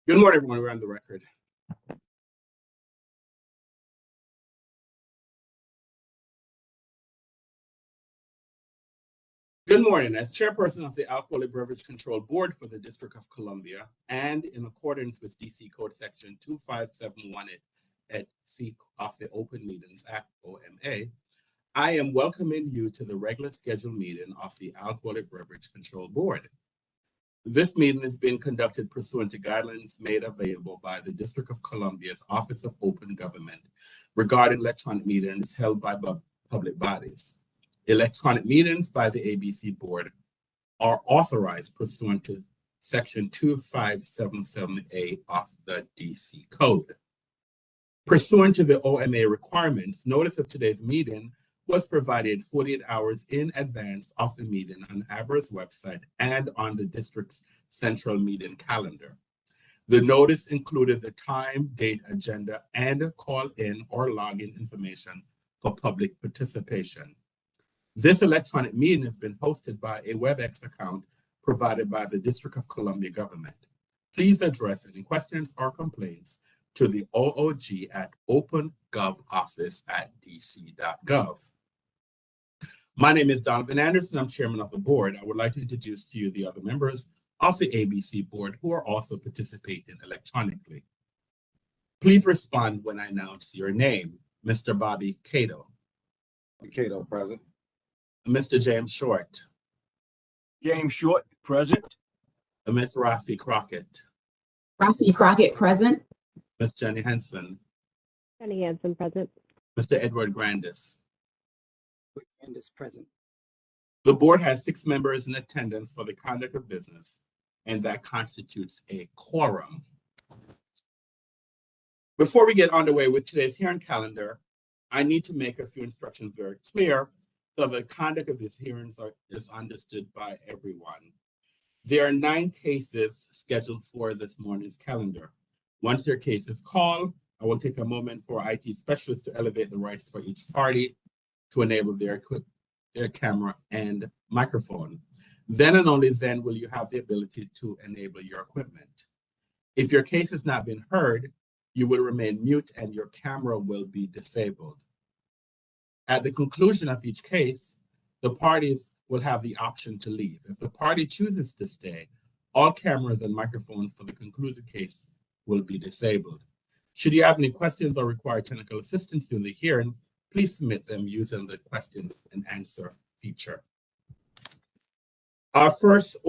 Good morning, everyone. We're on the record. Good morning. As chairperson of the Alcoholic Beverage Control Board for the District of Columbia, and in accordance with DC Code Section 2571 at C of the Open Meetings Act, OMA, I am welcoming you to the regular scheduled meeting of the Alcoholic Beverage Control Board. This meeting is being conducted pursuant to guidelines made available by the District of Columbia's Office of Open Government regarding electronic meetings held by public bodies. Electronic meetings by the ABC Board are authorized pursuant to Section 2577A of the DC Code. Pursuant to the OMA requirements, notice of today's meeting was provided 48 hours in advance of the meeting on ABRA's website and on the district's central meeting calendar. The notice included the time, date, agenda, and call-in or login information for public participation. This electronic meeting has been hosted by a WebEx account provided by the District of Columbia government. Please address any questions or complaints to the OOG at opengovoffice@dc.gov. My name is Donovan Anderson. I'm chairman of the board. I would like to introduce to you the other members of the ABC board who are also participating electronically. Please respond when I announce your name. Mr. Bobby Cato. Cato, present. Mr. James Short. James Short, present. Ms. Rafi Crockett. Rafi Crockett, present. Ms. Jenny Henson. Jenny Hansen, present. Mr. Edward Grandis. Grandis, present. The board has 6 members in attendance for the conduct of business, and that constitutes a quorum. Before we get underway with today's hearing calendar, I need to make a few instructions very clear so the conduct of these hearings is understood by everyone. There are 9 cases scheduled for this morning's calendar. Once your case is called, I will take a moment for IT specialists to elevate the rights for each party to enable their camera and microphone. Then and only then will you have the ability to enable your equipment. If your case has not been heard, you will remain mute and your camera will be disabled. At the conclusion of each case, the parties will have the option to leave. If the party chooses to stay, all cameras and microphones for the concluded case will be disabled. Should you have any questions or require technical assistance during the hearing, please submit them using the question and answer feature. Our first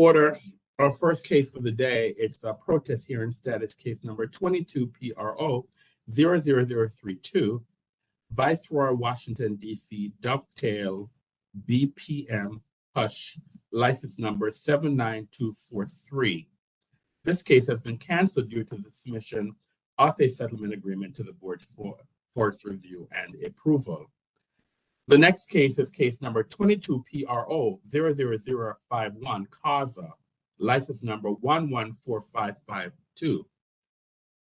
case for the day, it's a protest hearing status case number 22 PRO 00032, Viceroy Washington, D.C. Dovetail BPM Hush, license number 79243. This case has been canceled due to the submission of a settlement agreement to the board for its review and approval. The next case is case number 22 PRO 00051 CASA, license number 114552.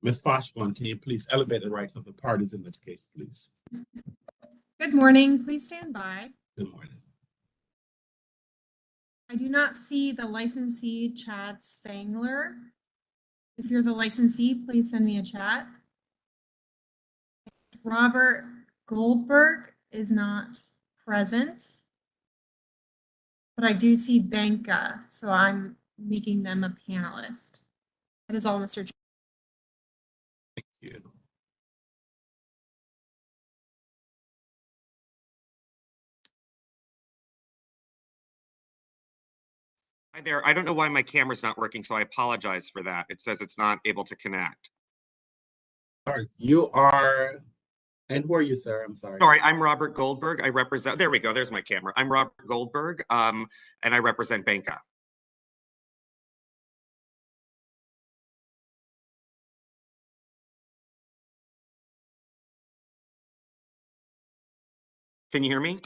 Ms. Foshbon, can you please elevate the rights of the parties in this case, please? Good morning. Please stand by. Good morning. I do not see the licensee, Chad Spangler. If you're the licensee, please send me a chat. Robert Goldberg is not present, but I do see Banka, so I'm making them a panelist. That is all, Mr. Chair. Thank you. Hi there. I don't know why my camera's not working, so I apologize for that. It says it's not able to connect. All right, you are, and who are you, sir? I'm sorry. Sorry, I'm Robert Goldberg. I represent, there we go, there's my camera. I'm Robert Goldberg, and I represent Banka. Can you hear me?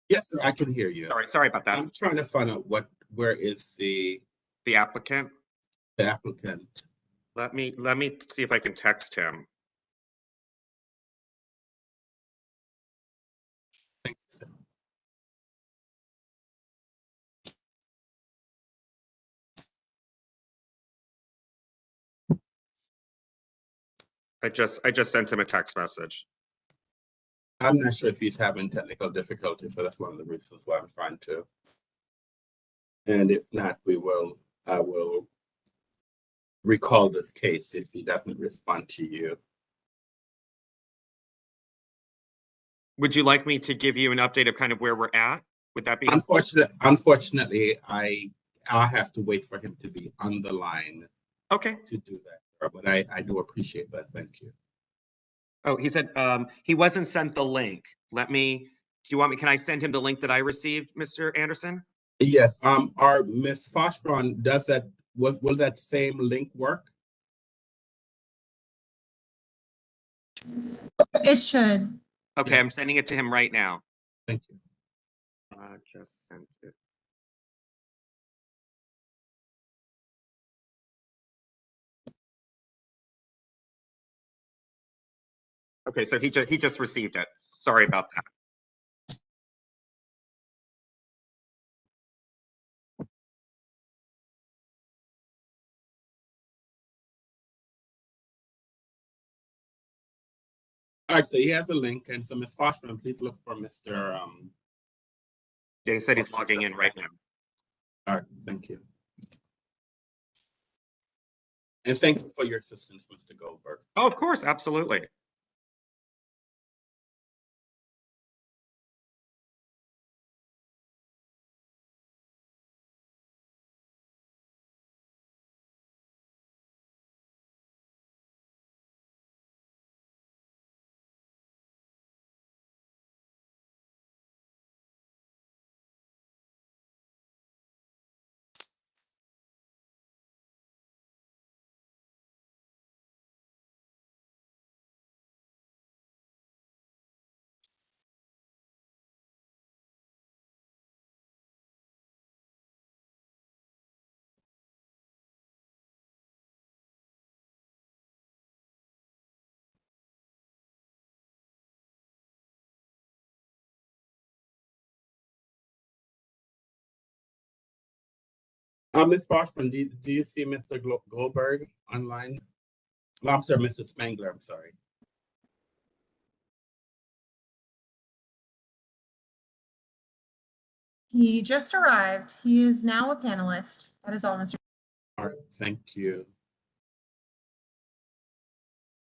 Yes, sir, I can hear you. Sorry about that. I'm trying to find out where is the applicant? The applicant. Let me see if I can text him. Thank you, sir. I just sent him a text message. I'm not sure if he's having technical difficulties, so that's one of the reasons why I'm trying to. And if not, I will recall this case if he doesn't respond to you. Would you like me to give you an update of kind of where we're at? Would that be? Unfortunately, I'll have to wait for him to be on the line Okay. to do that. But I do appreciate that. Thank you. Oh, he said he wasn't sent the link. Can I send him the link that I received, Mr. Anderson? Yes. Our Miss Foshbron, will that same link work? It should. Okay, Yes. I'm sending it to him right now. Thank you. Just sent it. Okay, so he just received it. Sorry about that. All right, so he has a link, and so Ms. Foshman, please look for Mr. Yeah, he said he's logging in right now. All right, thank you. And thank you for your assistance, Mr. Goldberg. Oh, of course, absolutely. Ms. Foshman, do you see Mr. Goldberg online? No, I'm sorry, Mr. Spangler, I'm sorry. He just arrived. He is now a panelist. That is all, Mr. All right, thank you.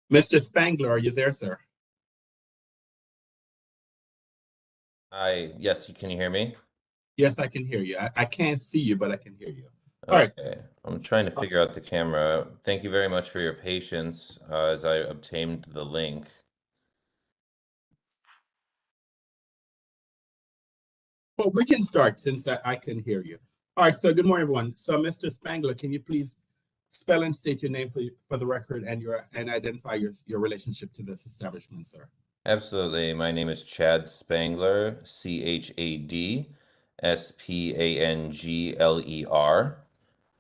Mr. Spangler, are you there, sir? Yes, can you hear me? Yes, I can hear you. I can't see you, but I can hear you. All right. Okay, I'm trying to figure out the camera. Thank you very much for your patience as I obtained the link. Well, we can start since I can hear you. All right, so good morning, everyone. So, Mr. Spangler, can you please spell and state your name for the record and identify your relationship to this establishment, sir? Absolutely. My name is Chad Spangler, ChadSpangler.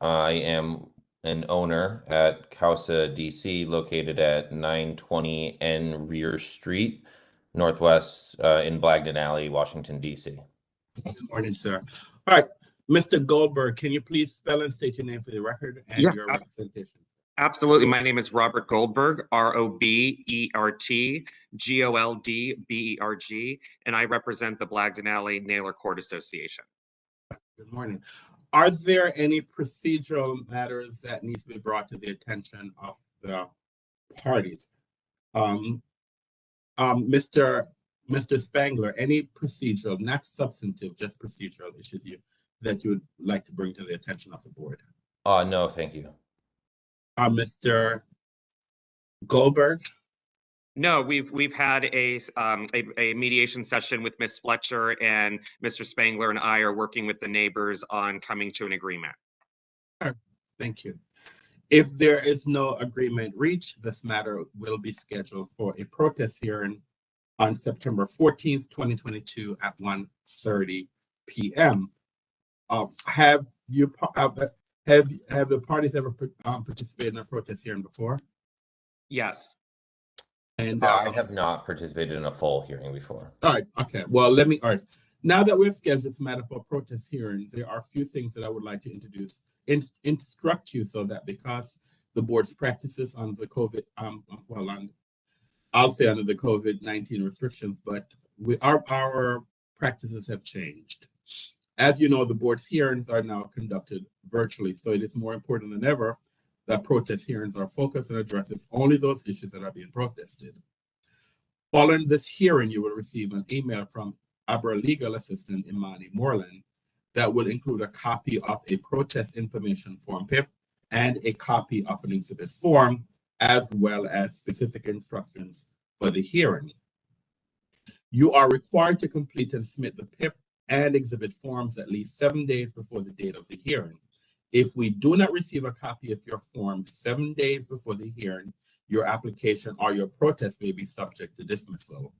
I am an owner at Causa DC, located at 920 N Rear Street, Northwest in Blagden Alley, Washington, DC. Good morning, sir. All right, Mr. Goldberg, can you please spell and state your name for the record and your representation? Absolutely. My name is Robert Goldberg, RobertGoldberg, and I represent the Blagden Alley Naylor Court Association. Good morning. Are there any procedural matters that needs to be brought to the attention of the parties? Mr. Spangler, any procedural, not substantive, just procedural issues that you would like to bring to the attention of the board? No, thank you. Mr. Goldberg? No, we've had a mediation session with Ms. Fletcher, and Mr. Spangler and I are working with the neighbors on coming to an agreement. All right, thank you. If there is no agreement reached, this matter will be scheduled for a protest hearing on September 14th, 2022 at 1:30 p.m. Have the parties ever participated in a protest hearing before? Yes. And I have not participated in a full hearing before. All right, okay. Well, all right. Now that we've scheduled this matter for a protest hearing, there are a few things that I would like to introduce, instruct you so that because the board's practices on the COVID, I'll say under the COVID-19 restrictions, but our practices have changed. As you know, the board's hearings are now conducted virtually, so it is more important than ever that protest hearings are focused and addresses only those issues that are being protested. Following this hearing, you will receive an email from ABRA legal assistant Imani Moreland that will include a copy of a protest information form PIP and a copy of an exhibit form, as well as specific instructions for the hearing. You are required to complete and submit the PIP and exhibit forms at least 7 days before the date of the hearing. If we do not receive a copy of your form 7 days before the hearing, your application or your protest may be subject to dismissal.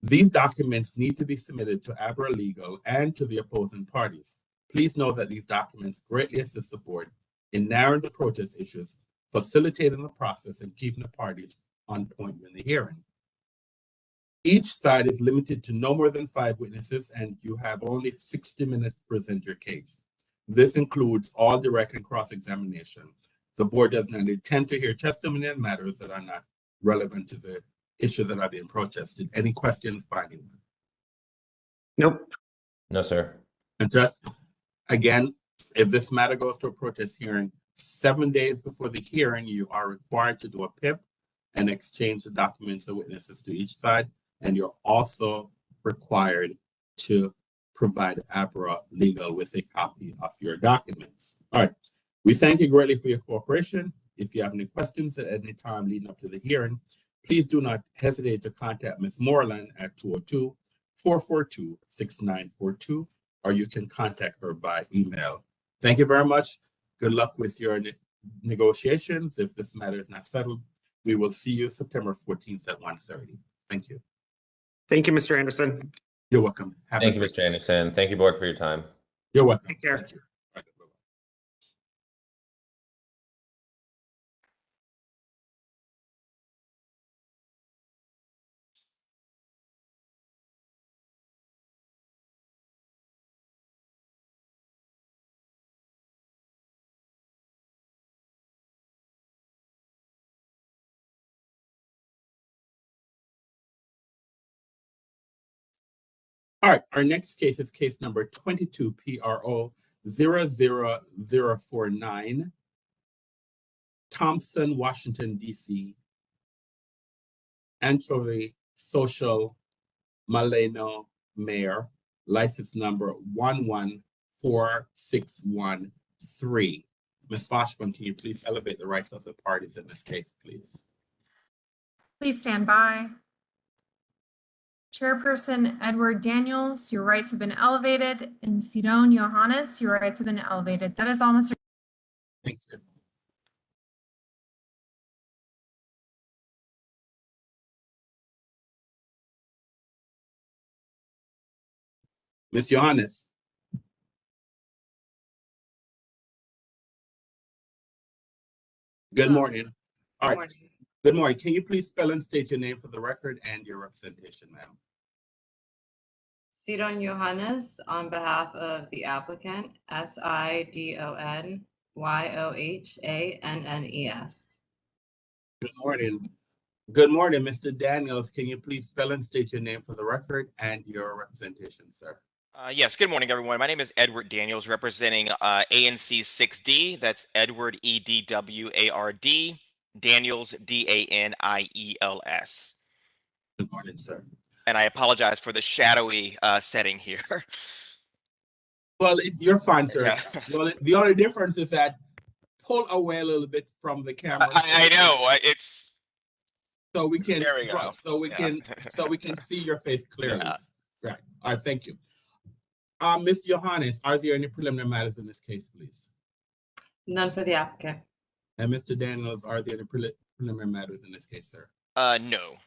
These documents need to be submitted to ABRA Legal and to the opposing parties. Please know that these documents greatly assist the board in narrowing the protest issues, facilitating the process, and keeping the parties on point in the hearing. Each side is limited to no more than 5 witnesses, and you have only 60 minutes to present your case. This includes all direct and cross-examination. The board does not intend to hear testimony on matters that are not relevant to the issues that are being protested. Any questions by anyone? Nope. No, sir. And just, again, if this matter goes to a protest hearing, 7 days before the hearing, you are required to do a PIP and exchange the documents and witnesses to each side. And you're also required to provide ABRA Legal with a copy of your documents. All right. We thank you greatly for your cooperation. If you have any questions at any time leading up to the hearing, please do not hesitate to contact Ms. Moreland at 202-442-6942, or you can contact her by email. Thank you very much. Good luck with your negotiations. If this matter is not settled, we will see you September 14th at 1:30. Thank you. Thank you, Mr. Anderson. You're welcome. Thank you, Mr. Anderson. Thank you, board, for your time. You're welcome. Take care. Thank you. Bye. All right, our next case is case number 22 PRO 00049, Thompson, Washington, D.C. Anchovy Social Maleno Mayor, license number 114613. Ms. Foshman, can you please elevate the rights of the parties in this case, please? Please stand by. Chairperson Edward Daniels, your rights have been elevated, and Sidon Johannes, your rights have been elevated. That is all, Mr. Thank you. Ms. Johannes. Good morning. All right. Good morning. Can you please spell and state your name for the record and your representation, ma'am? Sidon Johannes on behalf of the applicant, SIDONYOHANNES. Good morning. Good morning, Mr. Daniels. Can you please spell and state your name for the record and your representation, sir? Yes, good morning, everyone. My name is Edward Daniels, representing ANC 6D. That's Edward, EDWARD, Daniels, DANIELS. Good morning, sir. And I apologize for the shadowy setting here. Well, you're fine, sir. Yeah. The only difference is that pull away a little bit from the camera. I know it's so we can there we go. So we can see your face clearly. Yeah. Right. All right. Thank you. Ms. Johannes, are there any preliminary matters in this case, please? None for the applicant. And Mr. Daniels, are there any preliminary matters in this case, sir? No.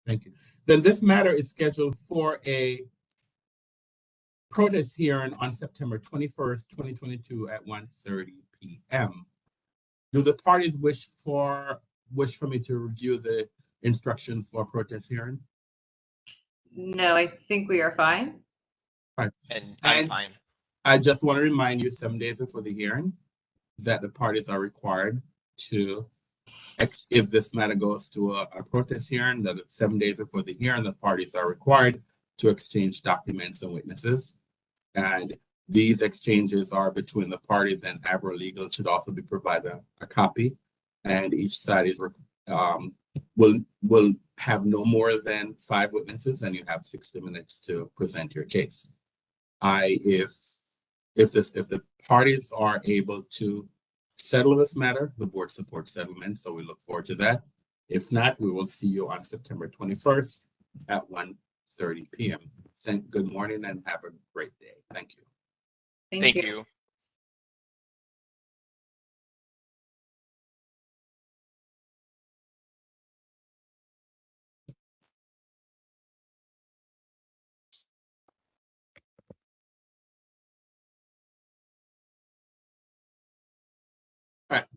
Thank you. Then this matter is scheduled for a protest hearing on September 21st, 2022 at 1:30 p.m. Do the parties wish for me to review the instructions for a protest hearing? No, I think we are fine. Right. And I'm fine. I just want to remind you 7 days before the hearing, that the parties are required to, if this matter goes to a protest hearing, that 7 days before the hearing, the parties are required to exchange documents and witnesses. And these exchanges are between the parties, and Abra Legal should also be provided a copy. And each side is will have no more than 5 witnesses, and you have 60 minutes to present your case. If the parties are able to settle this matter, the board supports settlement, so we look forward to that. If not, we will see you on September 21st at 1:30 p.m. Good morning and have a great day. Thank you. Thank you. All right.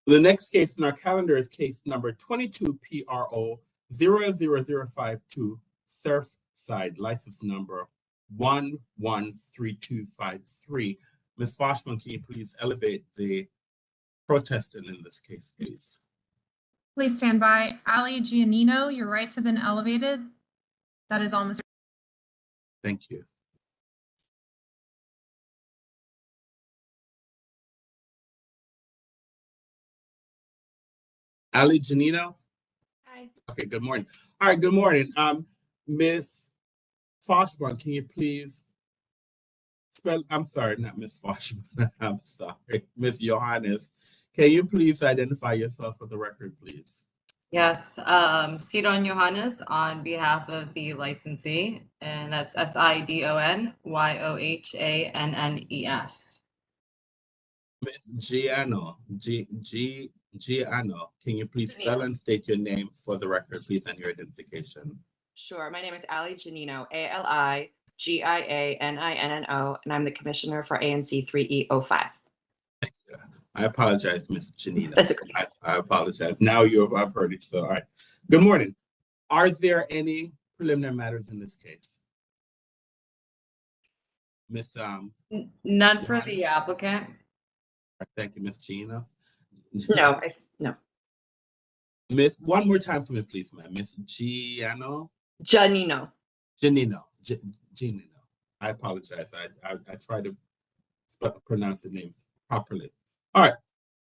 The next case in our calendar is case number 22 PRO 00052, Surfside, license number 113253. Ms. Foshman, can you please elevate the protestant in this case, please? Please stand by. Ali Giannino, your rights have been elevated. That is almost. Thank you. Ali Giannino? Hi. Okay, good morning. All right, good morning. Ms. Foshburn, can you please spell, I'm sorry, not Ms. Foshburn, I'm sorry, Ms. Johannes. Can you please identify yourself for the record, please? Yes, Sidon Johannes on behalf of the licensee, and that's SIDONYOHANNES. Ms. Giano, Giano, can you please spell and state your name for the record, please, and your identification? Sure. My name is Ali Giannino, ALIGIANINNO, and I'm the commissioner for ANC 3E05. I apologize, Ms. Janina. That's okay. I apologize. Now I've heard it, so all right. Good morning. Are there any preliminary matters in this case? Ms. None for the applicant. Thank you, Ms. Gina. No. Miss, one more time for me, please, ma'am. Miss Giano? Giannino. Janino. Janino. I apologize. I try to pronounce the names properly. All right.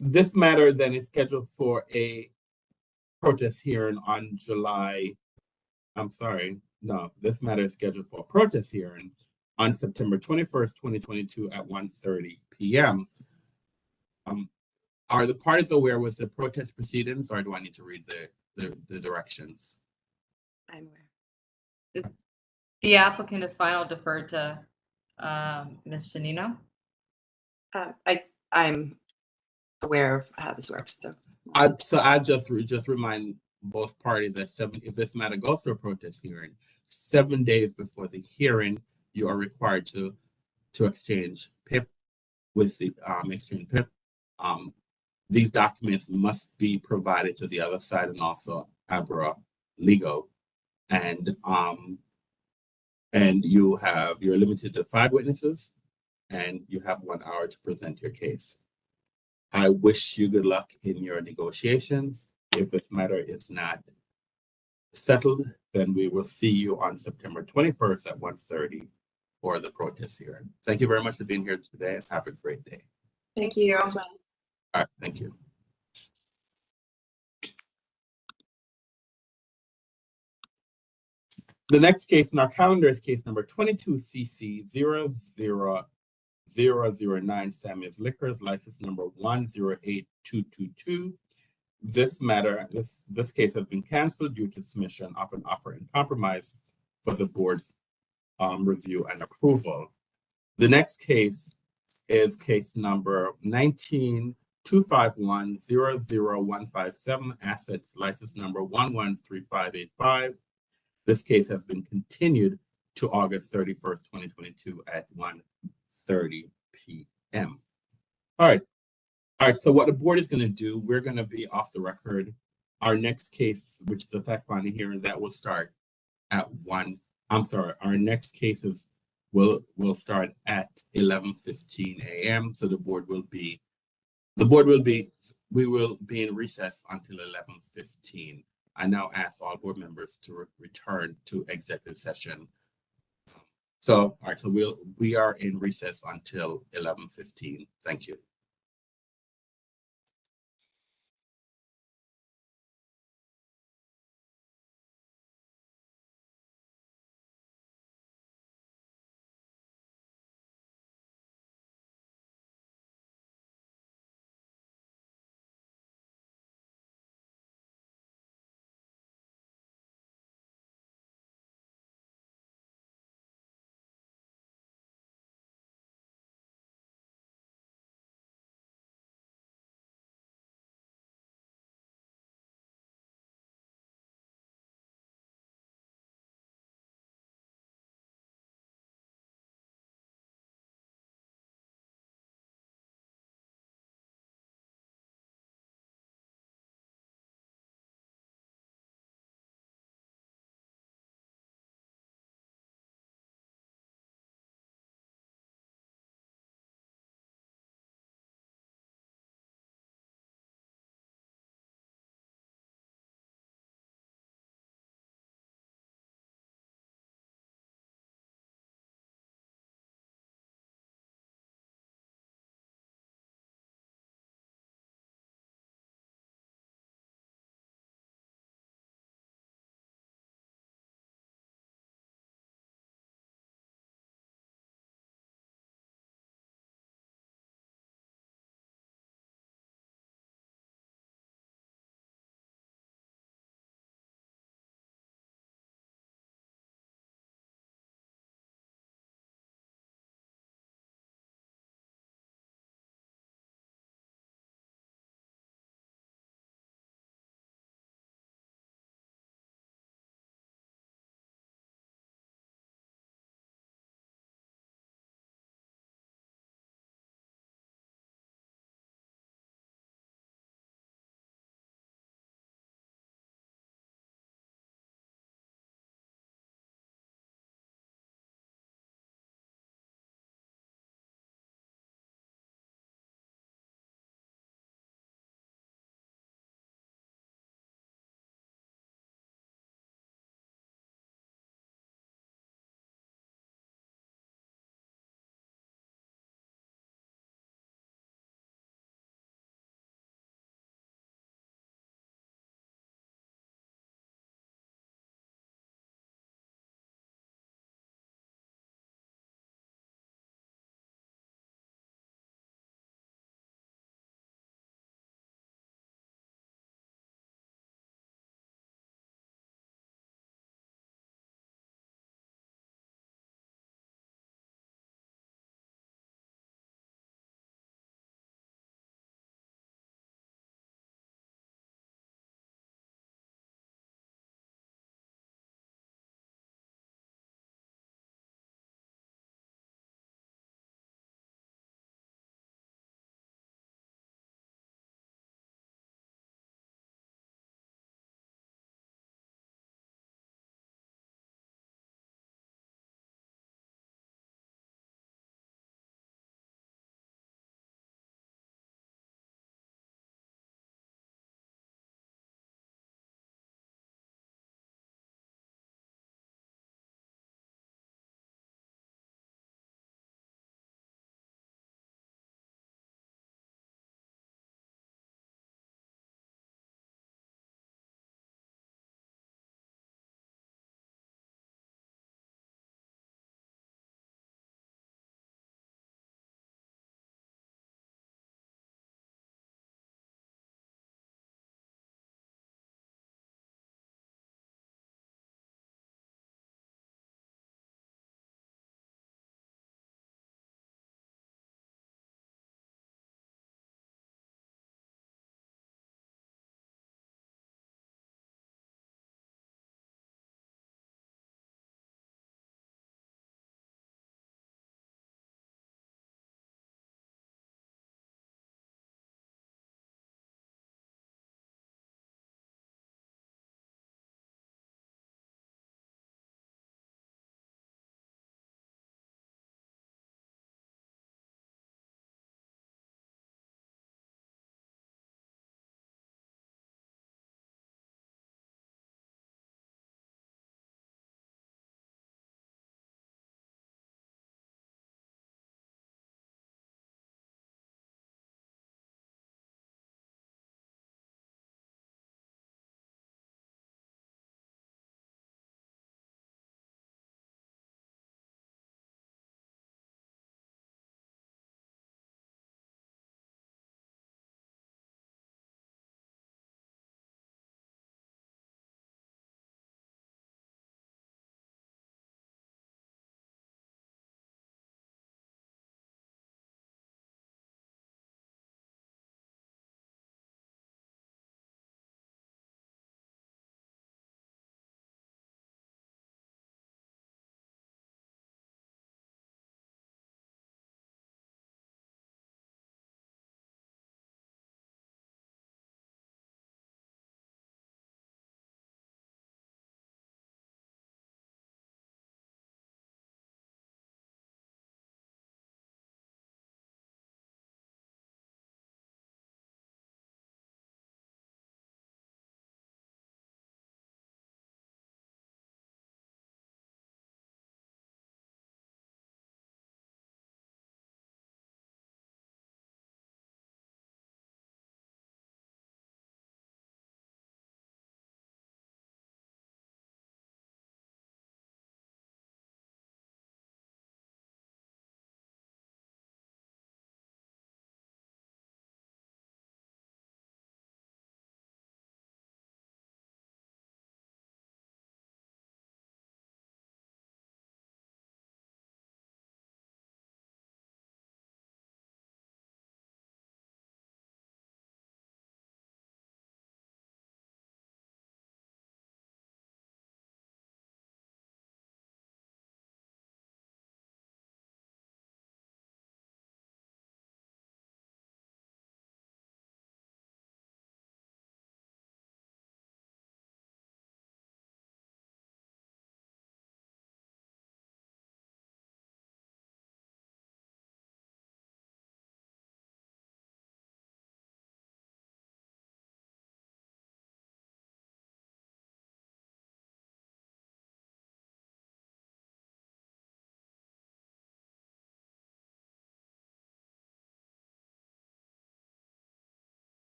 This matter then is scheduled for a protest hearing on July. I'm sorry. No, this matter is scheduled for a protest hearing on September 21st, 2022 at 1:30 p.m. Are the parties aware with the protest proceedings, or do I need to read the directions? I'm aware. The applicant is final deferred to Ms. Janino. I'm aware of how this works. So I just remind both parties that if this matter goes to a protest hearing, 7 days before the hearing, you are required to exchange PIP with the exchange PIP. These documents must be provided to the other side and also Abra Legal, and you're limited to 5 witnesses, and you have 1 hour to present your case. I wish you good luck in your negotiations. If this matter is not settled, then we will see you on September 21st at 1:30 for the protest hearing. Thank you very much for being here today, and have a great day. thank you as well. All right, thank you. The next case in our calendar is case number 22CC00009, Sammy's Liquors, license number 108222. This matter, this case has been canceled due to submission of an offer in compromise for the board's review and approval. The next case is case number 19251-00157, assets license number 113585. This case has been continued to August 31st, 2022 at 1:30 p.m. All right, so what the board is going to do, we're going to be off the record. Our next case, which is a fact finding hearing, that will start at 1. I'm sorry, our next case is will start at 11:15 a.m. So we will be in recess until 11:15. I now ask all board members to return to executive session. So, all right, so we are in recess until 11:15. Thank you.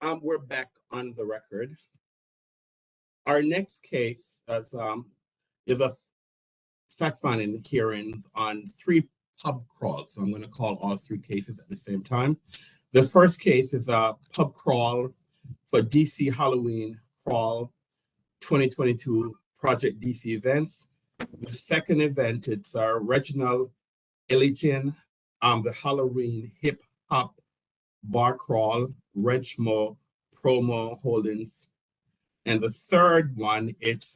We're back on the record. Our next case is a fact-finding hearing on 3 pub crawls. So I'm going to call all 3 cases at the same time. The first case is a pub crawl for DC Halloween Crawl 2022 Project DC events. The second event, it's Reginald Illigan, the Halloween Hip Hop Bar Crawl, Regmo Promo Holdings. And the third one, it's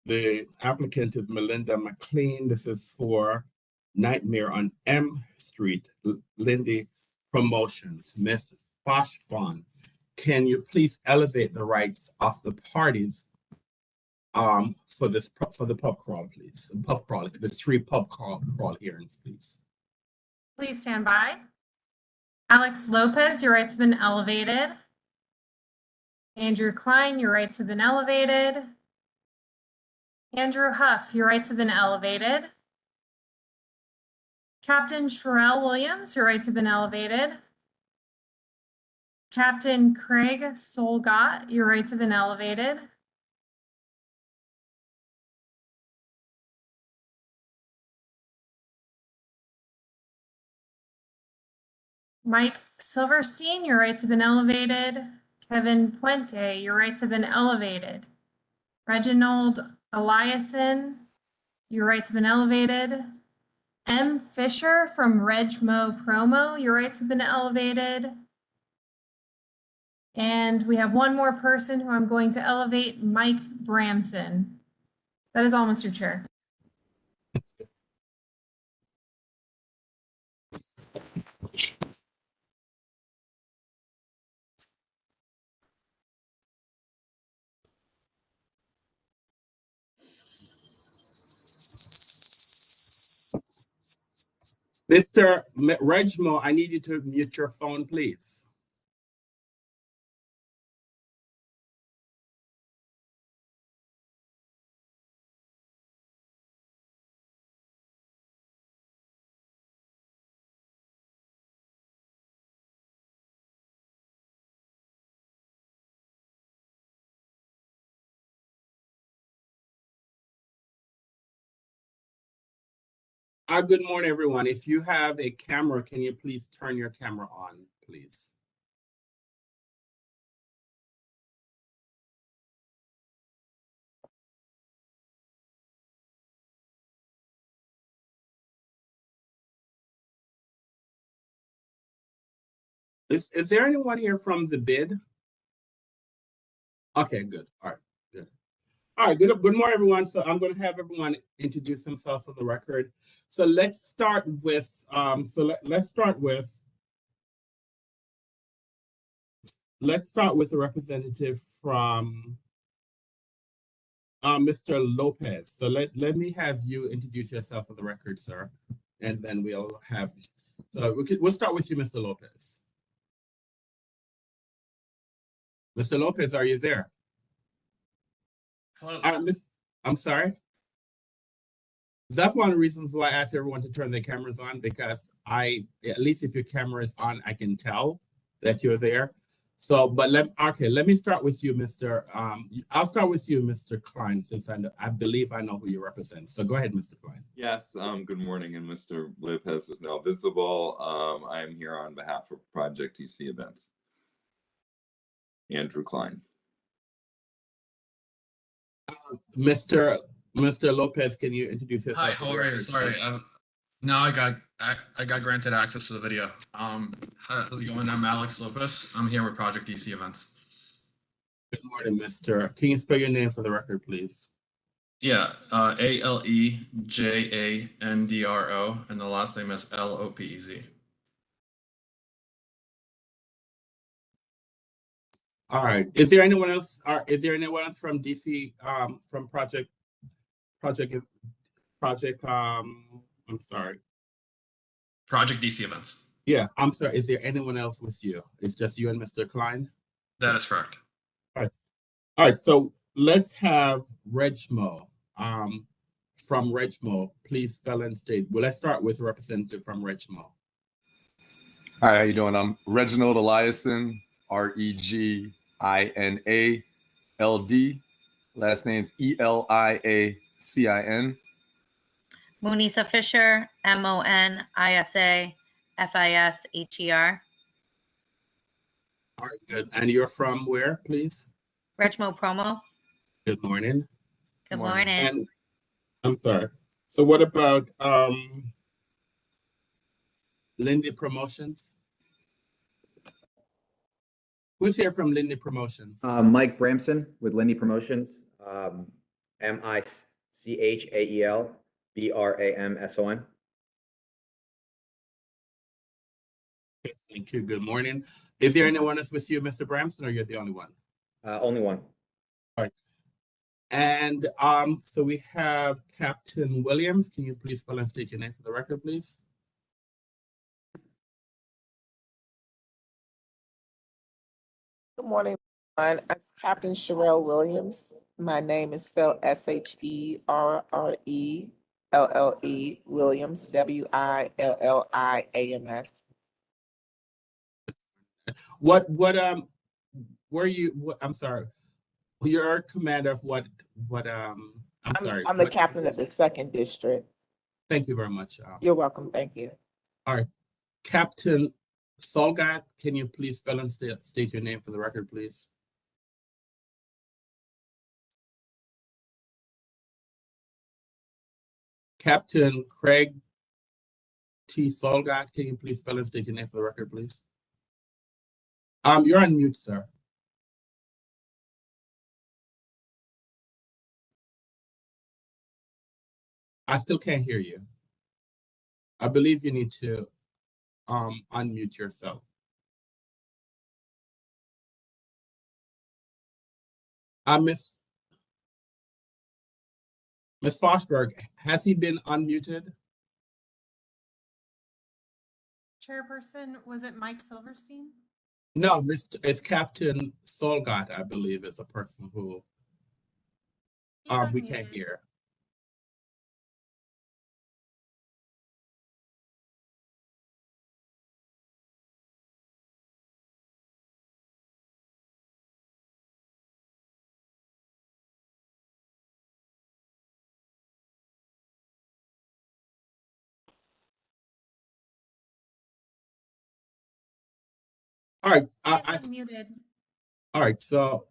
the applicant is Melinda McLean. This is for Nightmare on M Street, Lindy Promotions. Ms. Foshbon, can you please elevate the rights of the parties for the pub crawl, please? Pub crawl, the 3 pub crawl hearings, please. Please stand by. Alex Lopez, your rights have been elevated. Andrew Klein, your rights have been elevated. Andrew Huff, your rights have been elevated. Captain Sherelle Williams, your rights have been elevated. Captain Craig Solgott, your rights have been elevated. Mike Silverstein, your rights have been elevated. Kevin Puente, your rights have been elevated. Reginald Eliason, your rights have been elevated. M. Fisher from Regmo Promo, your rights have been elevated. And we have one more person who I'm going to elevate, Mike Bramson. That is all, Mr. Chair. Mr. Regmo, I need you to mute your phone, please. Good morning, everyone. If you have a camera, can you please turn your camera on, please? Is there anyone here from the bid? Okay, good. All right, good. All right, good morning, everyone. So I'm going to have everyone introduce themselves for the record. So let's start with let's start with a representative from Mr. Lopez. So let me have you introduce yourself for the record, sir, and then we'll have. So we'll start with you, Mr. Lopez. Mr. Lopez, are you there? Hello. I'm sorry. That's one of the reasons why I asked everyone to turn their cameras on, because at least if your camera is on, I can tell that you're there. So, but let me start with you, Mr. I'll start with you, Mr. Klein, since I believe I know who you represent. So go ahead, Mr. Klein. Yes, good morning, and Mr. Lopez is now visible. I am here on behalf of Project DC Events. Andrew Klein. Mr. Lopez, can you introduce yourself? Hi, how are you? Sorry, now I got granted access to the video. How's it going? I'm Alex Lopez. I'm here with Project DC Events. Good morning, Mr. Can you spell your name for the record, please? Yeah, ALEJANDRO, and the last name is LOPEZ. All right. Is there anyone else? Is there anyone else from DC? From Project? I'm sorry. Project DC Events. Yeah, I'm sorry. Is there anyone else with you? It's just you and Mr. Klein? That is correct. All right. So let's have Regmo. From Regmo, please spell and state. Well, let's start with a representative from Regmo. Hi, how you doing? I'm Reginald Eliason, Reginald. Last name's Eliacin. Munisa Fisher, Monisa Fisher. All right, good. And you're from where, please? Rechmo Promo. Good morning. Good morning. And I'm sorry. So what about Lindy Promotions? Who's here from Lindy Promotions? Mike Bramson with Lindy Promotions. Michael Bramson. Okay, thank you. Good morning. Is there anyone else with you, Mr. Bramson, or you're the only one? Only one. All right. And so we have Captain Williams. Can you please spell and state your name for the record, please? Good morning, everyone. I'm Captain Sherelle Williams. My name is spelled Sherrelle Williams, Williams. What were you, I'm sorry, you're commander of what, I'm sorry. I'm the captain of the 2nd District. Thank you very much. You're welcome, thank you. All right, Captain Solgat, can you please spell and state your name for the record, please? Captain Craig T. Solgat, can you please spell and state your name for the record, please? You're on mute, sir. I still can't hear you. I believe you need to unmute yourself. Miss Fosberg, has he been unmuted? Chairperson, was it Mike Silverstein? No, it's Captain Solgat, I believe, is a person who we can't hear. All right, Muted. All right, so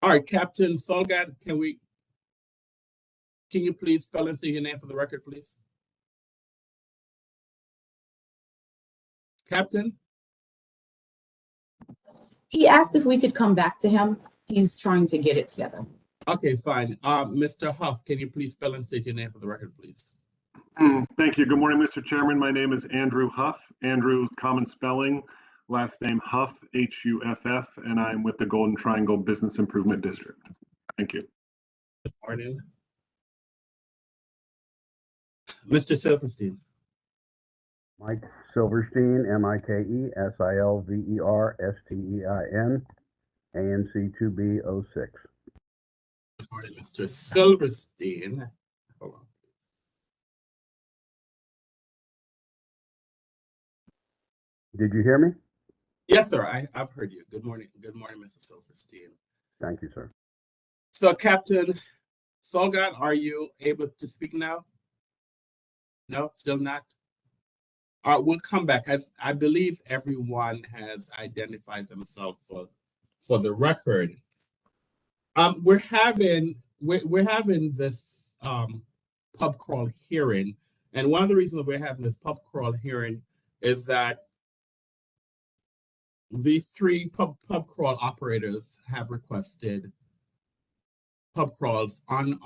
all right, Captain Solgat, can you please spell and say your name for the record, please? Captain? He asked if we could come back to him. He's trying to get it together. Okay, fine. Mr. Huff, can you please spell and state your name for the record, please? Thank you. Good morning, Mr. Chairman. My name is Andrew Huff. Andrew, common spelling, last name Huff, Huff, and I'm with the Golden Triangle Business Improvement District. Thank you. Good morning. Mr. Silverstein. Mike Silverstein, MikeSilverstein, ANC 2B06. Good morning, Mr. Silverstein. Hold on. Did you hear me? Yes, sir. I've heard you. Good morning. Good morning, Mr. Silverstein. Thank you, sir. So, Captain Solgat, are you able to speak now? No, still not? All right, we'll come back. As I believe everyone has identified themselves for the record. We're having this pub crawl hearing, and one of the reasons we're having this pub crawl hearing is that these 3 pub crawl operators have requested pub crawls on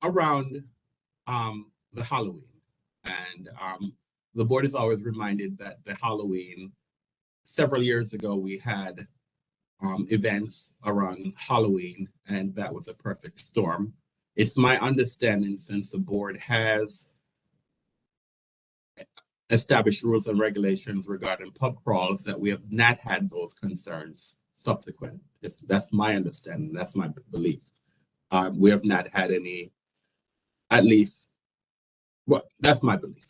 around the Halloween, and the board is always reminded that the Halloween, several years ago, we had events around Halloween, and that was a perfect storm. It's my understanding, since the board has established rules and regulations regarding pub crawls, that we have not had those concerns subsequent. That's my understanding. That's my belief. We have not had any At least, well, that's my belief.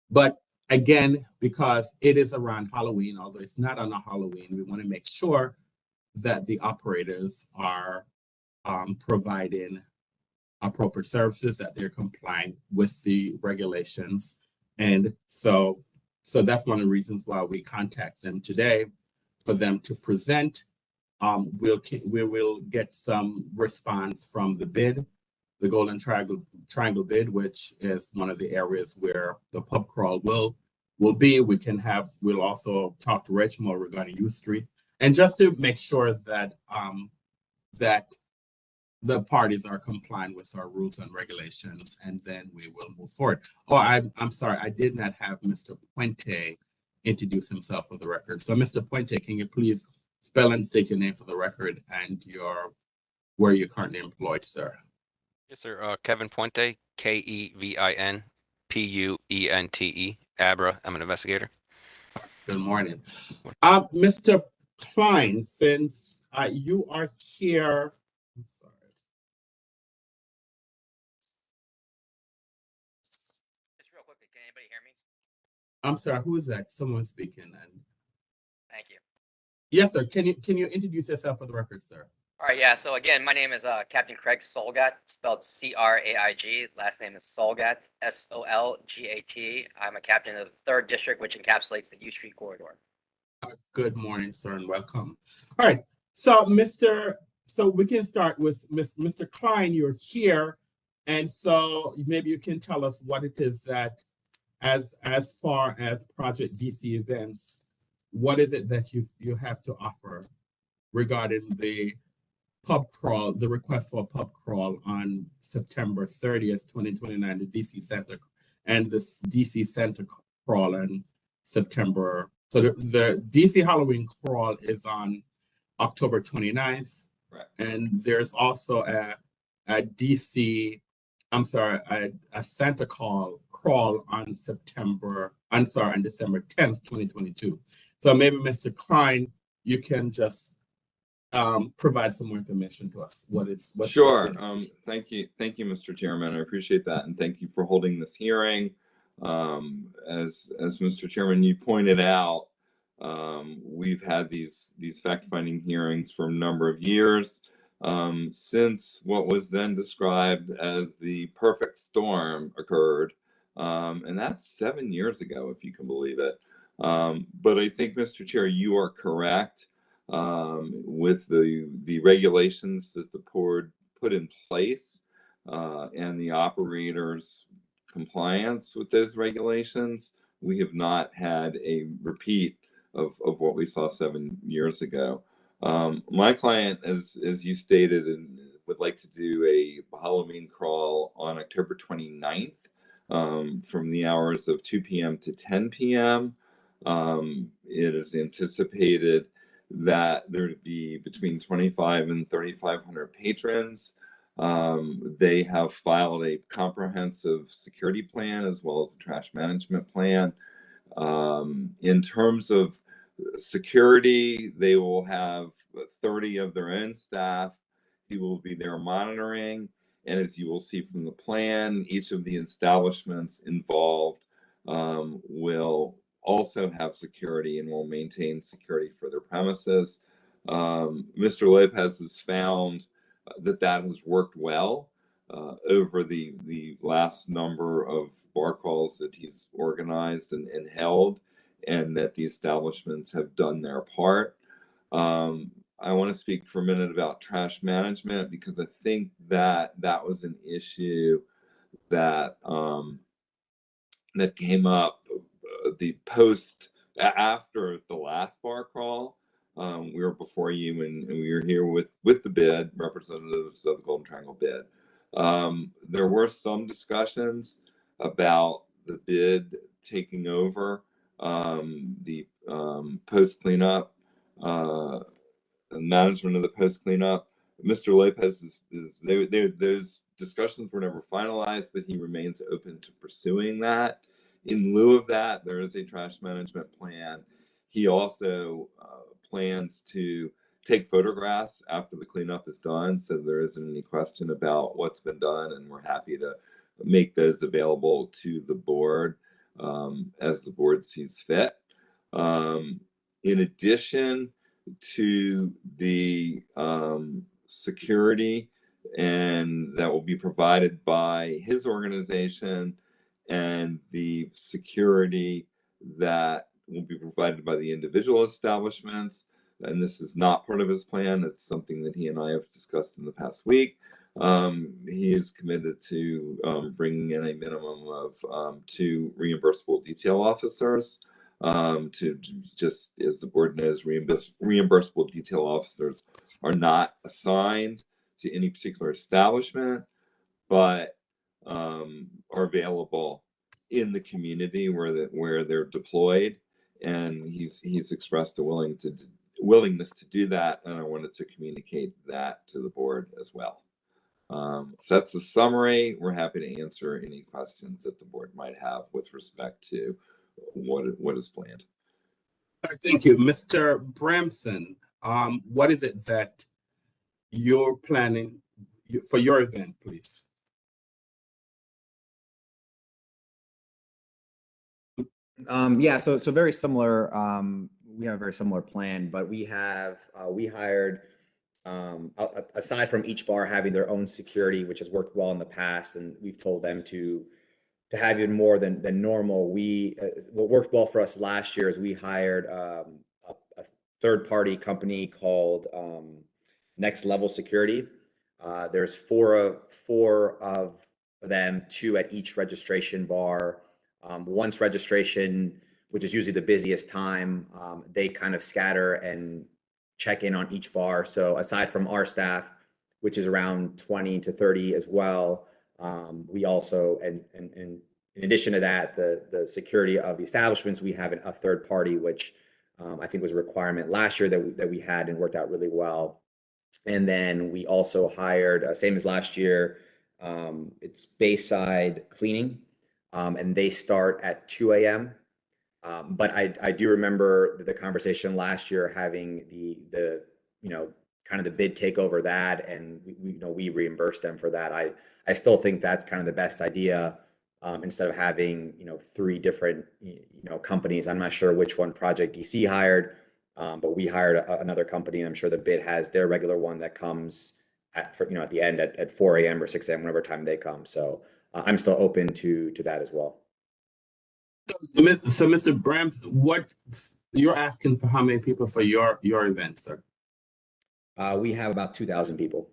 But again, because it is around Halloween, although it's not on a Halloween, we want to make sure that the operators are providing appropriate services, that they're complying with the regulations. And so that's one of the reasons why we contact them today, for them to present. We will get some response from the bid, the Golden Triangle bid, which is one of the areas where the pub crawl will be. We'll also talk to Richmond regarding U Street, and just to make sure that that the parties are complying with our rules and regulations, and then we will move forward. Oh, I'm sorry, I did not have Mr. Puente introduce himself for the record. So Mr. Puente, can you please spell and state your name for the record and where you're currently employed, sir? Yes, sir. Kevin Puente, Kevin Puente, Abra. I'm an investigator. Good morning. Mr. Klein, since you are here, I'm sorry. Just real quickly, can anybody hear me? I'm sorry, who is that? Someone speaking. And Thank you. yes, sir. Can you introduce yourself for the record, sir? All right, yeah. So again, my name is Captain Craig Solgat, spelled Craig. Last name is Solgat, Solgat. I'm a captain of the 3rd District, which encapsulates the U Street corridor. Good morning, sir, and welcome. All right, so we can start with Mr. Klein. You're here, and so maybe you can tell us what it is that, as far as Project DC events, what is it that you have to offer regarding the pub crawl, the request for a pub crawl on September 30th, 2029, the DC Center, and this DC Center crawl on September. So the DC Halloween crawl is on October 29th. Right. And there's also a Santa crawl on December 10th, 2022. So maybe Mr. Klein, you can just provide some more information to us. Sure. Thank you, Mr. Chairman. I appreciate that, and thank you for holding this hearing. As Mr. Chairman, you pointed out, we've had these fact-finding hearings for a number of years, since what was then described as the perfect storm occurred, and that's 7 years ago, if you can believe it. But I think, Mr. Chair, you are correct. With the regulations that the board put in place, and the operators' compliance with those regulations, we have not had a repeat of what we saw 7 years ago. My client, as you stated, would like to do a Halloween crawl on October 29th, from the hours of 2 p.m. to 10 p.m. It is anticipated that there would be between 2,500 and 3,500 patrons. They have filed a comprehensive security plan as well as a trash management plan. In terms of security, they will have 30 of their own staff who will be there monitoring. And as you will see from the plan, each of the establishments involved will also have security and will maintain security for their premises. Mr. Lopez has found that has worked well over the last number of bar calls that he's organized and held, and that the establishments have done their part. I want to speak for a minute about trash management, because I think that was an issue that that came up the post after the last bar crawl. We were before you, and we were here with the bid, representatives of the Golden Triangle bid. There were some discussions about the bid taking over the post cleanup, management of the post cleanup. Mr. Lopez those discussions were never finalized, but he remains open to pursuing that. In lieu of that, there is a trash management plan. He also plans to take photographs after the cleanup is done, so there isn't any question about what's been done, and we're happy to make those available to the board as the board sees fit. In addition to the security, and that will be provided by his organization, and the security that will be provided by the individual establishments, and this is not part of his plan. It's something that he and I have discussed in the past week. He is committed to bringing in a minimum of 2 reimbursable detail officers. To just, as the board knows, reimbursable detail officers are not assigned to any particular establishment, but are available in the community where they're deployed, and he's expressed a willingness to do that, and I wanted to communicate that to the board as well. So that's a summary. We're happy to answer any questions that the board might have with respect to what is planned. Thank you. Mr. Bramson, what is it that you're planning for your event, please? Yeah, so very similar. We have a very similar plan, but we hired, aside from each bar having their own security, which has worked well in the past, and we've told them to have even more than normal. What worked well for us last year is we hired a third-party company called Next Level Security. There's four of them, 2 at each registration bar. Once registration, which is usually the busiest time, they kind of scatter and check in on each bar. So aside from our staff, which is around 20 to 30 as well, we also, and in addition to that, the security of the establishments, we have a third party, which I think was a requirement last year that we had and worked out really well. And then we also hired, same as last year, it's Bayside Cleaning. And they start at 2 a.m. But I do remember the conversation last year having the kind of the bid take over that, and we reimbursed them for that. I still think that's kind of the best idea, instead of having 3 different companies. I'm not sure which one Project DC hired, but we hired another company, and I'm sure the bid has their regular one that comes at the end at 4 a.m. or 6 a.m. whenever time they come. So I'm still open to that as well. So Mr. Brams, what you're asking for how many people for your event, sir? We have about 2,000 people.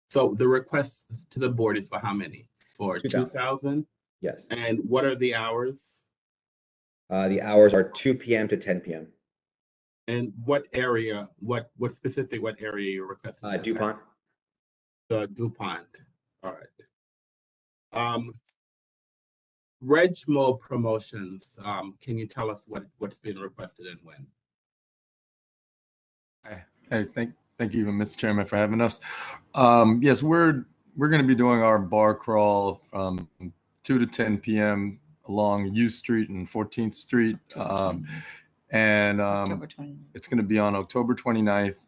So the request to the board is for how many? For 2,000? Yes. And what are the hours? The hours are 2 p.m. to 10 p.m. And what area, what area you're requesting? DuPont. DuPont. All right. Regmo Promotions, can you tell us what's been requested and when? Hey, thank you, Mr. Chairman, for having us. Yes, we're going to be doing our bar crawl from 2 to 10 p.m. along U Street and 14th Street. It's going to be on October 29th.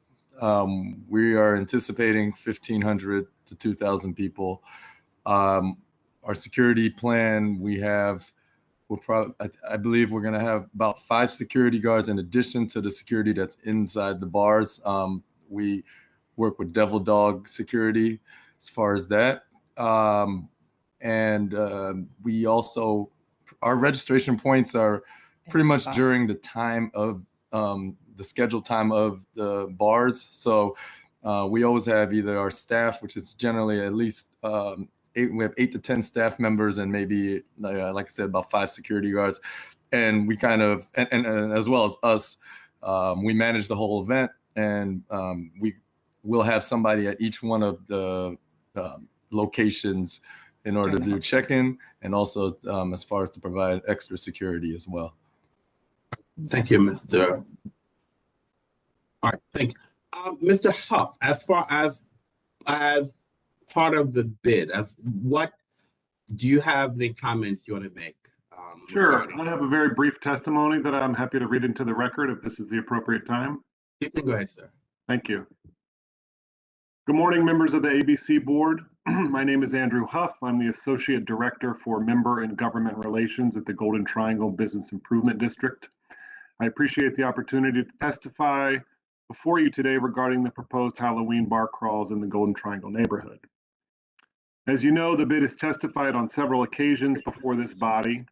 We are anticipating 1,500 to 2,000 people. Our security plan, I believe we're going to have about 5 security guards in addition to the security that's inside the bars. We work with Devil Dog Security as far as that. We also, our registration points are pretty much during the time of the scheduled time of the bars. So we always have either our staff, which is generally at least we have 8 to 10 staff members, and maybe, like I said, about 5 security guards. And we kind of, and as well as us, we manage the whole event, and we will have somebody at each one of the locations in order to do check-in, and also as far as to provide extra security as well. Thank you, Mr. All right, thank you. Mr. Huff, as far as part of the bid, do you have any comments you want to make? Sure. I have a very brief testimony that I'm happy to read into the record if this is the appropriate time. You can go ahead, sir. Thank you. Good morning, members of the ABC Board. My name is Andrew Huff. I'm the Associate Director for Member and Government Relations at the Golden Triangle Business Improvement District. I appreciate the opportunity to testify before you today regarding the proposed Halloween bar crawls in the Golden Triangle neighborhood. As you know, the bid has testified on several occasions before this body,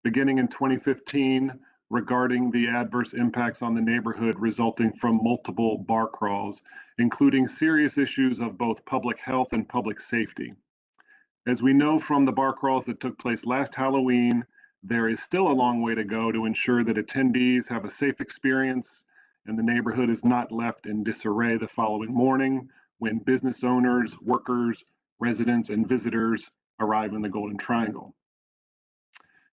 beginning in 2015, regarding the adverse impacts on the neighborhood resulting from multiple bar crawls, including serious issues of both public health and public safety. As we know from the bar crawls that took place last Halloween, there is still a long way to go to ensure that attendees have a safe experience and the neighborhood is not left in disarray the following morning when business owners, workers, residents, and visitors arrive in the Golden Triangle.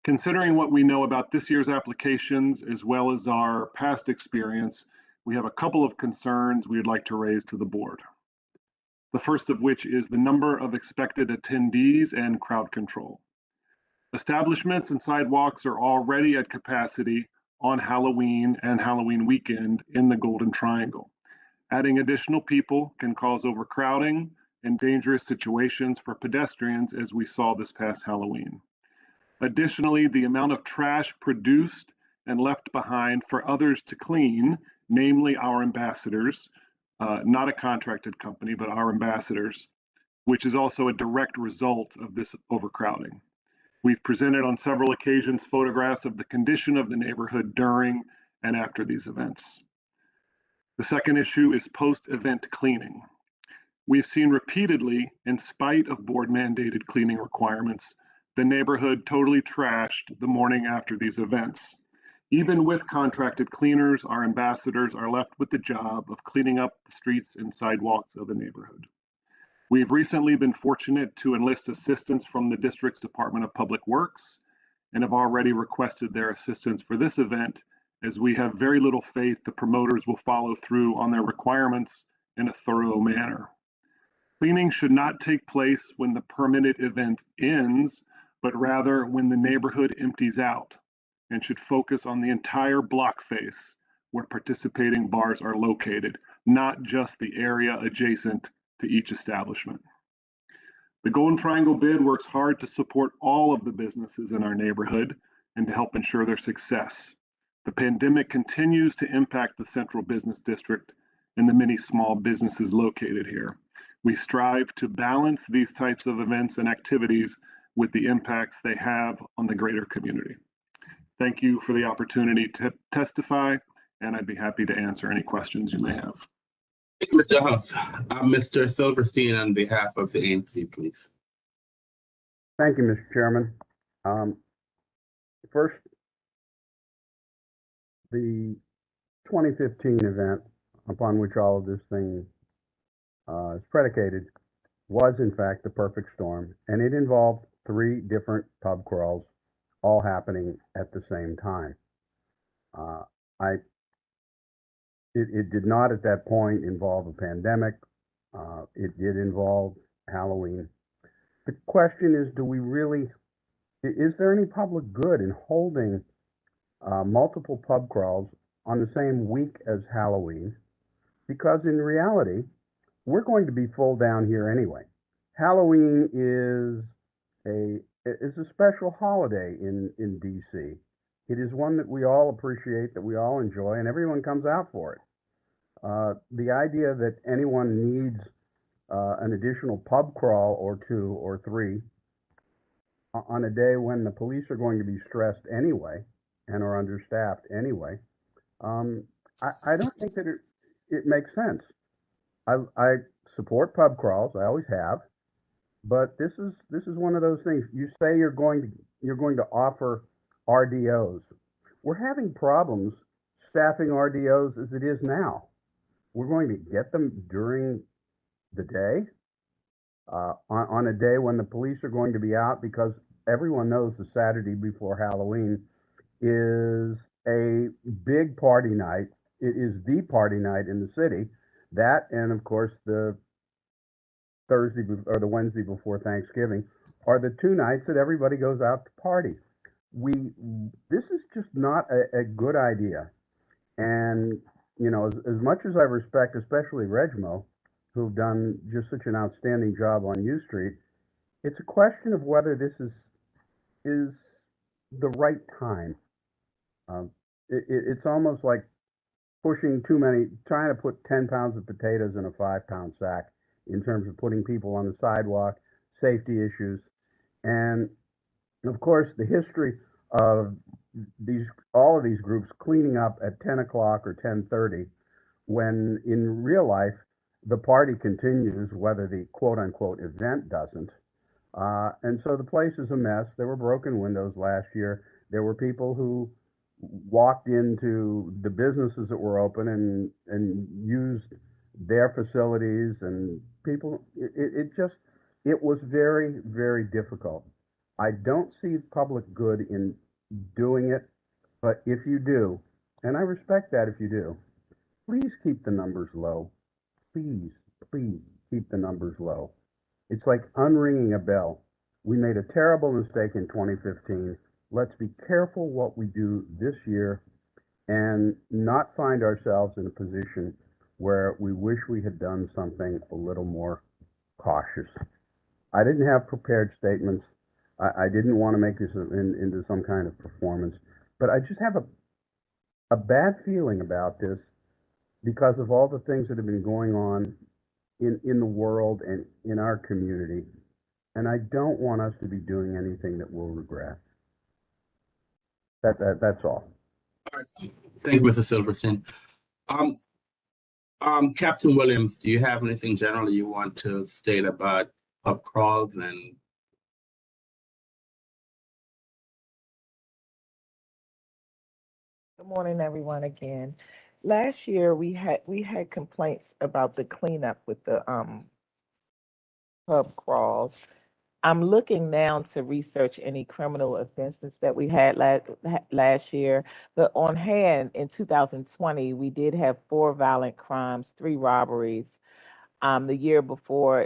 Considering what we know about this year's applications, as well as our past experience, we have a couple of concerns we would like to raise to the board. The first of which is the number of expected attendees and crowd control. Establishments and sidewalks are already at capacity on Halloween and Halloween weekend in the Golden Triangle. Adding additional people can cause overcrowding and dangerous situations for pedestrians, as we saw this past Halloween. Additionally, the amount of trash produced and left behind for others to clean, namely our ambassadors, not a contracted company, but our ambassadors, which is also a direct result of this overcrowding. We've presented on several occasions photographs of the condition of the neighborhood during and after these events. The second issue is post-event cleaning. We've seen repeatedly, in spite of board mandated cleaning requirements, the neighborhood totally trashed the morning after these events. Even with contracted cleaners, our ambassadors are left with the job of cleaning up the streets and sidewalks of the neighborhood. We've recently been fortunate to enlist assistance from the district's Department of Public Works and have already requested their assistance for this event, as we have very little faith the promoters will follow through on their requirements in a thorough manner. Cleaning should not take place when the permitted event ends, but rather when the neighborhood empties out, and should focus on the entire block face where participating bars are located, not just the area adjacent to each establishment. The Golden Triangle bid works hard to support all of the businesses in our neighborhood and to help ensure their success. The pandemic continues to impact the Central Business District and the many small businesses located here. We strive to balance these types of events and activities with the impacts they have on the greater community. Thank you for the opportunity to testify, and I'd be happy to answer any questions you may have. Thank you, Mr. Huff. Mr. Silverstein, on behalf of the ANC, please. Thank you, Mr. Chairman. First, the 2015 event upon which all of this thing is predicated was in fact the perfect storm, and it involved 3 different pub crawls all happening at the same time. It did not at that point involve a pandemic. It did involve Halloween. The question is, is there any public good in holding multiple pub crawls on the same week as Halloween? Because in reality, we're going to be full down here anyway. Halloween is a special holiday in DC. It is one that we all appreciate, that we all enjoy, and everyone comes out for it. The idea that anyone needs an additional pub crawl or 2 or 3 on a day when the police are going to be stressed anyway and are understaffed anyway, I don't think that it makes sense. I support pub crawls. I always have, but this is one of those things. You say you're going to offer RDOs. We're having problems staffing RDOs as it is now. We're going to get them during the day, on a day when the police are going to be out, because everyone knows the Saturday before Halloween is a big party night. It is the party night in the city. That, and of course the Thursday or the Wednesday before Thanksgiving, are the 2 nights that everybody goes out to party. This is just not a good idea. And as much as I respect, especially Regmo, who've done just such an outstanding job on U Street, it's a question of whether this is the right time. It's almost like pushing trying to put 10 pounds of potatoes in a 5-pound sack in terms of putting people on the sidewalk, safety issues. And of course, the history of all of these groups cleaning up at 10 o'clock or 10:30, when in real life, the party continues, whether the quote unquote event doesn't. And so the place is a mess. There were broken windows last year. There were people who walked into the businesses that were open and used their facilities, and people, it was very, very difficult. I don't see public good in doing it, but if you do, and I respect that if you do, please keep the numbers low. Please, please keep the numbers low. It's like unringing a bell. We made a terrible mistake in 2015. Let's be careful what we do this year and not find ourselves in a position where we wish we had done something a little more cautious. I didn't have prepared statements. I didn't want to make this into some kind of performance, but I just have a bad feeling about this because of all the things that have been going on in the world and in our community. And I don't want us to be doing anything that we'll regret. That's all. Thank you, Mr. Silverstein. Captain Williams, do you have anything generally you want to state about pub crawls and? Good morning, everyone, again. Last year, we had complaints about the cleanup with the pub crawls. I'm looking now to research any criminal offenses that we had last year. But on hand, in 2020, we did have 4 violent crimes, 3 robberies. The year before,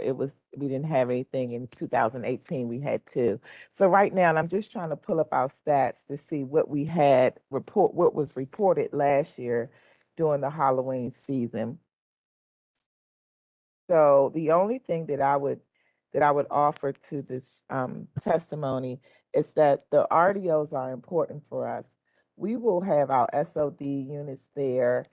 we didn't have anything. In 2018, we had 2. So right now, and I'm just trying to pull up our stats to see what was reported last year during the Halloween season. So the only thing that I would offer to this testimony is that the RDOs are important for us. We will have our SOD units there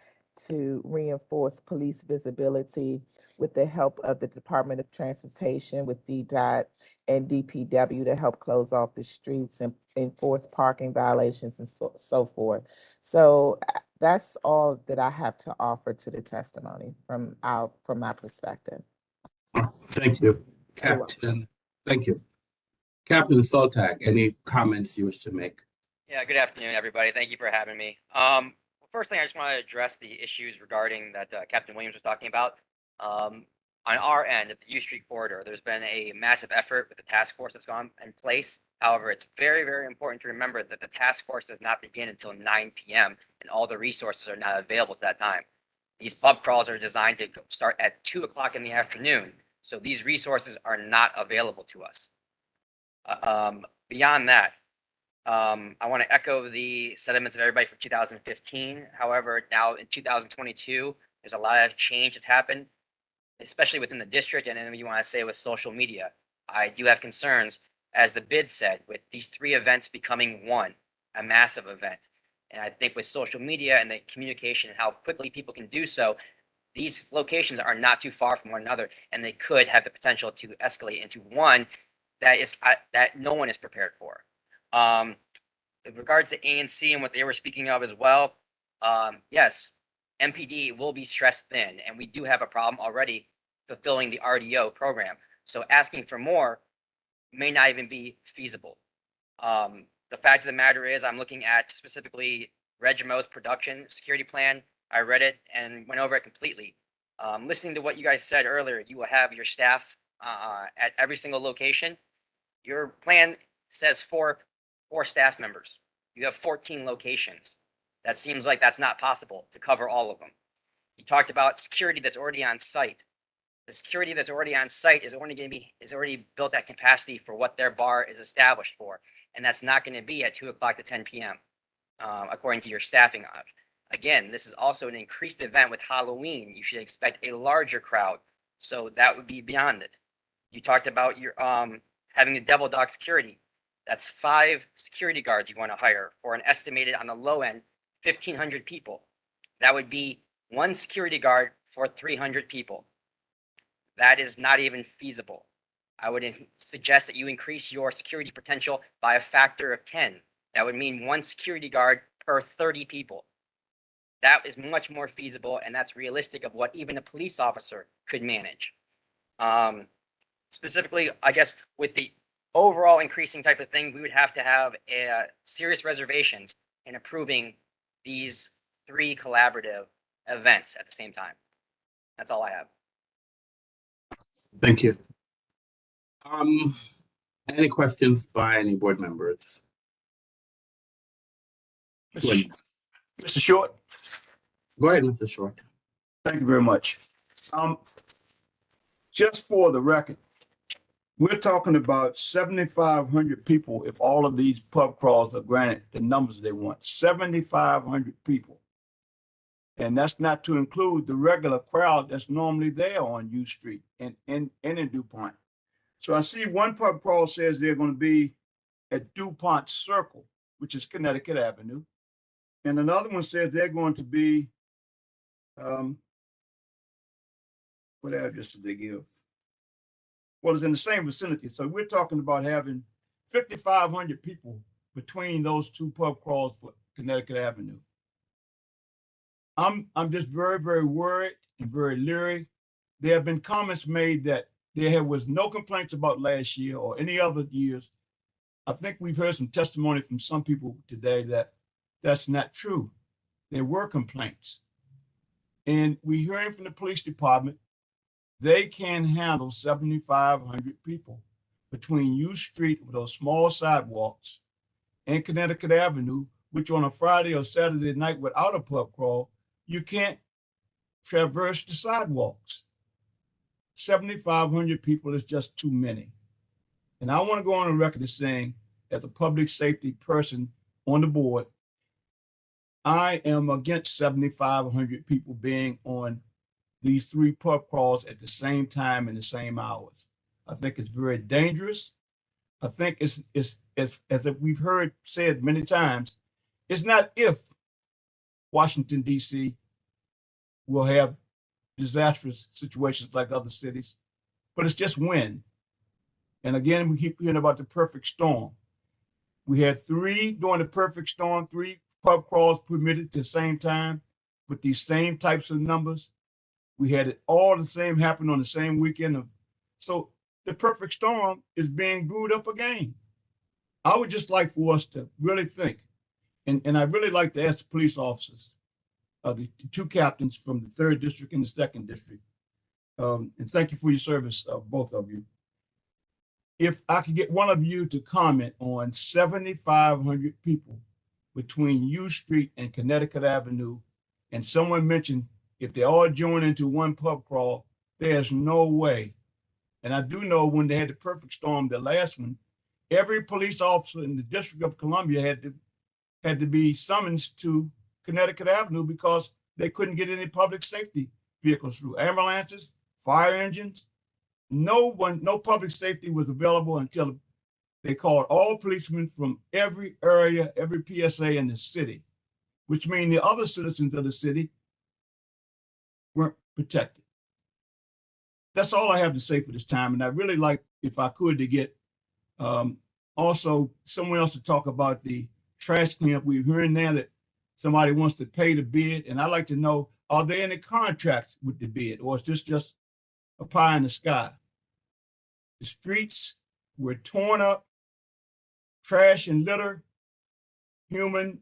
to reinforce police visibility with the help of the Department of Transportation, with DDOT and DPW to help close off the streets and enforce parking violations and so forth. So that's all that I have to offer to the testimony from my perspective. Thank you, Captain. Thank you. Captain Soltag, any comments you wish to make? Yeah, good afternoon, everybody. Thank you for having me. First thing, I just want to address the issues regarding that Captain Williams was talking about. On our end, at the U Street corridor, there's been a massive effort with the task force that's gone in place. However, it's very, very important to remember that the task force does not begin until 9 p.m. and all the resources are not available at that time. These pub crawls are designed to start at 2 o'clock in the afternoon, so these resources are not available to us. Beyond that, I want to echo the sentiments of everybody from 2015. However, now in 2022, there's a lot of change that's happened, especially within the district, and then you want to say with social media. I do have concerns, as the bid said, with these 3 events becoming one, a massive event. And I think with social media and the communication and how quickly people can do so, these locations are not too far from one another, and they could have the potential to escalate into one that no one is prepared for. In regards to ANC and what they were speaking of as well, yes, MPD will be stressed thin, and we do have a problem already fulfilling the RDO program. So asking for more may not even be feasible. The fact of the matter is, I'm looking at specifically Regimo's production security plan. I read it and went over it completely. Listening to what you guys said earlier, you will have your staff at every single location. Your plan says four staff members. You have 14 locations. That seems like that's not possible to cover all of them. You talked about security that's already on site. The security that's already on site is already built at capacity for what their bar is established for, and that's not going to be at 2 o'clock to 10 p.m. According to your staffing Again, this is also an increased event with Halloween. You should expect a larger crowd. So that would be beyond it. You talked about your having a double dock security. That's 5 security guards you want to hire for an estimated on the low end 1,500 people. That would be 1 security guard for 300 people. That is not even feasible. I would suggest that you increase your security potential by a factor of 10. That would mean 1 security guard per 30 people. That is much more feasible, and that's realistic of what even a police officer could manage. Specifically, I guess with the overall increasing type of thing, we would have to have serious reservations in approving these 3 collaborative events at the same time. That's all I have. Thank you. Any questions by any board members? Mr. Short. Go ahead, Mr. Short. Thank you very much. Just for the record, we're talking about 7,500 people if all of these pub crawls are granted the numbers they want. 7,500 people. And that's not to include the regular crowd that's normally there on U Street and in DuPont. So I see one pub crawl says they're going to be at DuPont Circle, which is Connecticut Avenue. And another one says they're going to be, what address did they give? Well, it's in the same vicinity. So we're talking about having 5,500 people between those 2 pub crawls for Connecticut Avenue. I'm just very, very worried and very leery. There have been comments made that there was no complaints about last year or any other years. I think we've heard some testimony from some people today that that's not true. There were complaints. And we're hearing from the police department, they can handle 7,500 people between U Street with those small sidewalks and Connecticut Avenue, which on a Friday or Saturday night without a pub crawl, you can't traverse the sidewalks. 7,500 people is just too many. And I want to go on the record as saying, as a public safety person on the board, I am against 7,500 people being on these 3 pub crawls at the same time in the same hours. I think it's very dangerous. I think it's as we've heard said many times, it's not if Washington, D.C. will have disastrous situations like other cities, but it's just when. And again, we keep hearing about the perfect storm. We had 3 during the perfect storm, 3 pub crawls permitted at the same time with these same types of numbers. We had it all the same happen on the same weekend. So the perfect storm is being brewed up again. I would just like for us to really think, and I really like to ask the police officers, the 2 captains from the 3rd district and the 2nd district, and thank you for your service, both of you. If I could get one of you to comment on 7,500 people between U Street and Connecticut Avenue, and someone mentioned if they all join into one pub crawl, there's no way. And I do know when they had the perfect storm, the last one, every police officer in the District of Columbia had to be summoned to Connecticut Avenue because they couldn't get any public safety vehicles through. Ambulances, fire engines, no public safety was available until they called all policemen from every area, every PSA in the city, which means the other citizens of the city weren't protected. That's all I have to say for this time. And I really like, if I could, to get also someone else to talk about the trash cleanup. We're hearing now that somebody wants to pay the bid. And I'd like to know, are there any contracts with the bid, or is this just a pie in the sky? The streets were torn up, trash and litter, human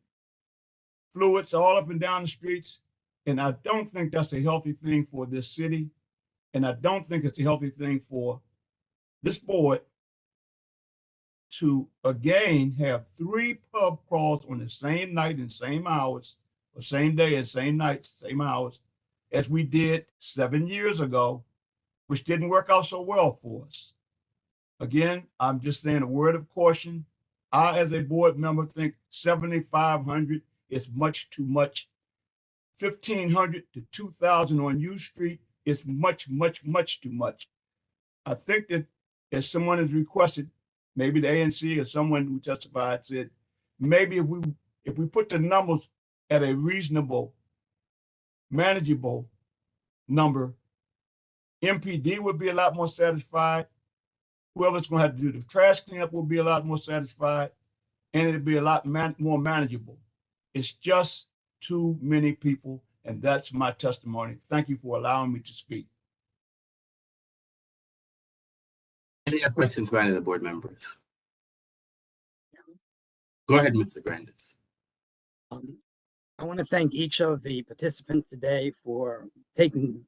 fluids all up and down the streets. And I don't think that's a healthy thing for this city. And I don't think it's a healthy thing for this board to again have 3 pub crawls on the same night and same hours, or same day and same night, same hours, as we did 7 years ago, which didn't work out so well for us. Again, I'm just saying a word of caution. I, as a board member, think 7,500 is much too much. 1,500 to 2,000 on U Street is much, much, much too much. I think that as someone has requested, maybe the ANC or someone who testified said, maybe if we put the numbers at a reasonable, manageable number, MPD would be a lot more satisfied. Whoever's going to have to do the trash cleanup will be a lot more satisfied, and it'll be a lot more manageable. It's just too many people, and that's my testimony. Thank you for allowing me to speak. Any other questions by any of the board members? Go ahead, Mr. Grandis. I want to thank each of the participants today for taking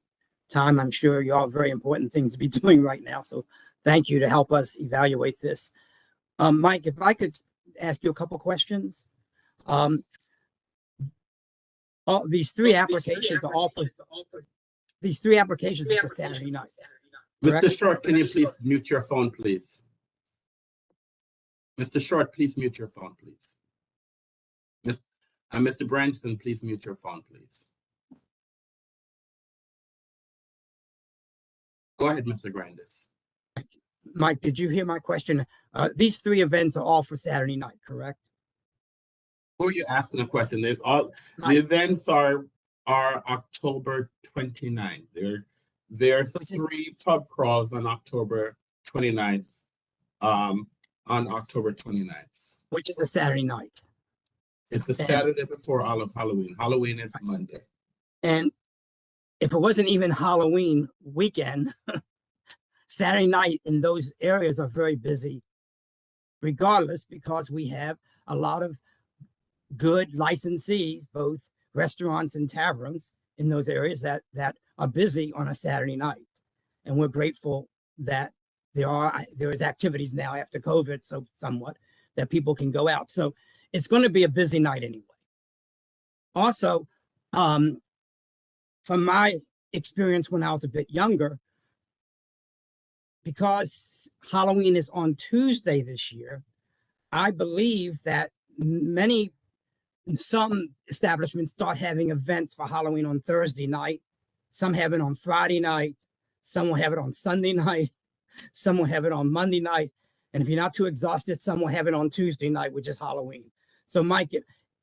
time. I'm sure you all have very important things to be doing right now. So thank you to help us evaluate this. Mike, if I could ask you a couple questions. All these three applications are all for Saturday night. Mr. Short, can you please mute your phone, please? Mr. Short, please mute your phone, please. Mr. Branson, please mute your phone, please. Go ahead, Mr. Grandis. Mike, did you hear my question? These three events are all for Saturday night, correct? Who are you asking a question? The events are October 29th. There are three pub crawls on October 29th. On October 29th. Which is a Saturday night. It's the Saturday before Halloween. Halloween is Monday. And if it wasn't even Halloween weekend, Saturday night in those areas are very busy, regardless, because we have a lot of good licensees, both restaurants and taverns in those areas that are busy on a Saturday night. And we're grateful that there is activities now after COVID, so somewhat, that people can go out. So it's going to be a busy night anyway. Also, from my experience when I was a bit younger, because Halloween is on Tuesday this year, I believe that some establishments start having events for Halloween on Thursday night. Some have it on Friday night. Some will have it on Sunday night. Some will have it on Monday night. And if you're not too exhausted, some will have it on Tuesday night, which is Halloween. So Mike,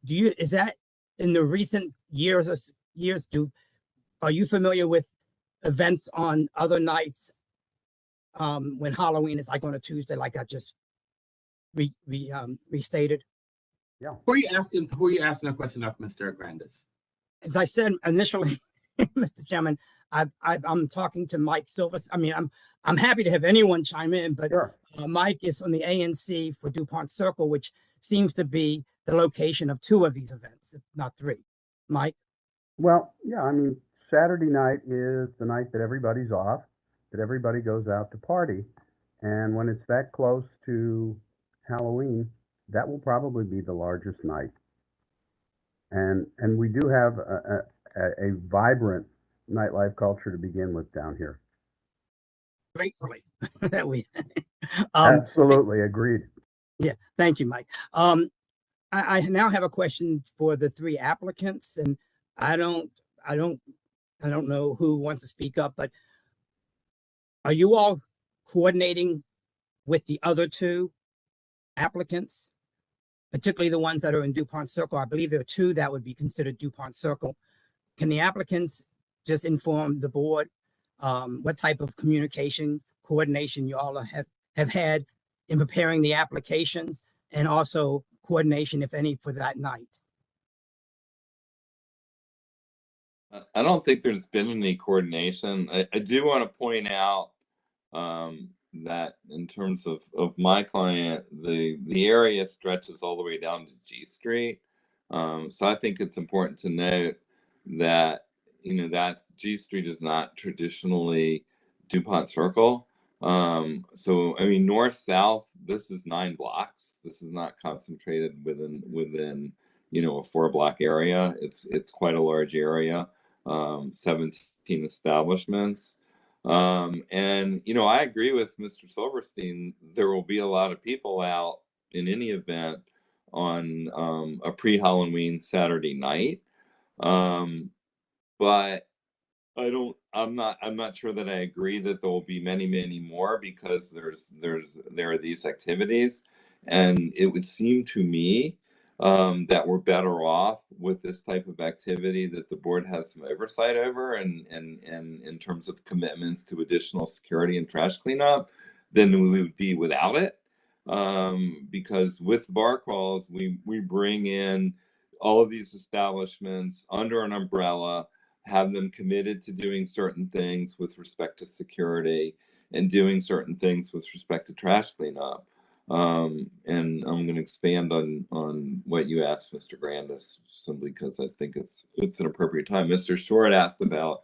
is that in the recent years, are you familiar with events on other nights when Halloween is like on a Tuesday, like I just restated? Yeah. Who are you asking a question of, Mr. Grandis? As I said initially, Mr. Chairman, I'm talking to Mike Silver. I mean, I'm happy to have anyone chime in, but sure. Mike is on the ANC for DuPont Circle, which seems to be the location of two of these events, if not three. Mike? Well, yeah, I mean, Saturday night is the night that everybody's off, that everybody goes out to party. And when it's that close to Halloween, that will probably be the largest night. And we do have a vibrant nightlife culture to begin with down here. Gratefully that we absolutely agreed. Yeah, thank you, Mike. I now have a question for the three applicants, and I don't know who wants to speak up, but are you all coordinating with the other two applicants, particularly the ones that are in DuPont Circle? I believe there are two that would be considered DuPont Circle. Can the applicants just inform the board what type of communication, coordination you all have had in preparing the applications, and also coordination, if any, for that night? I don't think there's been any coordination. I do want to point out that in terms of my client, the area stretches all the way down to G Street. So I think it's important to note that, that's G Street is not traditionally DuPont Circle. So I mean, north south, this is 9 blocks. This is not concentrated within a 4-block area. It's quite a large area. 17 establishments. And I agree with Mr. Silverstein. There will be a lot of people out in any event on a pre-Halloween Saturday night. But I'm not sure that I agree that there will be many more, because there are these activities, and it would seem to me that we're better off with this type of activity that the board has some oversight over, and in terms of commitments to additional security and trash cleanup, than we would be without it. Because with bar calls, we bring in all of these establishments under an umbrella, have them committed to doing certain things with respect to security and doing certain things with respect to trash cleanup. And I'm going to expand on what you asked, Mr. Grandis, simply because I think it's an appropriate time. Mr. Short asked about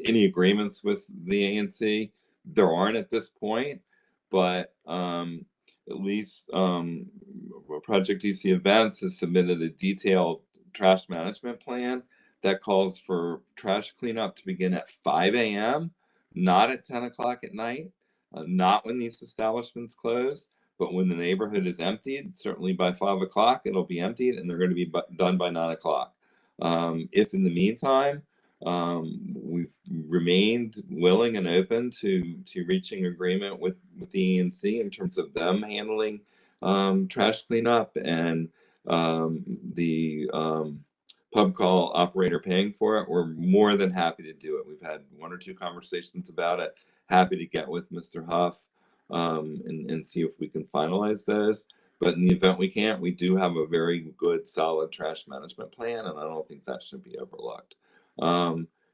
any agreements with the ANC. There aren't at this point, but at least Project DC Events has submitted a detailed trash management plan that calls for trash cleanup to begin at 5 a.m., not at 10 o'clock at night, not when these establishments close, but when the neighborhood is emptied. Certainly by 5 o'clock, it'll be emptied, and they're going to be done by 9 o'clock. If in the meantime, we've remained willing and open to reaching agreement with the ENC in terms of them handling trash cleanup and the pub crawl operator paying for it, we're more than happy to do it. We've had 1 or 2 conversations about it. Happy to get with Mr. Huff and see if we can finalize those. But in the event we can't, we do have a very good, solid trash management plan, and I don't think that should be overlooked.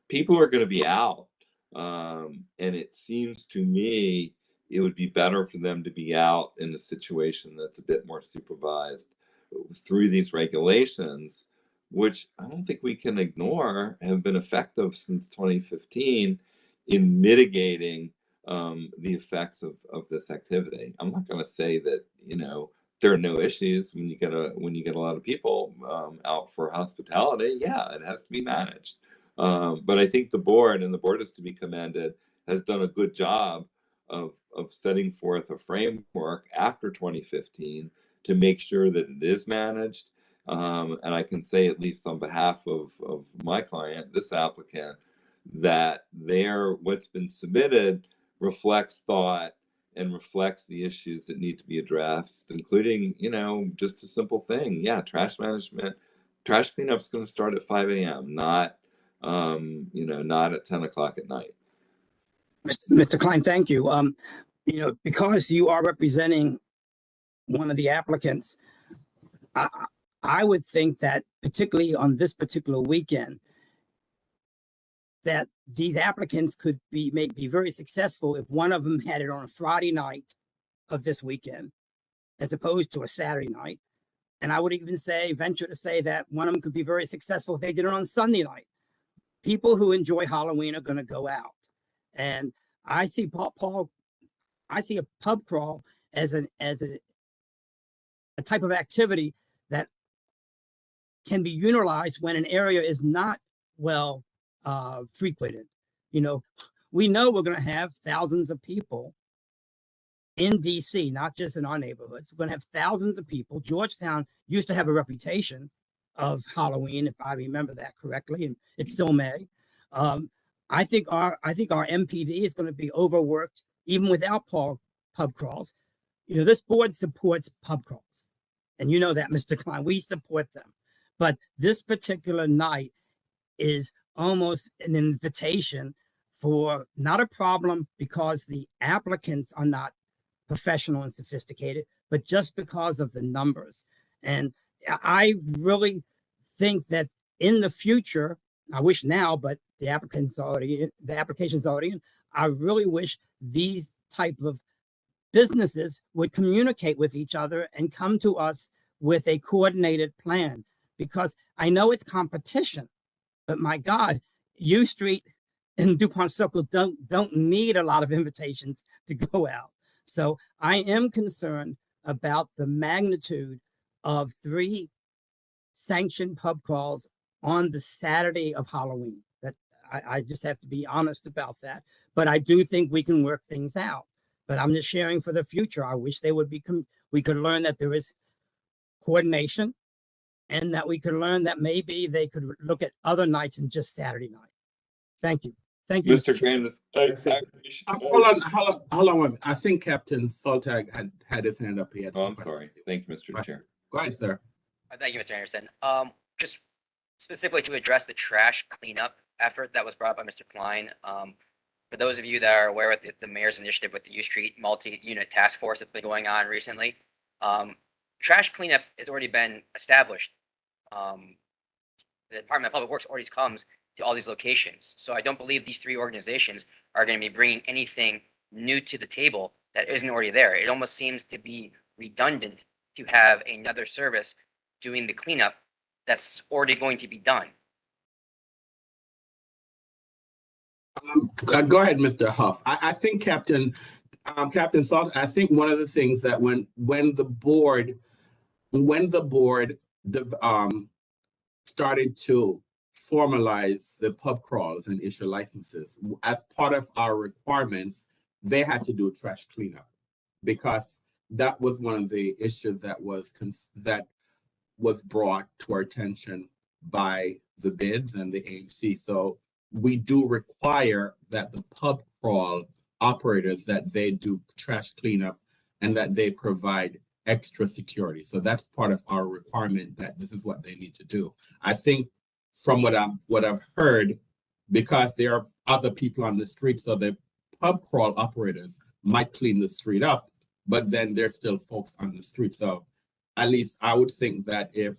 People are going to be out, and it seems to me it would be better for them to be out in a situation that's a bit more supervised through these regulations, which I don't think we can ignore, have been effective since 2015 in mitigating the effects of this activity. I'm not going to say that, there are no issues when you get a lot of people out for hospitality. Yeah, it has to be managed. But I think the board is to be commended, has done a good job of setting forth a framework after 2015 to make sure that it is managed. And I can say, at least on behalf of my client, this applicant, that what's been submitted reflects thought and reflects the issues that need to be addressed, including, just a simple thing. Yeah, trash management, trash cleanup is going to start at 5 a.m., not at 10 o'clock at night. Mr. Klein, thank you. Because you are representing one of the applicants, I would think that particularly on this particular weekend, that these applicants could be very successful if one of them had it on a Friday night of this weekend, as opposed to a Saturday night. And I would even venture to say that one of them could be very successful if they did it on Sunday night. People who enjoy Halloween are going to go out. And I see I see a pub crawl as a type of activity that can be utilized when an area is not well frequented. We know we're going to have thousands of people in DC, not just in our neighborhoods. We're going to have thousands of people. Georgetown used to have a reputation of Halloween, if I remember that correctly, and it still may. I think our MPD is going to be overworked even without pub crawls. This board supports pub crawls, and you know that, Mr. Klein. We support them, but this particular night is almost an invitation for not a problem because the applicants are not professional and sophisticated, but just because of the numbers. And I really think that in the future, I wish now, but the application's already in. I really wish these type of businesses would communicate with each other and come to us with a coordinated plan, because I know it's competition, but my God, U Street and DuPont Circle don't need a lot of invitations to go out. So I am concerned about the magnitude of 3 sanctioned pub crawls on the Saturday of Halloween. That I just have to be honest about that. But I do think we can work things out. But I'm just sharing for the future. I wish they would we could learn that there is coordination and that we could learn that maybe they could look at other nights than just Saturday night. Thank you. Thank you, Mr. Chairman. Grandis, Hold on one minute. I think Captain Soltag had his hand up. He had oh, some I'm questions. sorry. Thank you, Mr. Chair. Go ahead, sir. Thank you, Mr. Anderson. Just specifically to address the trash cleanup effort that was brought up by Mr. Klein. For those of you that are aware of the mayor's initiative with the U Street multi-unit task force that's been going on recently, trash cleanup has already been established. The Department of Public Works already comes to all these locations. So I don't believe these three organizations are going to be bringing anything new to the table that isn't already there. It almost seems to be redundant to have another service doing the cleanup that's already going to be done. Go ahead, Mr. Huff. I think Captain Salt, I think one of the things that when the board started to formalize the pub crawls and issue licenses, as part of our requirements, they had to do trash cleanup because that was one of the issues that was brought to our attention by the bids and the ANC. So we do require that the pub crawl operators, that they do trash cleanup and that they provide extra security. So that's part of our requirement, that this is what they need to do. I think from what I've heard, because there are other people on the street, so the pub crawl operators might clean the street up, but then there's still folks on the street. So at least I would think that if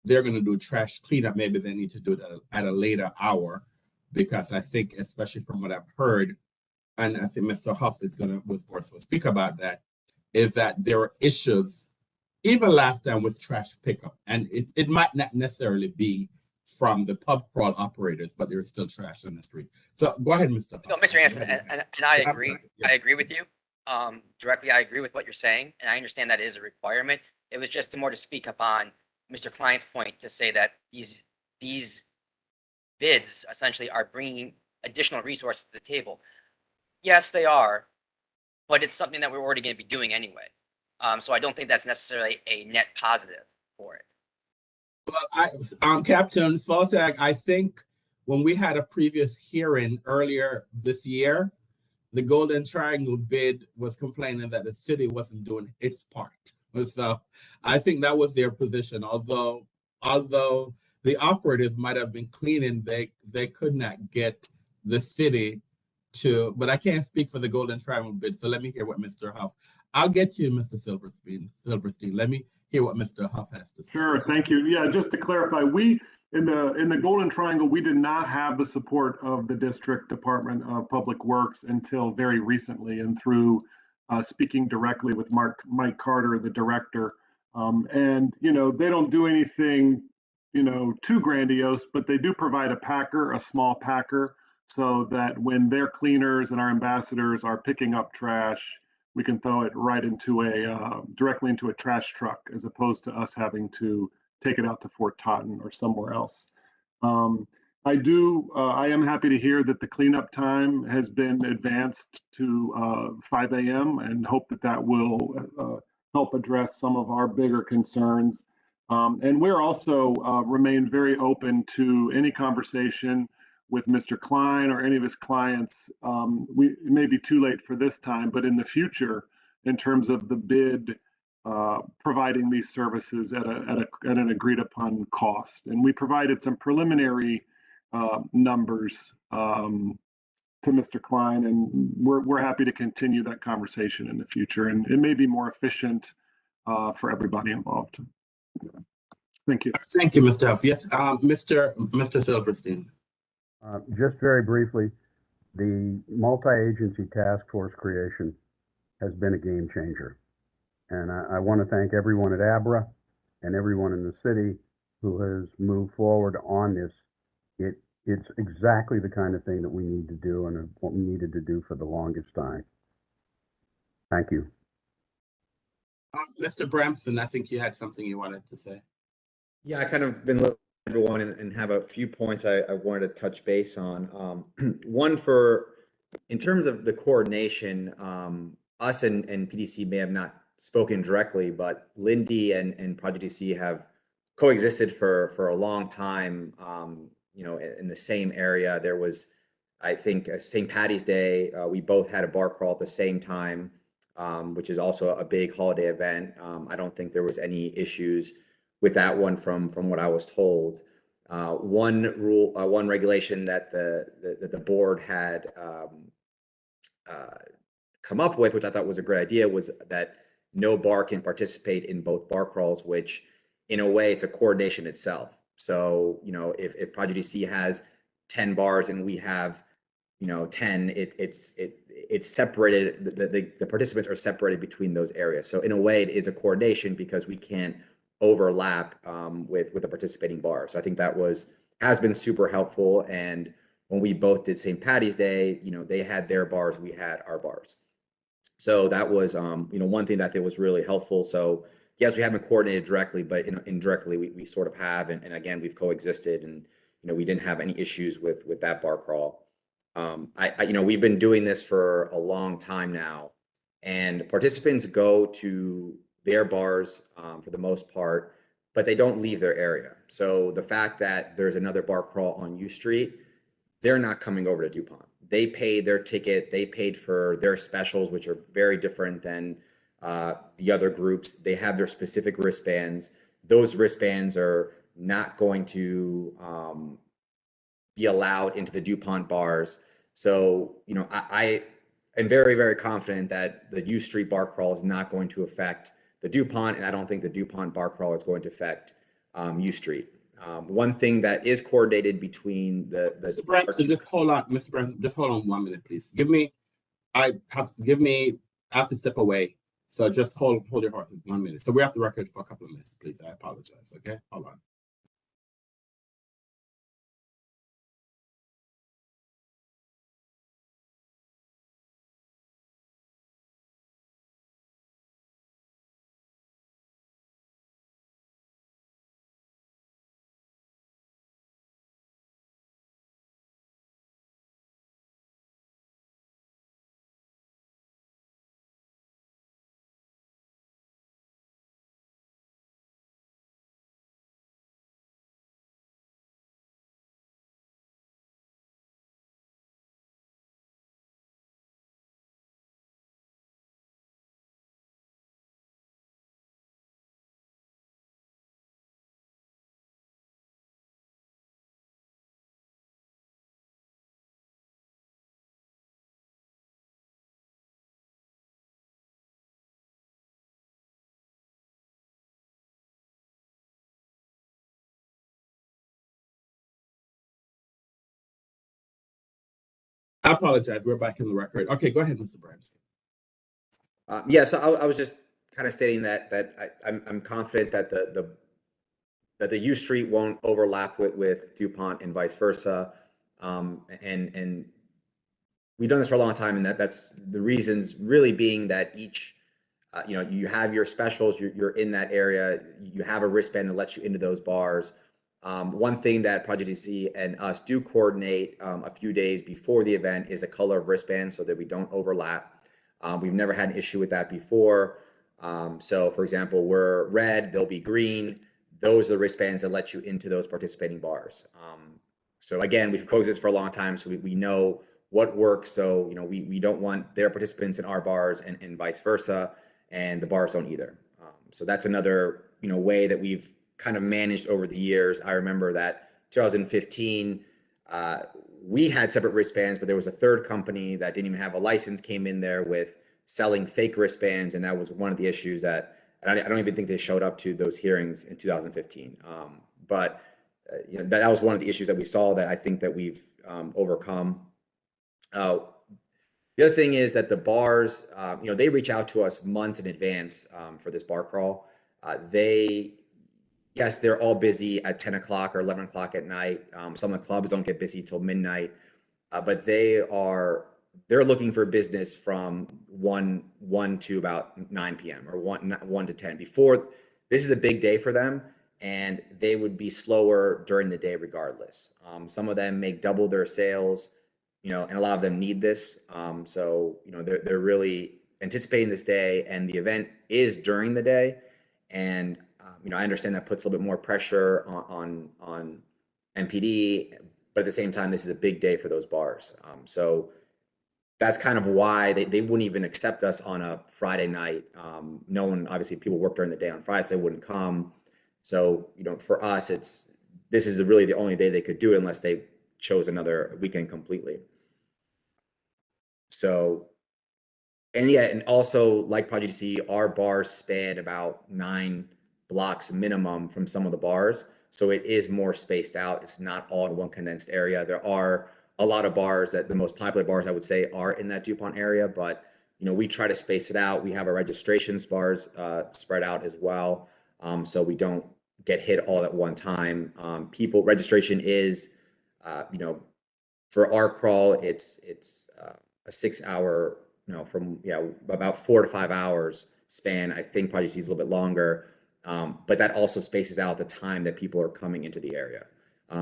they're going to do trash cleanup, maybe they need to do it at a later hour, because I think, especially from what I've heard, and I think Mr. Huff is going to, of course, will speak about that, is that there are issues, even last time with trash pickup, and it might not necessarily be from the pub crawl operators, but there's still trash in the street. So go ahead, Mr. Huff. No, Mr. Anderson, and I agree. I agree with you. Directly, I agree with what you're saying, and I understand that is a requirement. It was just more to speak upon Mr. Klein's point, to say that these bids essentially are bringing additional resources to the table. Yes, they are, but it's something that we're already going to be doing anyway. So I don't think that's necessarily a net positive for it. Well, Captain Soltag, I think when we had a previous hearing earlier this year, the Golden Triangle bid was complaining that the city wasn't doing its part. So I think that was their position. Although the operatives might have been cleaning, they could not get the city to, but I can't speak for the Golden Triangle bid. So let me hear what Mr. Huff. I'll get to you, Mr. Silverstein. Let me hear what Mr. Huff has to say. Sure, thank you. Yeah, just to clarify, we in the Golden Triangle, we did not have the support of the District Department of Public Works until very recently, and through speaking directly with Mike Carter, the director. And they don't do anything too grandiose, but they do provide a small packer, so that when their cleaners and our ambassadors are picking up trash, we can throw it right into directly into a trash truck, as opposed to us having to take it out to Fort Totten or somewhere else. I am happy to hear that the cleanup time has been advanced to 5 a.m. and hope that will help address some of our bigger concerns. And we're also remain very open to any conversation with Mr. Klein or any of his clients. It may be too late for this time, but in the future, in terms of the bid, providing these services at an agreed upon cost. And we provided some preliminary numbers to Mr. Klein, and we're happy to continue that conversation in the future. And it may be more efficient for everybody involved. Thank you. Thank you, Mr. Huff. Yes, Mr. Silverstein. Just very briefly, the multi-agency task force creation has been a game changer. And I want to thank everyone at ABRA and everyone in the city who has moved forward on this. It's exactly the kind of thing that we need to do, and what we needed to do for the longest time. Thank you. Mr. Bramson, I think you had something you wanted to say. Yeah, I kind of been looking at everyone and have a few points I wanted to touch base on. One, in terms of the coordination, us and PDC may have not spoken directly, but Lindy and Project DC have coexisted for a long time. You know, in the same area. There was, I think, St. Patty's Day. We both had a bar crawl at the same time, which is also a big holiday event. I don't think there was any issues with that one from what I was told. One regulation that the board had come up with, which I thought was a great idea, was that no bar can participate in both bar crawls, which in a way it's a coordination itself. So, you know, if Project DC has 10 bars and we have, you know, 10, it's separated, the participants are separated between those areas. So in a way it is a coordination because we can't overlap with the participating bars. So I think that has been super helpful. And when we both did St. Patty's Day, you know, they had their bars, we had our bars. So that was, you know, one thing that was really helpful. So yes, we haven't coordinated directly, but indirectly we sort of have. And again, we've coexisted, and, you know, we didn't have any issues with that bar crawl. You know, we've been doing this for a long time now, and participants go to their bars for the most part, but they don't leave their area. So the fact that there's another bar crawl on U Street, they're not coming over to DuPont. They paid their ticket, they paid for their specials, which are very different than the other groups. They have their specific wristbands. Those wristbands are not going to be allowed into the DuPont bars. So, you know, I am very, very confident that the U Street bar crawl is not going to affect the DuPont, and I don't think the DuPont bar crawl is going to affect U Street. One thing that is coordinated between the Mr. Branson, just hold on, Mr. Branson, just hold on 1 minute, please. I have to step away. So just hold your horses 1 minute. So we're off the record for a couple of minutes, please. I apologize. Okay, hold on. I apologize. We're back in the record. Okay, go ahead, Mr. Branson. Yeah, so I was just kind of stating that I'm confident that the U Street won't overlap with DuPont and vice versa. And we've done this for a long time, and that's the reasons really being that each, you know, you have your specials, you're in that area, you have a wristband that lets you into those bars. One thing that Project DC and us do coordinate a few days before the event is a color of wristband so that we don't overlap. We've never had an issue with that before. So for example, we're red, they'll be green. Those are the wristbands that let you into those participating bars. So again, we've coexisted for a long time, so we know what works. So, you know, we don't want their participants in our bars and vice versa, and the bars don't either. So that's another, you know, way that we've kind of managed over the years. I remember that 2015, we had separate wristbands, but there was a third company that didn't even have a license, came in there with selling fake wristbands, and that was one of the issues that, and I don't even think they showed up to those hearings in 2015. But you know, that was one of the issues that we saw that I think that we've overcome. The other thing is that the bars, you know, they reach out to us months in advance for this bar crawl. Yes, they're all busy at 10 o'clock or 11 o'clock at night. Some of the clubs don't get busy till midnight, but they're looking for business from 1 to about 9 p.m. or 1 to 10. Before, this is a big day for them, and they would be slower during the day regardless. Some of them make double their sales, you know, and a lot of them need this. So, you know, they're really anticipating this day, and the event is during the day. And I understand that puts a little bit more pressure on MPD, but at the same time, this is a big day for those bars. So that's kind of why they wouldn't even accept us on a Friday night. No one, obviously, people work during the day on Friday, so they wouldn't come. So, for us, this is really the only day they could do it unless they chose another weekend completely. So, and also like Project DC, our bars span about 9 blocks minimum from some of the bars. So it is more spaced out. It's not all in one condensed area. There are a lot of bars that the most popular bars, I would say, are in that DuPont area, but we try to space it out. We have our registrations bars spread out as well, so we don't get hit all at one time. Registration is, for our crawl, it's a 6-hour, from about 4 to 5 hours span. I think Project C is a little bit longer, but that also spaces out the time that people are coming into the area.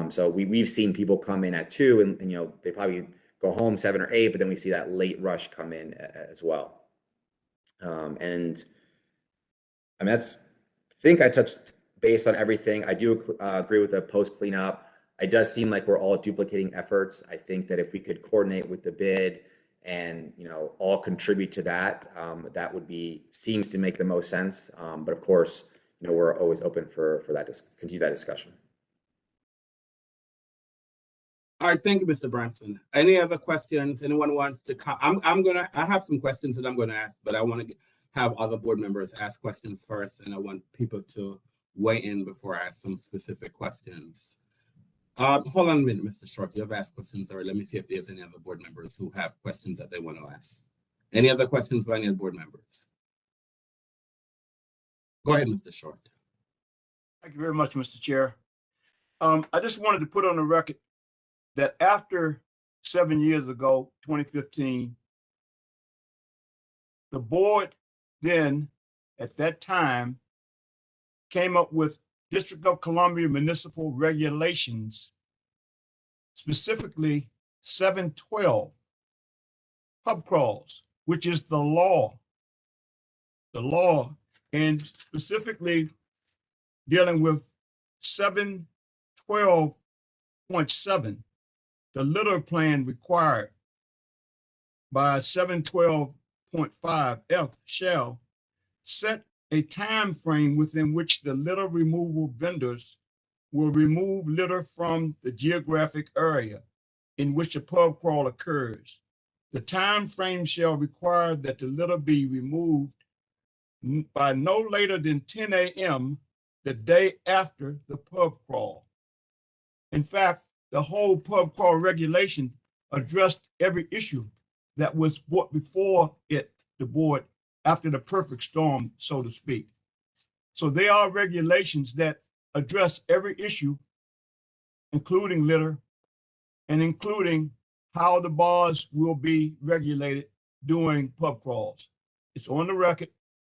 So we've seen people come in at 2 and they probably go home 7 or 8, but then we see that late rush come in as well. And I mean, I think I touched base on everything. I do agree with the post cleanup. It does seem like we're all duplicating efforts. I think that if we could coordinate with the bid and all contribute to that, that would seems to make the most sense. But of course, we're always open for that continue that discussion. All right, thank you, Mr. Branson. Any other questions? Anyone wants to come? I have some questions that I'm going to ask, but I want to have other board members ask questions first, and I want people to weigh in before I ask some specific questions. Hold on a minute, Mr. Short. You have asked questions already. Let me see if there's any other board members who have questions that they want to ask. Any other questions by any board members? Go ahead, Mr. Short. Thank you very much, Mr. Chair. I just wanted to put on the record that after 7 years ago, 2015, the board then, at that time, came up with District of Columbia municipal regulations, specifically 712 pub crawls, which is the law, and specifically dealing with 712.7, the litter plan required by 712.5 F shall set a time frame within which the litter removal vendors will remove litter from the geographic area in which a pub crawl occurs. The time frame shall require that the litter be removed by no later than 10 a.m. the day after the pub crawl. In fact, the whole pub crawl regulation addressed every issue that was brought before the board after the perfect storm, so to speak. So there are regulations that address every issue, including litter and including how the bars will be regulated during pub crawls. It's on the record,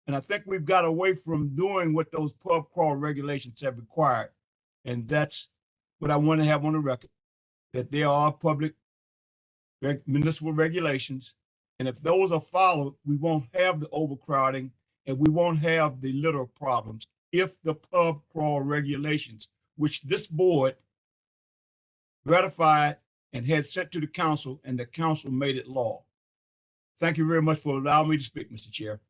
and I think we've got away from doing what those pub crawl regulations have required. And that's what I want to have on the record, that there are public municipal regulations. And if those are followed, we won't have the overcrowding and we won't have the litter problems if the pub crawl regulations, which this board ratified and had sent to the council, and the council made it law. Thank you very much for allowing me to speak, Mr. Chair.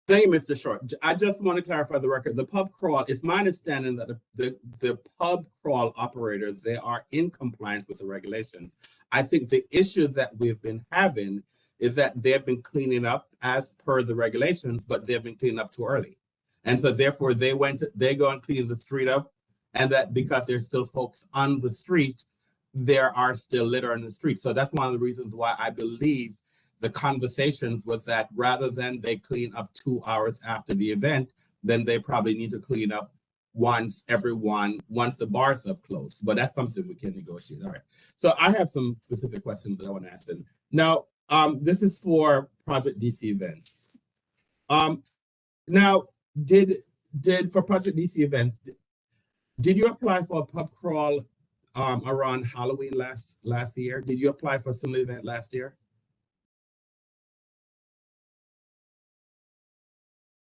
Thank you, Mr. Short. I just want to clarify the record. The pub crawl, it's my understanding that the pub crawl operators, they are in compliance with the regulations. I think the issue that we've been having is that they've been cleaning up as per the regulations, but they've been cleaning up too early. And so therefore they go and clean the street up, and that because there's still folks on the street, there are still litter on the street. So that's one of the reasons why I believe the conversations was that rather than they clean up 2 hours after the event, then they probably need to clean up once the bars have closed. But that's something we can negotiate. All right. So I have some specific questions that I want to ask them. Now, this is for Project DC events. Now, did for Project DC events, did you apply for a pub crawl around Halloween last year? Did you apply for some event last year?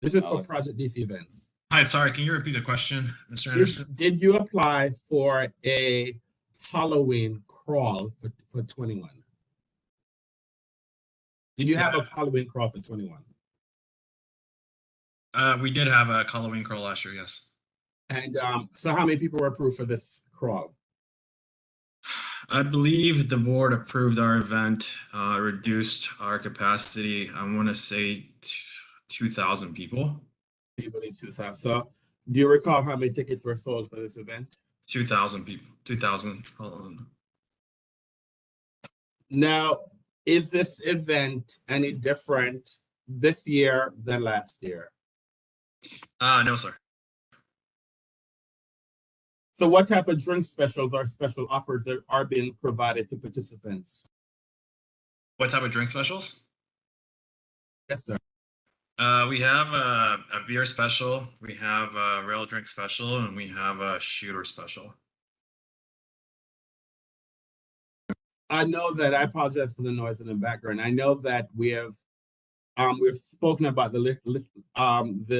This is for Project DC events. Hi, sorry, can you repeat the question, Mr. Anderson? Did you apply for a Halloween crawl for 21? Did you have a Halloween crawl for 21? We did have a Halloween crawl last year, yes. And so how many people were approved for this crawl? I believe the board approved our event, reduced our capacity. I want to say 2,000 people. You believe 2,000. So do you recall how many tickets were sold for this event? 2,000 people. 2,000. Hold on. Now, is this event any different this year than last year? No, sir. So what type of drink specials or special offers are being provided to participants? What type of drink specials? Yes, sir. We have a beer special, we have a rail drink special, and we have a shooter special. I know that, I apologize for the noise in the background. I know that we've spoken about the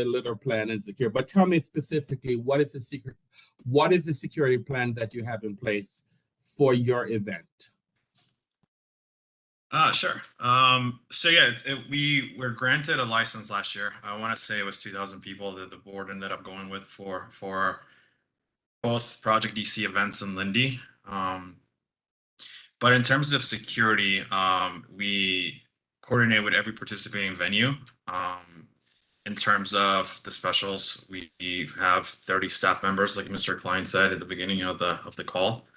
litter plan and secure, but tell me specifically, what is the security plan that you have in place for your event? Sure. So yeah, we were granted a license last year. I want to say it was 2,000 people that the board ended up going with for both Project DC events and Lindy. But in terms of security, we coordinate with every participating venue. In terms of the specials, we have 30 staff members, like Mr. Klein said at the beginning of the call.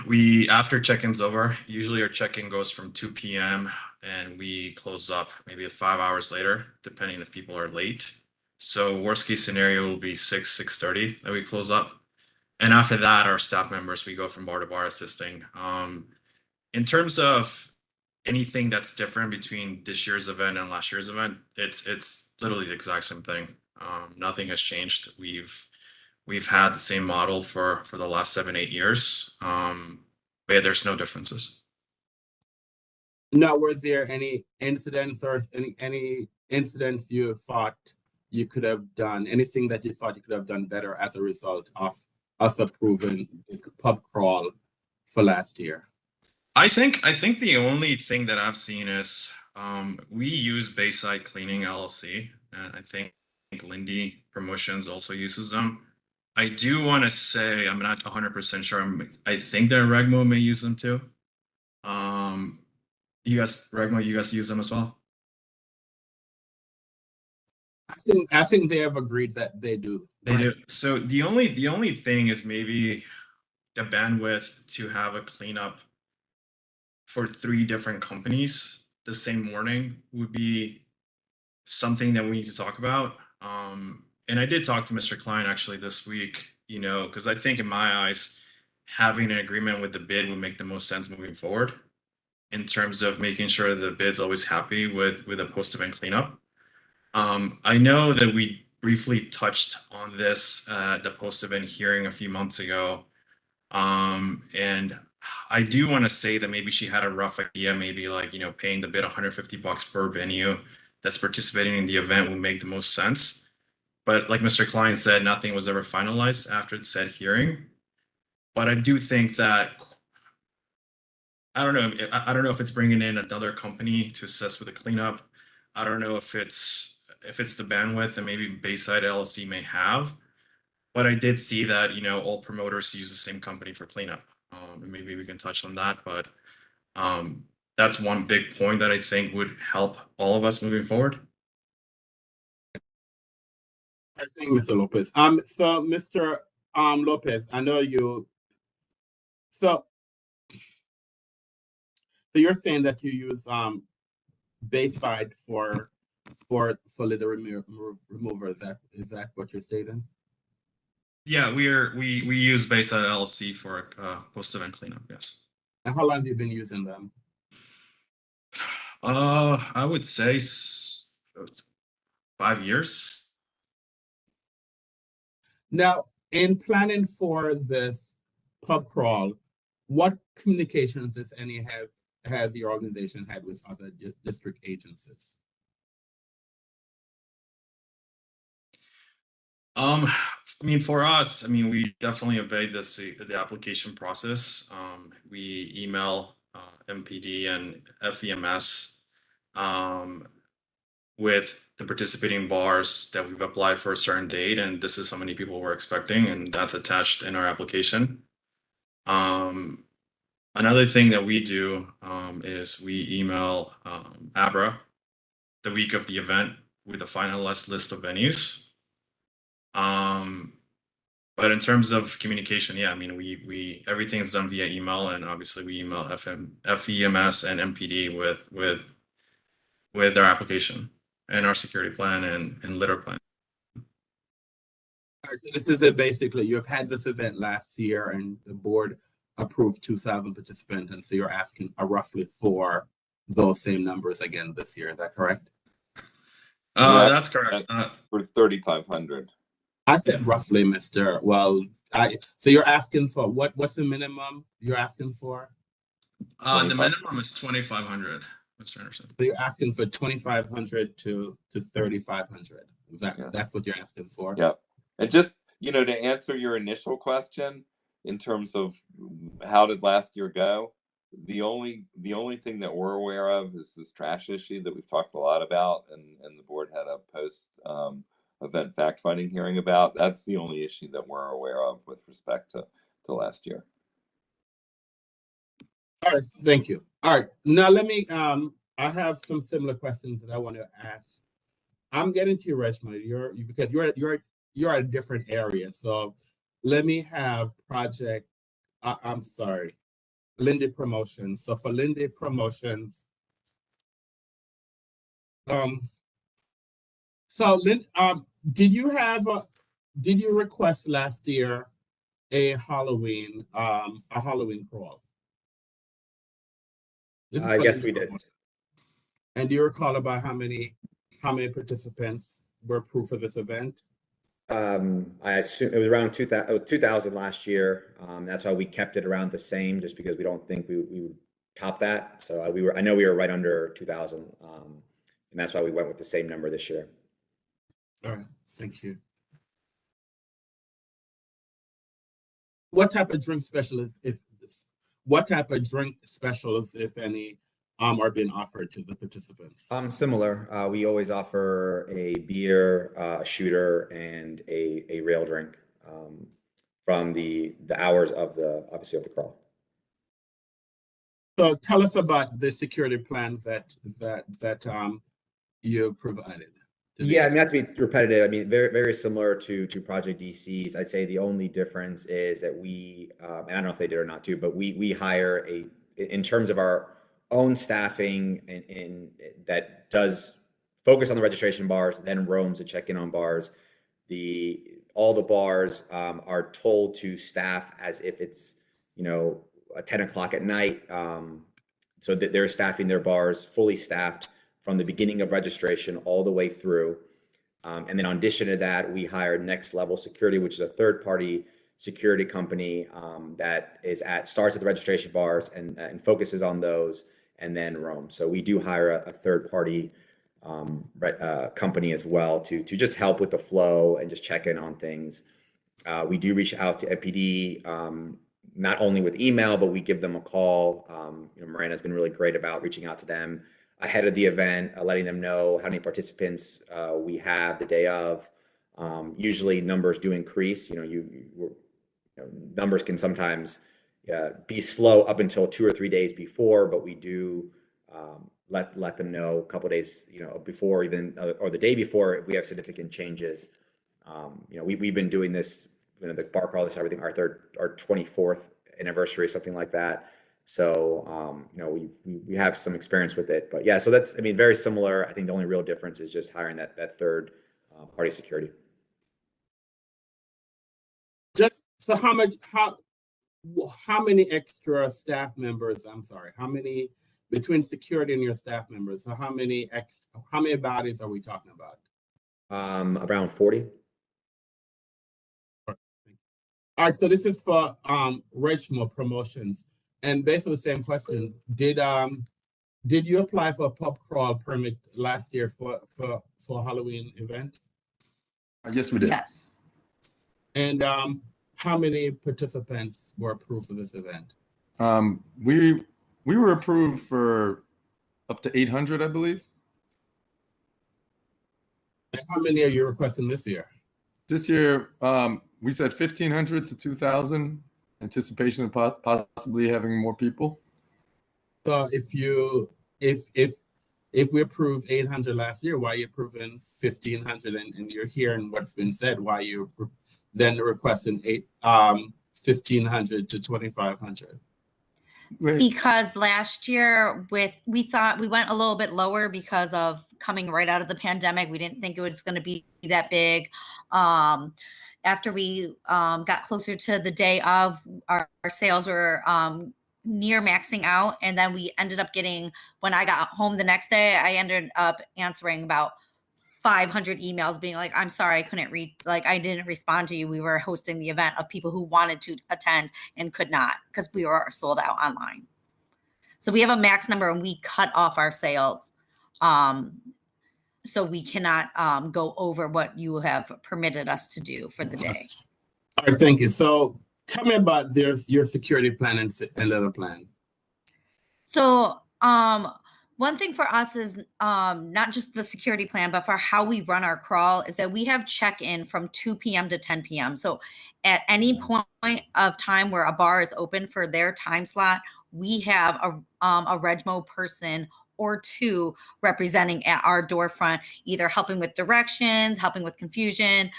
We, after check-in's over, usually our check-in goes from 2 p.m. and we close up maybe 5 hours later, depending if people are late. So worst case scenario will be 6:30 that we close up. And after that, our staff members, we go from bar to bar assisting. In terms of anything that's different between this year's event and last year's event, it's literally the exact same thing. Nothing has changed. We've had the same model for the last 7-8 years. But yeah, there's no differences. Now, was there any incidents or any incidents you thought you could have done, anything that you thought you could have done better as a result of us approving the pub crawl for last year? I think the only thing that I've seen is we use Bayside Cleaning LLC, and I think Lindy Promotions also uses them. I do want to say I'm not 100% sure. I think that Regmo may use them too. Regmo, you guys use them as well? I think they have agreed that they do. They do. So the only thing is maybe the bandwidth to have a cleanup for 3 different companies the same morning would be something that we need to talk about. And I did talk to Mr. Klein actually this week, because I think in my eyes, having an agreement with the bid would make the most sense moving forward in terms of making sure that the bid's always happy with a post-event cleanup. I know that we briefly touched on this at the post-event hearing a few months ago. And I do want to say that maybe she had a rough idea, maybe like, paying the bid $150 per venue that's participating in the event would make the most sense. But like Mr. Klein said, nothing was ever finalized after the said hearing. But I do think that, I don't know if it's bringing in another company to assist with the cleanup. I don't know if it's the bandwidth that maybe Bayside LLC may have. But I did see that, all promoters use the same company for cleanup. And maybe we can touch on that, but that's one big point that I think would help all of us moving forward. I think, Mr. Lopez. So Mr. Lopez, I know you. So you're saying that you use Bayside for litter remover. Is that what you're stating? Yeah, we use Bayside LLC for post-event cleanup. Yes. And how long have you been using them? I would say 5 years. Now, in planning for this pub crawl, what communications, if any, has your organization had with other district agencies? I mean, for us, I mean, we definitely obey the application process. We email MPD and FEMS with the participating bars that we've applied for a certain date, and this is how many people we're expecting, and that's attached in our application. Another thing that we do is we email ABRA the week of the event with a finalized list of venues. But in terms of communication, yeah, I mean, we everything's done via email, and obviously we email FEMS and MPD with our application and our security plan and litter plan. All right, so this is it basically. You've had this event last year, and the board approved 2,000 participants, and so you're asking roughly for those same numbers again this year. Is that correct? That's correct. For 3,500. I said roughly, Mr. Well, so you're asking for what? What's the minimum you're asking for? The minimum is 2,500, Mr. Anderson. So you're asking for 2,500 to 3,500. That's what you're asking for? Yeah. And just, you know, to answer your initial question in terms of how did last year go, the only thing that we're aware of is this trash issue that we've talked a lot about, and the board had a post event fact-finding hearing about. That's the only issue that we're aware of with respect to last year. All right, thank you. All right, now let me, I have some similar questions that I want to ask. I'm getting to your resume, because you're at a different area. So let me have I'm sorry, Lindy Promotions. So for Lindy Promotions, did you request last year a Halloween crawl? Yes, we did. And do you recall about how many participants were approved for this event? I assume it was around 2,000 last year. That's why we kept it around the same, just because we don't think we would top that. So I know we were right under 2,000, and that's why we went with the same number this year. All right, thank you. What type of drink specials, if any, are being offered to the participants? Similar. We always offer a beer, a shooter, and a rail drink from the hours of obviously of the crawl. So tell us about the security plans that you've provided. Yeah, I mean, not to be repetitive, I mean, very, very similar to Project DC's. I'd say the only difference is that we, and I don't know if they did or not too, but we hire in terms of our own staffing and that does focus on the registration bars, then roams to check in on bars. All the bars are told to staff as if it's, you know, 10 o'clock at night. So that they're staffing their bars fully staffed from the beginning of registration all the way through. And then in addition to that, we hired Next Level Security, which is a third-party security company that starts at the registration bars and focuses on those and then roam. So we do hire a third-party company as well to just help with the flow and just check in on things. We do reach out to MPD, not only with email, but we give them a call. You know, Miranda's been really great about reaching out to them ahead of the event, letting them know how many participants we have the day of. Usually numbers do increase. You know, numbers can sometimes be slow up until 2 or 3 days before, but we do let them know a couple of days, you know, before even or the day before if we have significant changes. You know, we've been doing this, you know, the bar crawl, this everything, our 24th anniversary, something like that. So, you know, we have some experience with it, but yeah, so that's, I mean, very similar. I think the only real difference is just hiring that third party security. Just so how many extra staff members, how many between security and your staff members? So how many bodies are we talking about? Around 40. All right, so this is for Richmond Promotions. And basically the same question, did you apply for a pub crawl permit last year for a Halloween event? Yes, we did. Yes. And how many participants were approved for this event? We were approved for up to 800, I believe. And how many are you requesting this year? This year, we said 1,500 to 2,000. Anticipation of possibly having more people. So if we approved 800 last year, why are you approving 1,500? And you're hearing what's been said, why you then requesting 1,500 to 2,500? Because last year we thought we went a little bit lower because of coming right out of the pandemic. We didn't think it was going to be that big. After we got closer to the day of, our sales were near maxing out. And then we ended up getting, when I got home the next day, I ended up answering about 500 emails being like, I'm sorry, I couldn't read, like, I didn't respond to you. We were hosting the event, of people who wanted to attend and could not because we were sold out online. So we have a max number and we cut off our sales. So we cannot go over what you have permitted us to do for the day. All right, thank you. So tell me about your security plan and other plan. So one thing for us is not just the security plan, but for how we run our crawl is that we have check-in from 2 p.m. to 10 p.m. So at any point of time where a bar is open for their time slot, we have a Regmo person or two representing at our door front, either helping with directions, helping with confusion,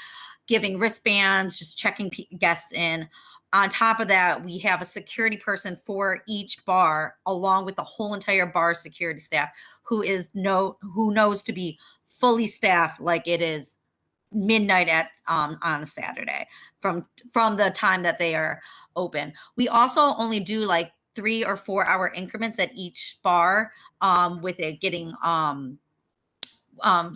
giving wristbands, just checking guests in. On top of that, we have a security person for each bar, along with the whole entire bar security staff, who knows to be fully staffed like it is midnight on a Saturday from the time that they are open. We also only do like 3 or 4 hour increments at each bar, with it getting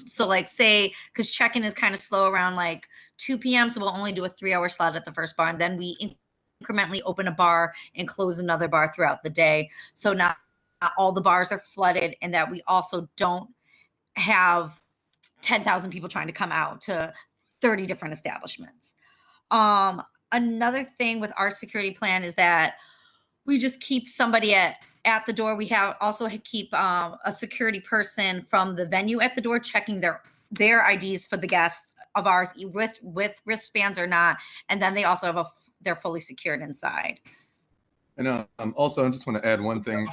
so like say, because check-in is kind of slow around like 2 p.m. So we'll only do a 3-hour slot at the first bar, and then we incrementally open a bar and close another bar throughout the day. So not all the bars are flooded, and that we also don't have 10,000 people trying to come out to 30 different establishments. Another thing with our security plan is that we just keep somebody at the door. We also keep a security person from the venue at the door checking their IDs for the guests of ours with wristbands or not. And then they also have they're fully secured inside. And also, I just want to add one thing.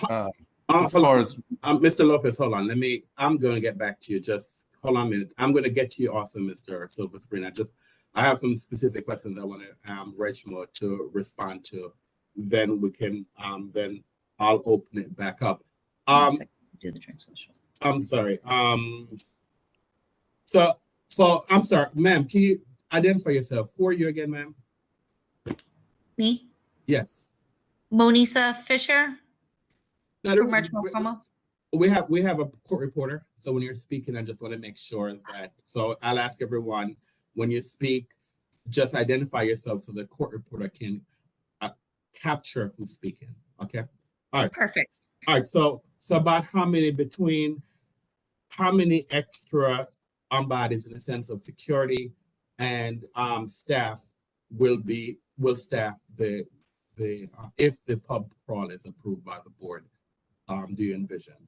As far as Mr. Lopez, hold on. I'm going to get back to you. Just hold on a minute. I'm going to get to you also, Mr. Silver Screen. I have some specific questions I want to Regmo to respond to. Then we can then I'll open it back up. Do the translation. I'm sorry. So I'm sorry, ma'am, can you identify yourself? Who are you again, ma'am? Me? Yes. Monisa Fisher. No, from Regmo Promo. We have a court reporter. So when you're speaking, I just want to make sure that, so I'll ask everyone, when you speak, just identify yourself so the court reporter can capture who's speaking. Okay. All right. Perfect. All right. So about how many extra bodies in the sense of security and staff will staff the if the pub crawl is approved by the board? Do you envision?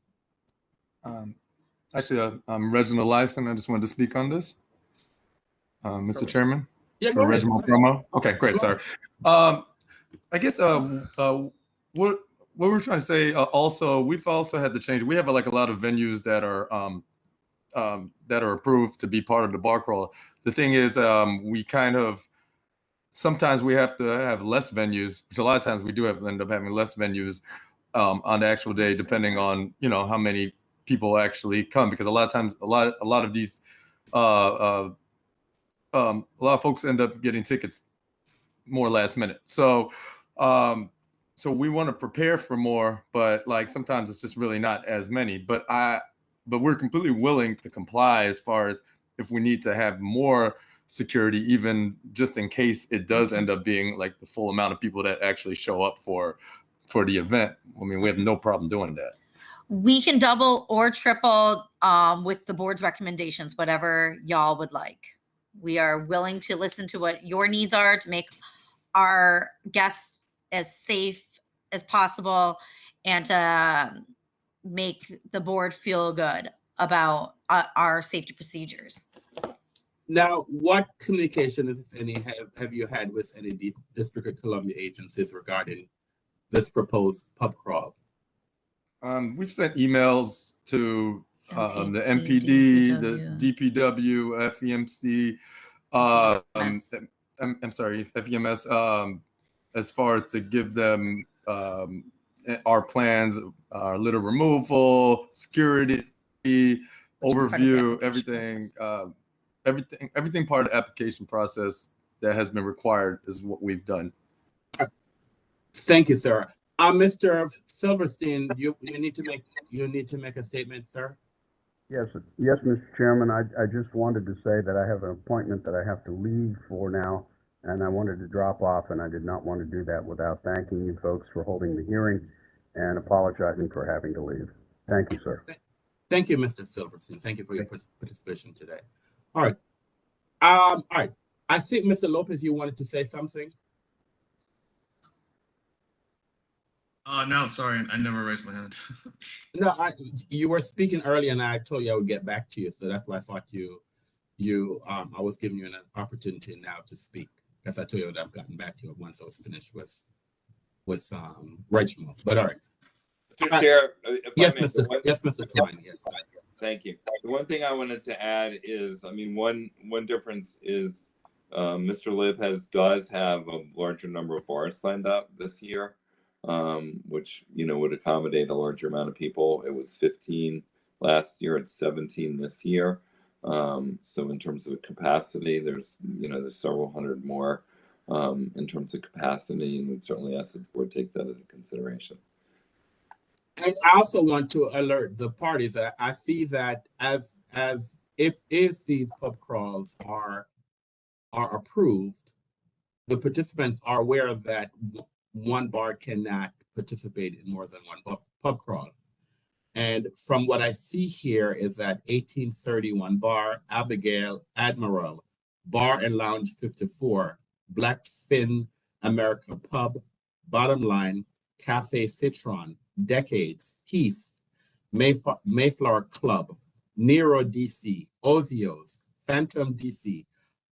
Actually, I'm Reginald Lyson. I just wanted to speak on this. Mr. Chairman? Yeah, for go ahead. Regmo Promo. Okay, great. Sorry. I guess what we're trying to say also, we've also had to change. We have like a lot of venues that are approved to be part of the bar crawl. The thing is, we kind of sometimes we have to have less venues, which a lot of times we do end up having less venues on the actual day, depending on how many people actually come, because a lot of times a lot of these a lot of folks end up getting tickets more last minute. So we want to prepare for more, but like sometimes it's just really not as many. But we're completely willing to comply as far as if we need to have more security, even just in case it does end up being like the full amount of people that actually show up for the event. I mean, we have no problem doing that. We can double or triple with the board's recommendations, whatever y'all would like. We are willing to listen to what your needs are to make our guests as safe as possible and to make the board feel good about our safety procedures. Now, what communication, if any, have you had with any District of Columbia agencies regarding this proposed pub crawl? We've sent emails to the MPD, the DPW, FEMC, I'm sorry, FEMS, as far as to give them our plans, our litter removal, security, overview, everything, everything part of the application process that has been required is what we've done. Thank you, sir. Mr. Silverstein, you need to make a statement, sir. Yes, Mr. Chairman. I just wanted to say that I have an appointment that I have to leave for now, and I wanted to drop off, and I did not want to do that without thanking you folks for holding the hearing and apologizing for having to leave. Thank you, sir. Thank you, Mr. Silverstein. Thank you for your participation today. All right. All right. I think, Mr. Lopez, you wanted to say something. No, sorry, I never raised my hand. No, you were speaking earlier, and I told you I would get back to you, so that's why I thought I was giving you an opportunity now to speak, because I told you that I've gotten back to you once I was finished with Reginald. But all right. Mr. Chair, yes, Mr. Klein. Yes. Thank you. The one thing I wanted to add is, I mean, one difference is Mr. Lopez does have a larger number of bars lined up this year, which, you know, would accommodate a larger amount of people. It was 15 last year, it's 17 this year. So in terms of capacity, there's several hundred more in terms of capacity, and we'd certainly ask the board take that into consideration. And I also want to alert the parties that I see that as if these pub crawls are approved, the participants are aware that one bar cannot participate in more than one pub crawl. And from what I see here is that 1831 Bar, Abigail, Admiral, Bar and Lounge 54, Blackfin America Pub, Bottom Line, Cafe Citron, Decades, Peace, Mayflower Club, Nero DC, Ozios, Phantom DC,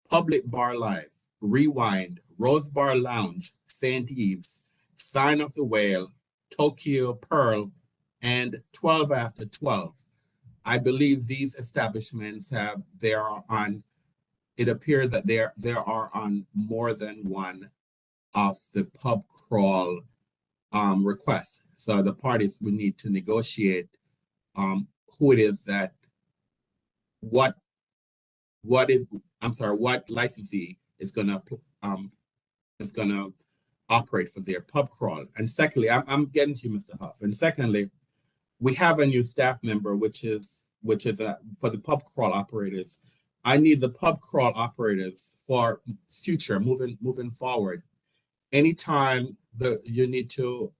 Public Bar Live, Rewind, Rose Bar Lounge, St. Eve's, Sign of the Whale, Tokyo Pearl, and 12 After 12. I believe these establishments it appears that there are on more than one of the pub crawl requests. So the parties will need to negotiate who it is that what licensee is gonna operate for their pub crawl. And secondly, I'm getting to you, Mr. Huff. And secondly, we have a new staff member, which is for the pub crawl operators. I need the pub crawl operators for future moving forward. Anytime you need to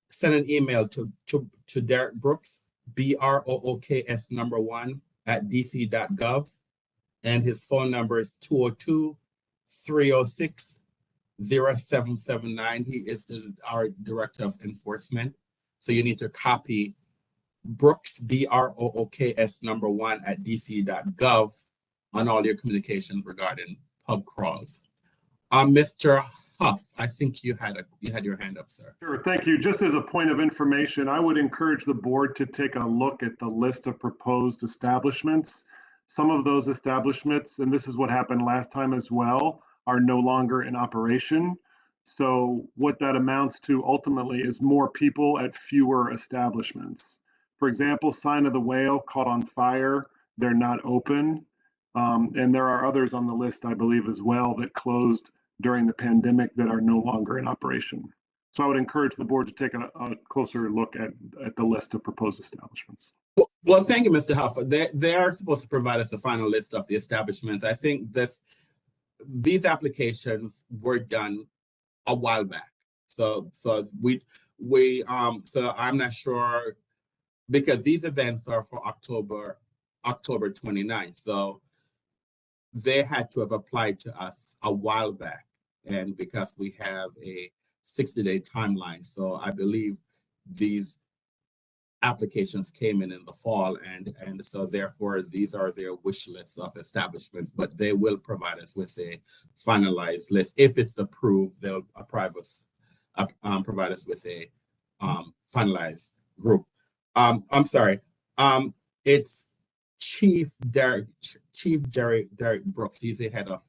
send an email to Derek Brooks, BROOKS #1 @dc.gov, and his phone number is 202-306-0779. He is our Director of Enforcement. So you need to copy Brooks, BROOKS #1 @dc.gov on all your communications regarding pub crawls. Mr. Huff, I think you had your hand up, sir. Sure, thank you. Just as a point of information, I would encourage the board to take a look at the list of proposed establishments. Some of those establishments, and this is what happened last time as well, are no longer in operation. So what that amounts to ultimately is more people at fewer establishments. For example, Sign of the Whale caught on fire. They're not open. And there are others on the list, I believe, as well, that closed during the pandemic that are no longer in operation. So I would encourage the board to take a closer look at the list of proposed establishments. Well, thank you, Mr. Huff. They are supposed to provide us a final list of the establishments. I think these applications were done a while back. So I'm not sure, because these events are for October 29th. So they had to have applied to us a while back, and because we have a 60-day timeline, so I believe these applications came in the fall, and so therefore these are their wish lists of establishments, but they will provide us with a finalized list. If it's approved, they'll provide us with a finalized group. I'm sorry. It's Chief Derek Brooks. He's the head of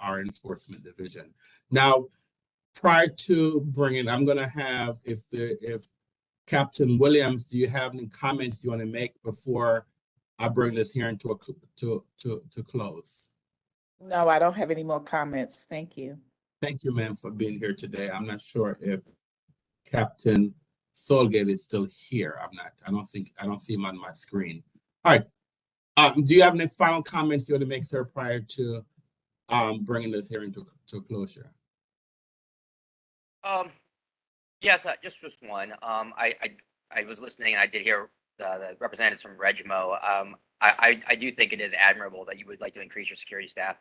our enforcement division. Now, prior to bringing, I'm going to have, if Captain Williams, do you have any comments you want to make before I bring this hearing to close? No, I don't have any more comments. Thank you. Thank you, ma'am, for being here today. I'm not sure if Captain Solgate is still here. I don't see him on my screen. All right. Do you have any final comments you want to make, sir, prior to bringing this hearing to closure? Yes, just one. I was listening and I did hear the representatives from Regmo. I do think it is admirable that you would like to increase your security staff.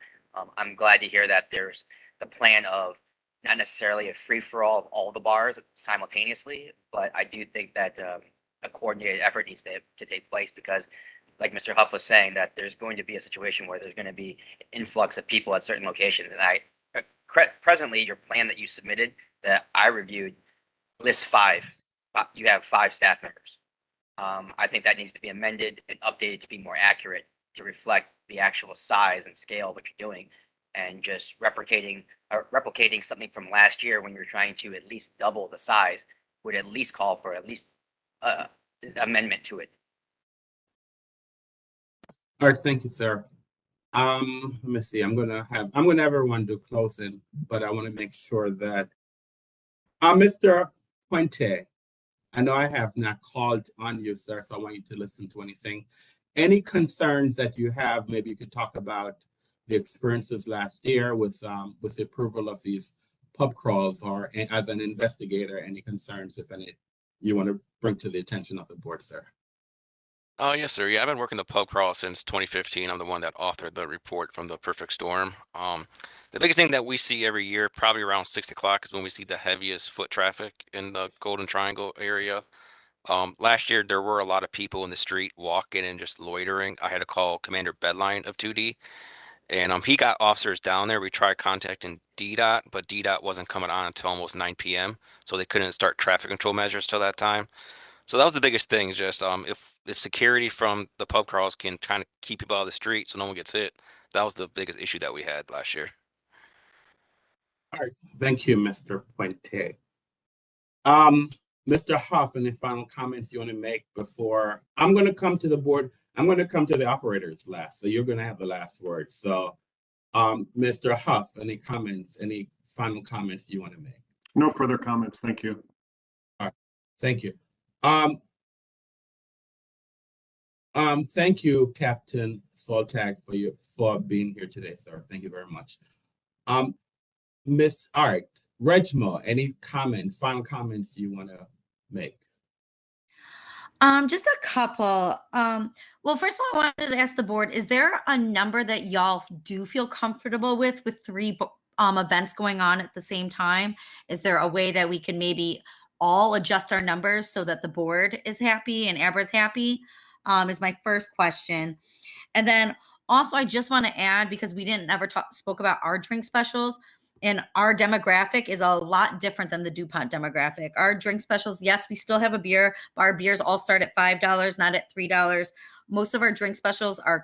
I'm glad to hear that there's the plan of not necessarily a free-for-all of all the bars simultaneously, but I do think that a coordinated effort needs to take place because, like Mr. Huff was saying, that there's going to be a situation where there's going to be an influx of people at certain locations. And presently, your plan that you submitted that I reviewed lists 5. You have 5 staff members. I think that needs to be amended and updated to be more accurate to reflect the actual size and scale of what you're doing, and just replicating something from last year when you're trying to at least double the size would at least call for at least amendment to it. All right, thank you, sir. Let me see. I'm gonna have everyone do closing, but I want to make sure that Mr. Puente, I know I have not called on you, sir, so I want you to listen to anything. Any concerns that you have, maybe you could talk about the experiences last year with the approval of these pub crawls, or as an investigator, any concerns, if any, you want to bring to the attention of the board, sir? Yes, sir. Yeah, I've been working the pub crawl since 2015. I'm the one that authored the report from the perfect storm. The biggest thing that we see every year, probably around 6 o'clock, is when we see the heaviest foot traffic in the Golden Triangle area. Last year, there were a lot of people in the street walking and just loitering. I had to call Commander Bedline of 2D, and he got officers down there. We tried contacting DDOT, but DDOT wasn't coming on until almost 9 p.m., so they couldn't start traffic control measures till that time. So that was the biggest thing, just if security from the pub crawls can kind of keep people out of the street so no one gets hit, that was the biggest issue that we had last year. All right, thank you, Mr. Puente. Mr. Huff, any final comments you want to make before I'm going to come to the board? I'm going to come to the operators last, so you're going to have the last word. So, Mr. Huff, any comments, any final comments you want to make? No further comments. Thank you. All right, thank you. Thank you, Captain Soltag, for being here today, sir. Thank you very much. Miss, all right, Regmo, any comments, final comments you want to make? Just a couple. Well, first of all, I wanted to ask the board, is there a number that y'all do feel comfortable with 3 events going on at the same time? Is there a way that we can maybe all adjust our numbers so that the board is happy and Abra's happy? Is my first question. And then also, I just want to add, because we didn't ever spoke about our drink specials, and our demographic is a lot different than the DuPont demographic. Our drink specials, yes, we still have a beer, but our beers all start at $5, not at $3. Most of our drink specials are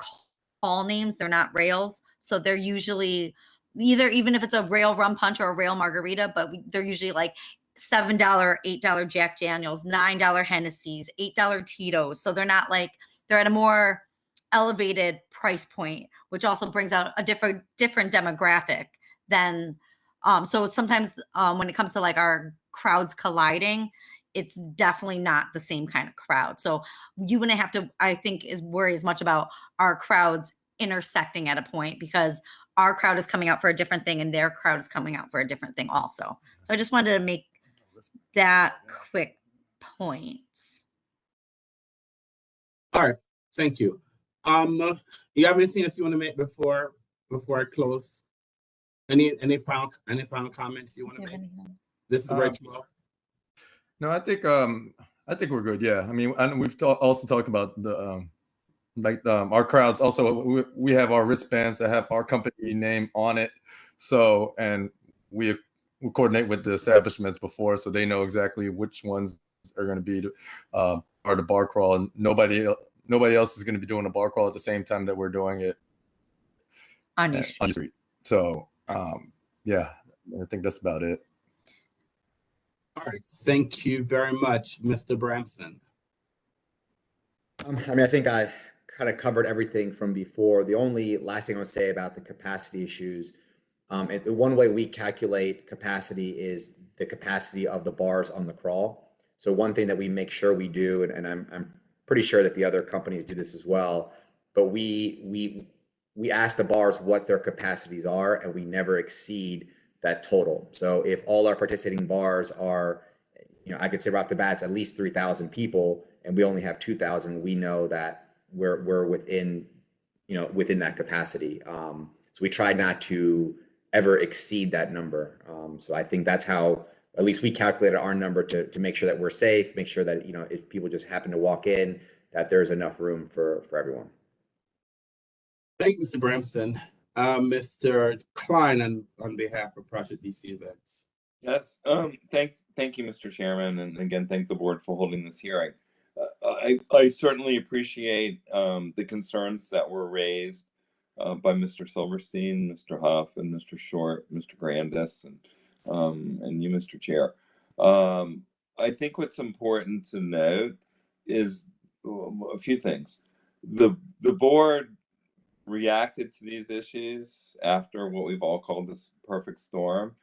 call names. They're not rails. So they're usually even if it's a rail rum punch or a rail margarita, but they're usually like $7, $8 Jack Daniels, $9 Hennessy's, $8 Tito's. So they're not like, they're at a more elevated price point, which also brings out a different demographic than so sometimes when it comes to like our crowds colliding, it's definitely not the same kind of crowd. So you wouldn't have to, I think, worry as much about our crowds intersecting at a point, because our crowd is coming out for a different thing and their crowd is coming out for a different thing also. So I just wanted to make that quick point. All right, thank you. You have anything else you want to make before before I close? Any final comments you want to make? This is Rachel. No, I think we're good. Yeah, I mean, and we've also talked about the our crowds. Also, we have our wristbands that have our company name on it. So, and we coordinate with the establishments before, so they know exactly which ones are going to be part of the bar crawl. And nobody else is going to be doing a bar crawl at the same time that we're doing it on your street. So, yeah, I think that's about it. All right, thank you very much, Mr. Bramson. I mean, I think I kind of covered everything from before. The only last thing I would say about the capacity issues, the one way we calculate capacity is the capacity of the bars on the crawl. So one thing that we make sure we do, and I'm pretty sure that the other companies do this as well, but we ask the bars what their capacities are, and we never exceed that total. So if all our participating bars are, I could say right off the bat, it's at least 3,000 people, and we only have 2,000, we know that we're within, within that capacity. So we try not to ever exceed that number. So I think that's how, at least we calculated our number to make sure that we're safe, make sure that, if people just happen to walk in, that there's enough room for everyone. Thank you, Mr. Bramson. Mr. Klein, on behalf of Project DC Events. Yes, thank you, Mr. Chairman, and again, thank the board for holding this hearing. I certainly appreciate the concerns that were raised by Mr. Silverstein, Mr. Huff, and Mr. Short, Mr. Grandis, and you, Mr. Chair. I think what's important to note is a few things. The board reacted to these issues after what we've all called this perfect storm,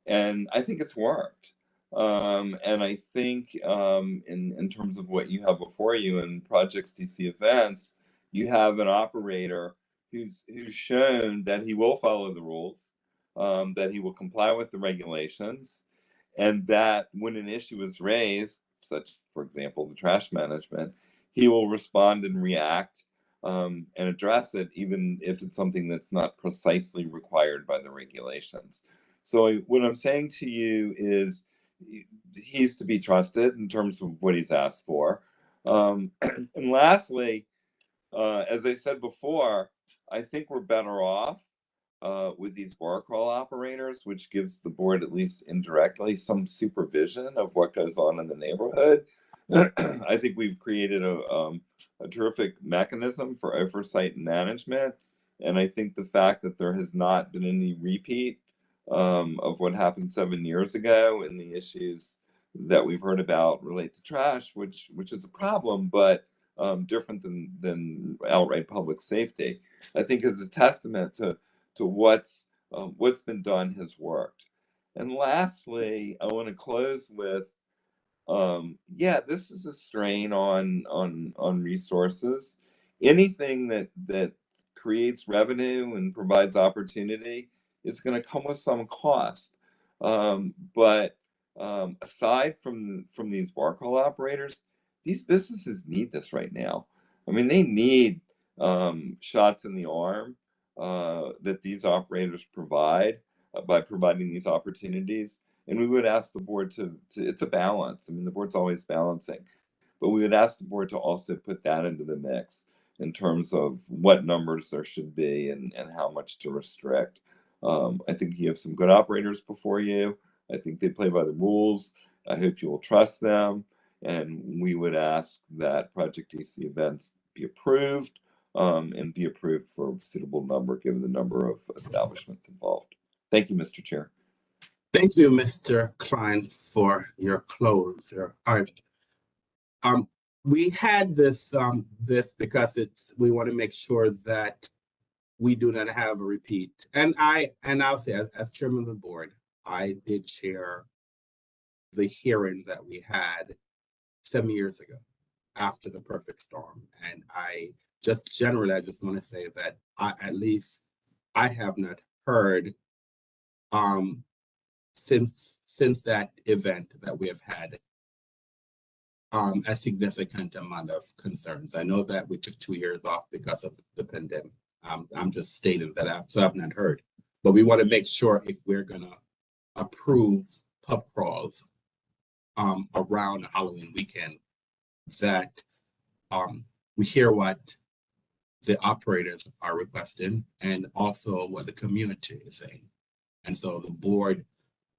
and I think it's worked. And I think in terms of what you have before you in Projects DC Events, you have an operator who's shown that he will follow the rules, that he will comply with the regulations, and that when an issue is raised, such, for example, the trash management, he will respond and react and address it, even if it's something that's not precisely required by the regulations. So what I'm saying to you is he's to be trusted in terms of what he's asked for. And lastly, as I said before, I think we're better off with these bar crawl operators, which gives the board, at least indirectly, some supervision of what goes on in the neighborhood. I think we've created a terrific mechanism for oversight and management. And I think the fact that there has not been any repeat of what happened 7 years ago and the issues that we've heard about relate to trash, which is a problem, but different than outright public safety, I think is a testament to what's been done has worked. And lastly, I want to close with, this is a strain on resources. Anything that creates revenue and provides opportunity is going to come with some cost. But aside from these bar call operators, these businesses need this right now. I mean, they need shots in the arm that these operators provide by providing these opportunities. And we would ask the board to it's a balance. I mean, the board's always balancing, but we would ask the board to also put that into the mix in terms of what numbers there should be and how much to restrict. I think you have some good operators before you. I think they play by the rules. I hope you will trust them. And we would ask that Project DC Events be approved and be approved for a suitable number, given the number of establishments involved. Thank you, Mr. Chair. Thank you, Mr. Klein, for your closure. All right. We had this because we want to make sure that we do not have a repeat. And I'll say, as chairman of the board, I did chair the hearing that we had 7 years ago after the perfect storm. And I just want to say that I have not heard since that event that we have had a significant amount of concerns. I know that we took 2 years off because of the pandemic, I'm just stating that I've not heard. But we want to make sure if we're gonna approve pub crawls around Halloween weekend, that we hear what the operators are requesting and also what the community is saying. And so the board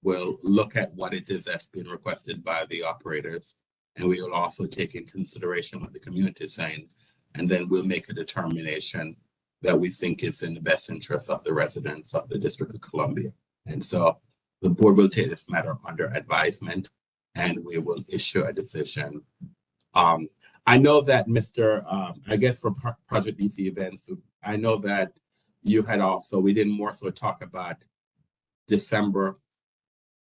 will look at what it is that's been requested by the operators, and we will also take in consideration what the community is saying, and then we'll make a determination that we think is in the best interest of the residents of the District of Columbia. And so the board will take this matter under advisement, and we will issue a decision. I know that Mr. I guess for Project DC events, I know that you had also, we didn't more so talk about December,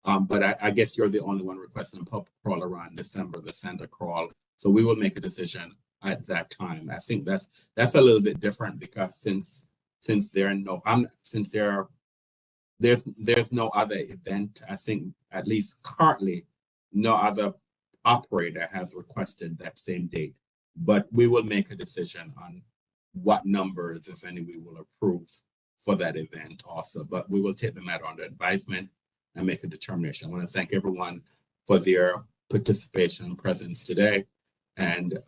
but I guess you're the only one requesting a pub crawl around December, the Santa crawl. So we will make a decision at that time. I think that's a little bit different because since there's no other event, I think at least currently no other operator has requested that same date. But we will make a decision on what numbers, if any, we will approve for that event also. But we will take the matter under advisement and make a determination. I want to thank everyone for their participation and presence today. And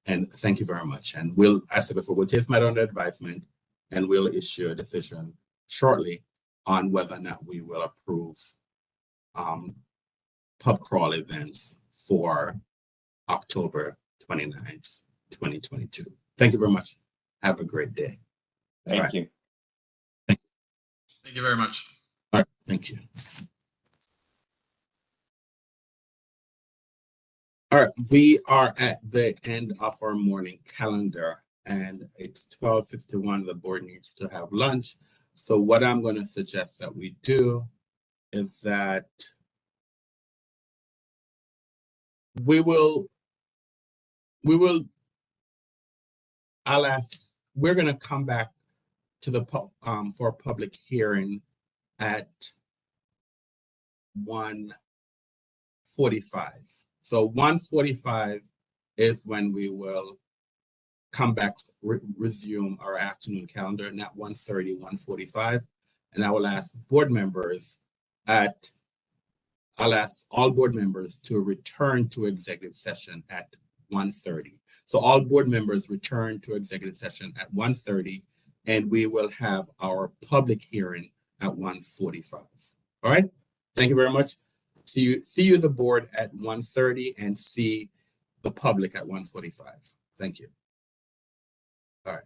thank you very much. And we'll, as I said before, we'll take this matter under advisement and we'll issue a decision shortly on whether or not we will approve pub crawl events for October 29th, 2022. Thank you very much. Have a great day. Thank you. Thank you very much. All right, thank you. All right, we are at the end of our morning calendar and it's 12:51. The board needs to have lunch. So what I'm going to suggest that we do is that we're going to come back to the for a public hearing at 1:45. So 1:45 is when we will come back, resume our afternoon calendar, not 1:30, 1:45. And I'll ask all board members to return to executive session at 1:30. So all board members return to executive session at 1:30, and we will have our public hearing at 1:45. All right. Thank you very much. See you the board at 1:30 and see the public at 1:45. Thank you. All right.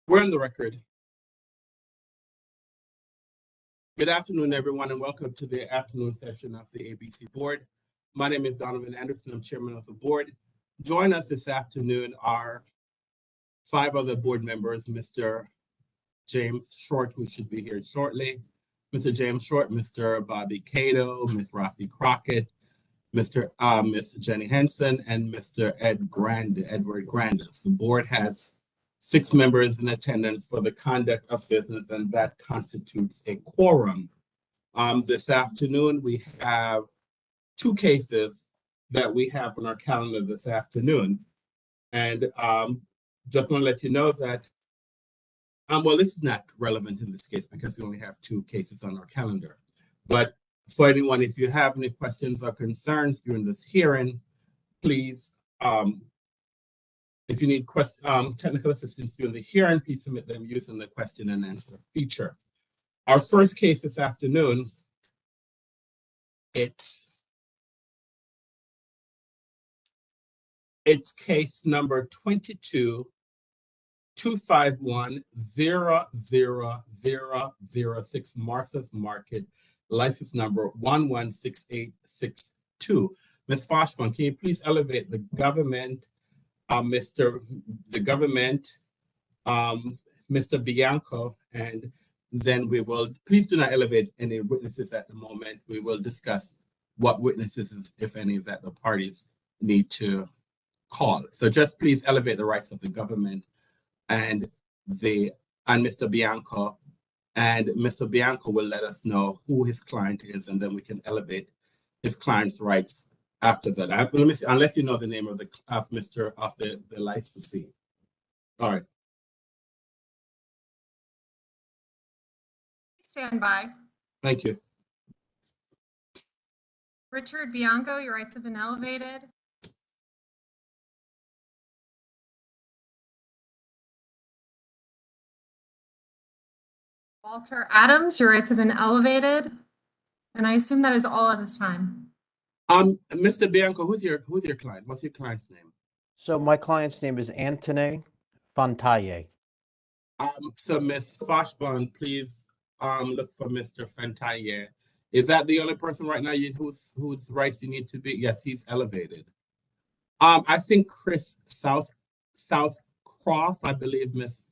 We're on the record. Good afternoon, everyone, and welcome to the afternoon session of the ABC Board. My name is Donovan Anderson. I'm chairman of the board. Join us this afternoon are 5 other board members, Mr. James Short, who should be here shortly, Mr. James Short, Mr. Bobby Cato, Ms. Rafi Crockett, Miss Jenny Henson, and Mr. Edward Grandis. The board has 6 members in attendance for the conduct of business, and that constitutes a quorum. This afternoon, we have 2 cases that we have on our calendar this afternoon. And just want to let you know that, well, this is not relevant in this case because we only have 2 cases on our calendar. But for anyone, if you have any questions or concerns during this hearing, please, if you need technical assistance during the hearing, please submit them using the question and answer feature. Our first case this afternoon, it's case number 22-251-00006, Martha's Market, license number 116862. Ms. Foshman, can you please elevate the government, Mr. Bianco, and then we will, please do not elevate any witnesses at the moment. We will discuss what witnesses, if any, that the parties need to call. So just please elevate the rights of the government and Mr. Bianco, and Mr. Bianco will let us know who his client is, and then we can elevate his client's rights after that. Let me see, unless you know the name of the licensee. All right. Stand by. Thank you. Richard Bianco, your rights have been elevated. Walter Adams, your rights have been elevated. And I assume that is all at this time. Mr. Bianco, who's your client? What's your client's name? So my client's name is Antone Fontaye. So Ms. Foshbon, please look for Mr. Fontaye. Is that the only person right now whose rights you need to be? Yes, he's elevated. I think Chris Southcroft, I believe Miss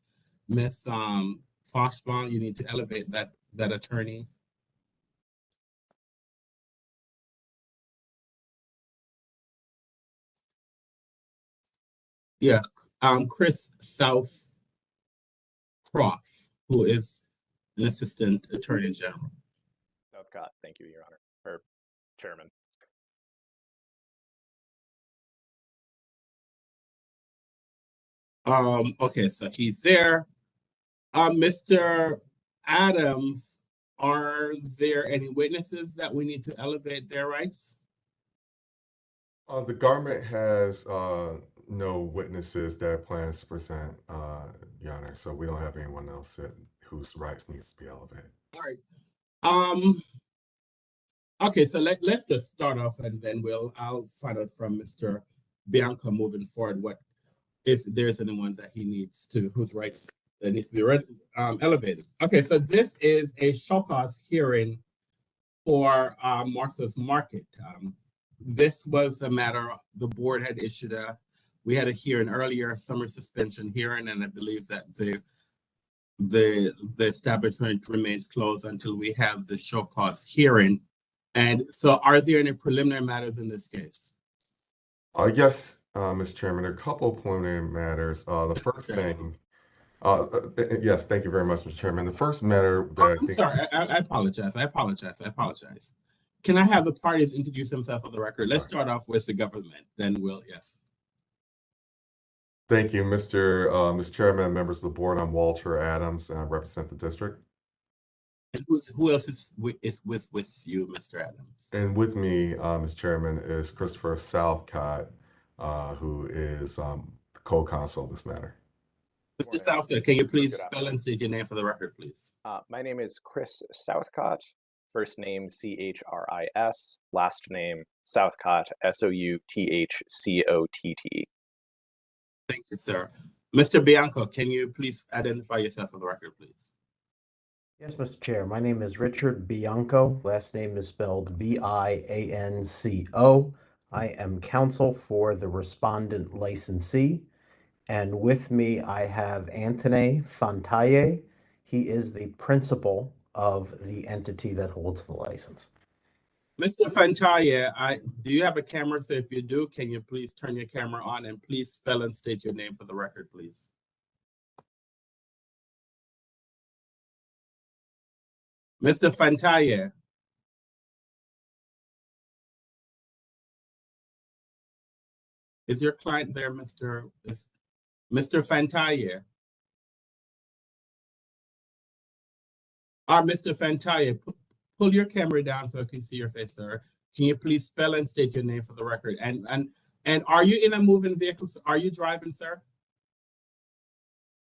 Foshbon, you need to elevate that attorney. Yeah, Chris Southcroft, who is an assistant attorney general. Southcott, thank you, Your Honor, or Chairman. Okay, so he's there. Mr. Adams, are there any witnesses that we need to elevate their rights? The government has no witnesses that plans to present, Your Honor, so we don't have anyone else whose rights needs to be elevated. All right. Okay, so let's just start off, and then I'll find out from Mr. Bianco moving forward if there's anyone that he needs to, whose rights that needs to be elevated. Okay, so this is a show cause hearing for Martha's Market. This was a matter the board had issued we had a hearing earlier, summer suspension hearing, and I believe that the establishment remains closed until we have the show cause hearing. And so are there any preliminary matters in this case? Yes, Mr. Chairman, a couple of preliminary matters. The first thing, yes, thank you very much, Mr. Chairman. The first matter that I'm sorry, I apologize. Can I have the parties introduce themselves for the record? Let's start off with the government, then yes. Thank you, Mr. Chairman, members of the board. I'm Walter Adams, and I represent the district. And who else is with you, Mr. Adams? And with me, Mr. Chairman, is Christopher Southcott, who is the co-counsel of this matter. Mr. Southcott, can you please spell and state your name for the record, please? My name is Chris Southcott. First name Chris, last name Southcott, Southcott. Thank you, sir. Mr. Bianco, can you please identify yourself for the record, please? Yes, Mr. Chair. My name is Richard Bianco. Last name is spelled Bianco. I am counsel for the respondent licensee. And with me, I have Anthony Fontaye. He is the principal of the entity that holds the license. Mr. Fantaye, do you have a camera? So if you do, can you please turn your camera on and please spell and state your name for the record, please? Mr. Fantaye. Is your client there, Mr. Fantaye? Mr. Fantaye, pull your camera down so I can see your face, sir. Can you please spell and state your name for the record? And are you in a moving vehicle? Are you driving, sir?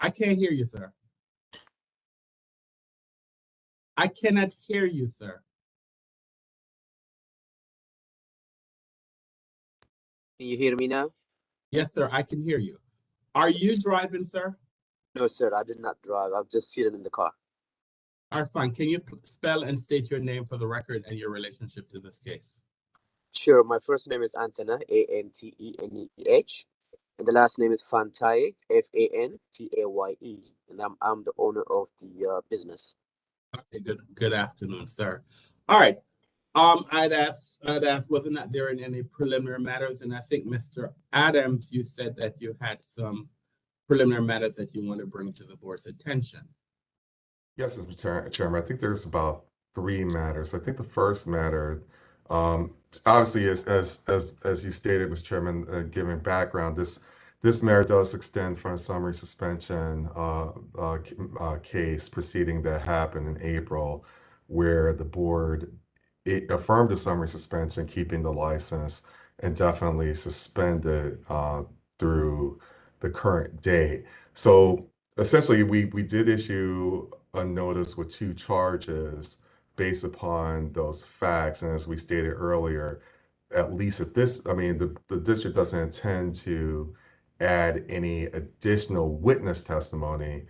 I can't hear you, sir. I cannot hear you, sir. Can you hear me now? Yes, sir, I can hear you. Are you driving, sir? No, sir, I did not drive. I've just seated in the car. All right, fine. Can you spell and state your name for the record and your relationship to this case? Sure. My first name is Antena, Anteneh, and the last name is Fantaye, Fantaye, and I'm the owner of the business. Okay, good afternoon, sir. All right. I'd ask, wasn't that there in any preliminary matters? And I think Mr. Adams, you said that you had some preliminary matters that you want to bring to the board's attention. Yes, Mr. Chairman, I think there's about 3 matters. I think the first matter, obviously, as you stated, Mr. Chairman, giving background, this matter does extend from a summary suspension case proceeding that happened in April, where the board affirmed a summary suspension, keeping the license indefinitely suspended through the current date. So essentially, we did issue a notice with 2 charges based upon those facts. And as we stated earlier, at least at this, I mean, the district doesn't intend to add any additional witness testimony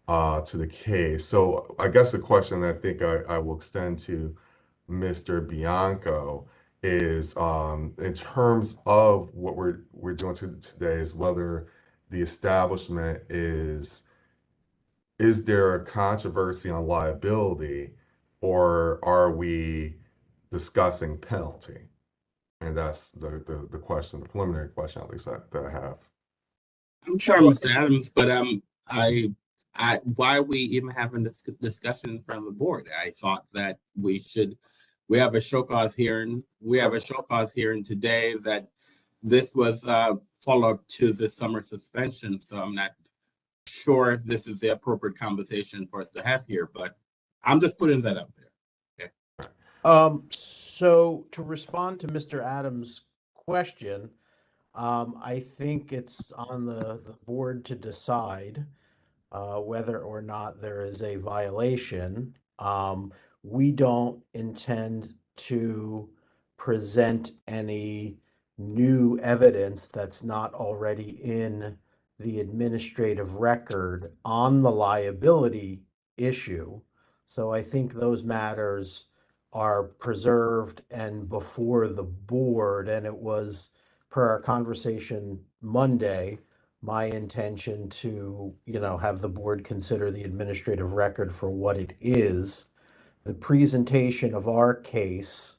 to the case. So I guess the question I think I will extend to Mr. Bianco is in terms of what we're doing today is whether the establishment is there a controversy on liability, or are we discussing penalty? And that's the question, the preliminary question, at least that I have. I'm sure, Mr. Adams, but why are we even having this discussion in front of the board? I thought that we have a show cause hearing. We have a show cause hearing today that this was follow-up to the summer suspension. So I'm not sure if this is the appropriate conversation for us to have here, but I'm just putting that out there. Okay. So to respond to Mr. Adams' question, I think it's on the board to decide whether or not there is a violation. We don't intend to present any new evidence that's not already in the administrative record on the liability issue. So I think those matters are preserved and before the board, and it was, per our conversation Monday, my intention to, have the board consider the administrative record for what it is. The presentation of our case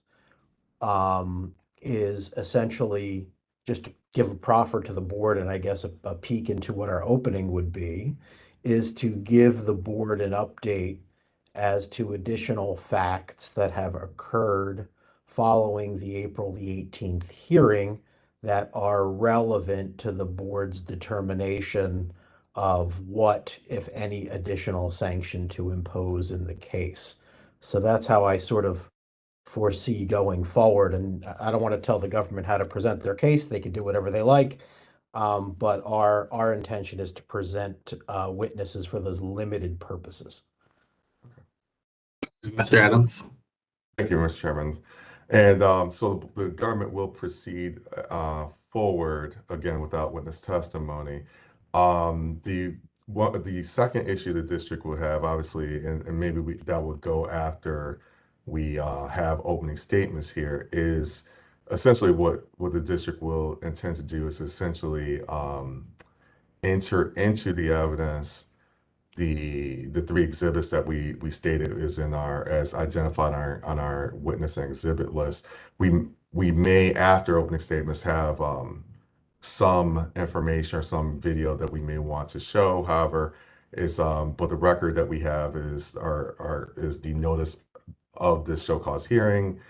is essentially just to give a proffer to the board, and I guess a peek into what our opening would be, is to give the board an update as to additional facts that have occurred following the April the 18th hearing that are relevant to the board's determination of what, if any, additional sanction to impose in the case. So that's how I sort of foresee going forward. And I don't want to tell the government how to present their case. They can do whatever they like. But our intention is to present witnesses for those limited purposes. Mr. Adams. Thank you, Mr. Chairman. And so the government will proceed forward, again, without witness testimony. The second issue the district will have, obviously, and maybe that would go after we have opening statements here, is essentially what the district will intend to do is essentially enter into the evidence the three exhibits that we stated is in our, as identified on our witness and exhibit list. We may, after opening statements, have some information or some video that we may want to show. However, but the record that we have is the notice of the show cause hearing,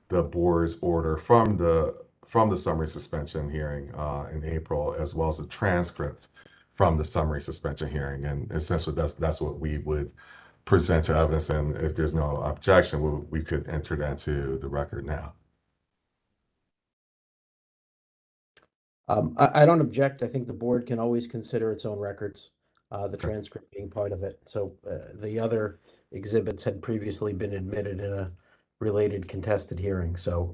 the board's order from the summary suspension hearing in April, as well as the transcript from the summary suspension hearing. And essentially, that's what we would present to evidence. And if there's no objection, we could enter that into the record now. I don't object. I think the board can always consider its own records, the transcript being part of it. So the other exhibits had previously been admitted in a related contested hearing. So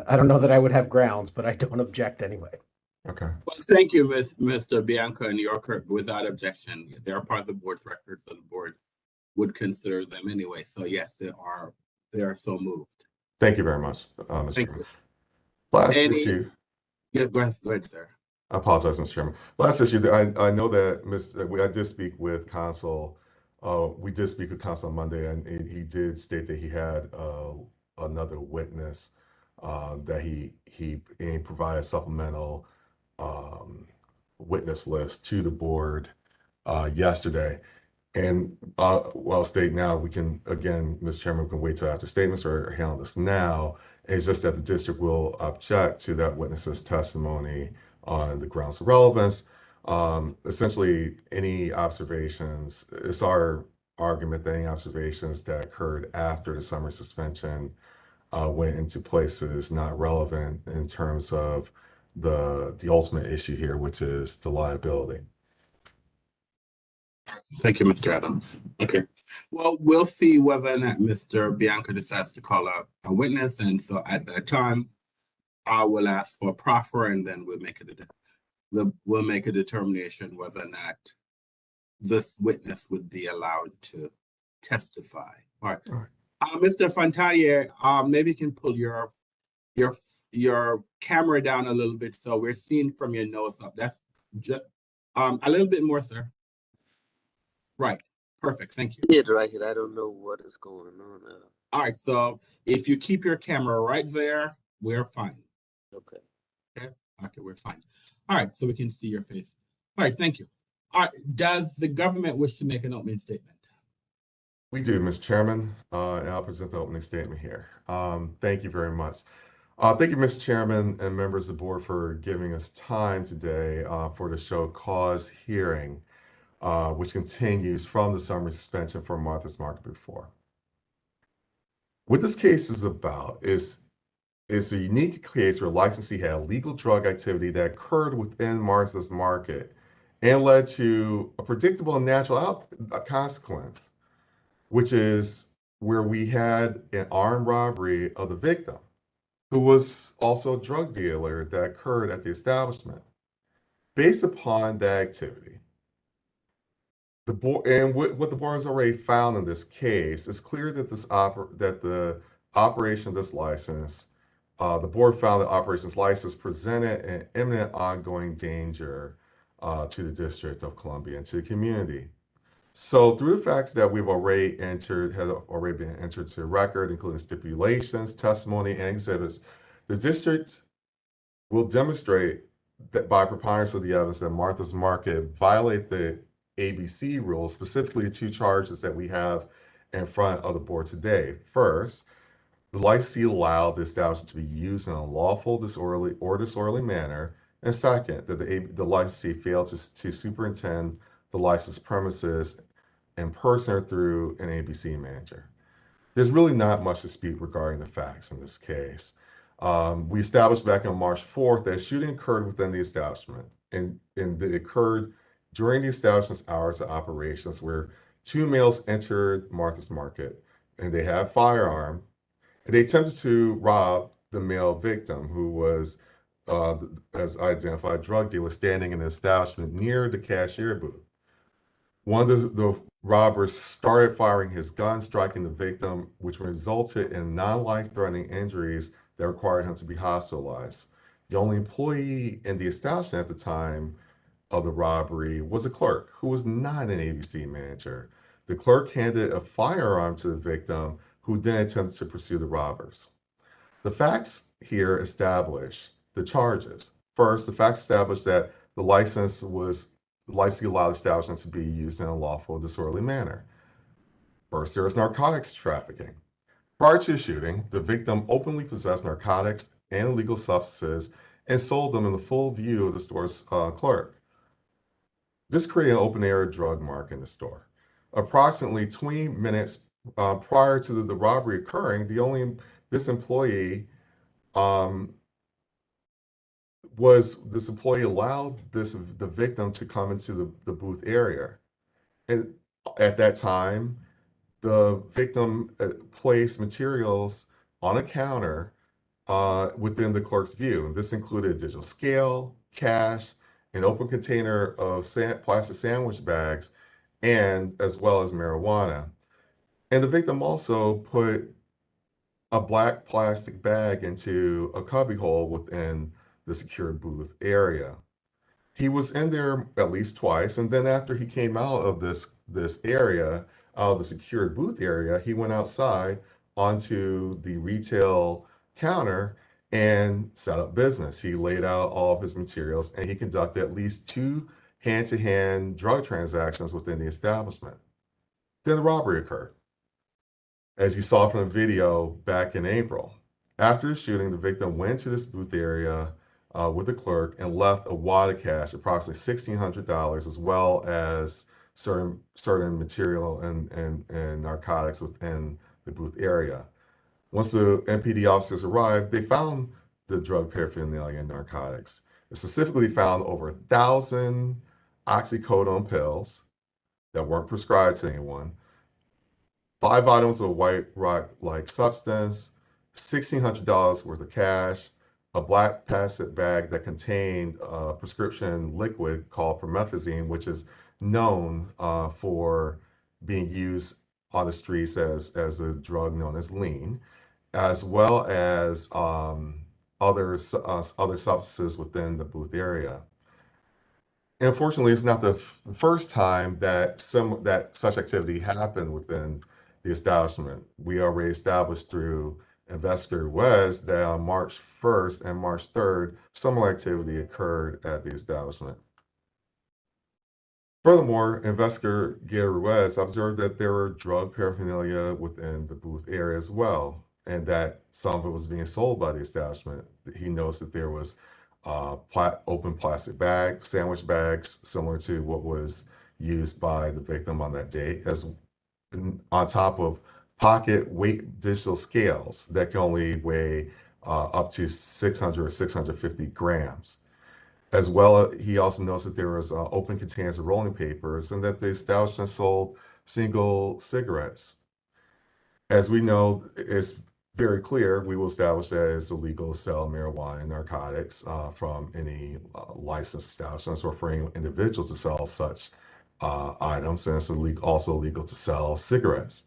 I don't know that I would have grounds, but I don't object anyway. Okay. Well, thank you, Mr. Bianca, and you're correct. Without objection, they're part of the board's record, so the board would consider them anyway. So yes, they are so moved. Thank you very much, Mr. Thank Chairman. you. Last issue. Yes, go ahead, sir. I apologize, Mr. Chairman. Last issue, I know that I did speak with Counsel. We did speak with Counsel on Monday, and he did state that he had another witness that he provided supplemental witness list to the board yesterday. And I'll state now, we can, again, Mr. Chairman, we can wait till after statements or handle this now. It's just that the district will object to that witness's testimony on the grounds of relevance. Essentially, any observations, it's our argument that any observations that occurred after the summary suspension went into place is not relevant in terms of the ultimate issue here, which is the liability. Thank you, Mr. Adams. Okay. Well, we'll see whether or not Mr. Bianca decides to call out a witness. And so at that time, I will ask for a proffer, and then we'll make a determination whether or not this witness would be allowed to testify. All right. Mr. Fontanier, maybe you can pull your camera down a little bit so we're seeing from your nose up. That's just a little bit more, sir. Right. Perfect. Thank you. It right here. I don't know what is going on. All right. So if you keep your camera right there, we're fine. Okay. Okay, we're fine. All right. So we can see your face. All right. Thank you. All right. Does the government wish to make an opening statement? We do, Mr. Chairman, and I'll present the opening statement here. Thank you very much. Thank you, Mr. Chairman and members of the board, for giving us time today for the show cause hearing, which continues from the summary suspension for Martha's Market before. What this case is about is a unique case where licensee had legal drug activity that occurred within Martha's Market and led to a predictable and natural consequence, which is where we had an armed robbery of the victim, who was also a drug dealer that occurred at the establishment. Based upon that activity, the board and what the board has already found in this case, it's clear that the operation of this license, the board found that operations license presented an imminent ongoing danger to the District of Columbia and to the community. So through the facts that we've already entered, have already been entered to record, including stipulations, testimony, and exhibits, the district will demonstrate that by preponderance of the evidence that Martha's Market violate the ABC rules, specifically the two charges that we have in front of the board today. First, the licensee allowed the establishment to be used in a lawful, disorderly manner. And second, that the licensee failed to superintend the licensed premises in person or through an ABC manager. There's really not much dispute regarding the facts in this case. We established back on March 4th that shooting occurred within the establishment, and it occurred during the establishment's hours of operations, where two males entered Martha's Market and they had a firearm, and they attempted to rob the male victim, who was as identified, drug dealer standing in the establishment near the cashier booth. One of the robbers started firing his gun, striking the victim, which resulted in non-life-threatening injuries that required him to be hospitalized. The only employee in the establishment at the time of the robbery was a clerk who was not an ABC manager. The clerk handed a firearm to the victim, who then attempted to pursue the robbers. The facts here establish the charges. First, the facts establish that the license allowed establishment to be used in a lawful, disorderly manner. First, there is narcotics trafficking. Prior to the shooting, the victim openly possessed narcotics and illegal substances and sold them in the full view of the store's clerk. This created an open-air drug market in the store. Approximately 20 minutes prior to the robbery occurring, this employee allowed the victim to come into the booth area. And at that time, the victim placed materials on a counter within the clerk's view. This included a digital scale, cash, an open container of plastic sandwich bags, and as well as marijuana. And the victim also put a black plastic bag into a cubbyhole within the secured booth area. He was in there at least twice, and then after he came out of this area, out of the secured booth area, he went outside onto the retail counter and set up business. He laid out all of his materials, and he conducted at least 2 hand-to-hand drug transactions within the establishment. Then the robbery occurred, as you saw from the video back in April. After the shooting, the victim went to this booth area with the clerk and left a wad of cash, approximately $1,600, as well as certain material and narcotics within the booth area. Once the MPD officers arrived, they found the drug paraphernalia and narcotics. They specifically found over 1,000 oxycodone pills that weren't prescribed to anyone, 5 items of white rock-like substance, $1,600 worth of cash, a black plastic bag that contained a prescription liquid called promethazine, which is known for being used on the streets as a drug known as lean, as well as other substances within the booth area. And unfortunately, it's not the first time that such activity happened within the establishment. We already established through Investigator Wes that on March 1st and March 3rd, similar activity occurred at the establishment. Furthermore, Investigator Wes observed that there were drug paraphernalia within the booth area as well, and that some of it was being sold by the establishment. He noticed that there was open plastic bags, sandwich bags, similar to what was used by the victim on that day, on top of pocket weight digital scales that can only weigh up to 600 or 650 grams. As well, he also noticed that there was open containers of rolling papers and that the establishment sold single cigarettes. As we know, it's very clear, we will establish that it's illegal to sell marijuana and narcotics from any licensed establishments or for any individuals to sell such items, and it's also illegal to sell cigarettes.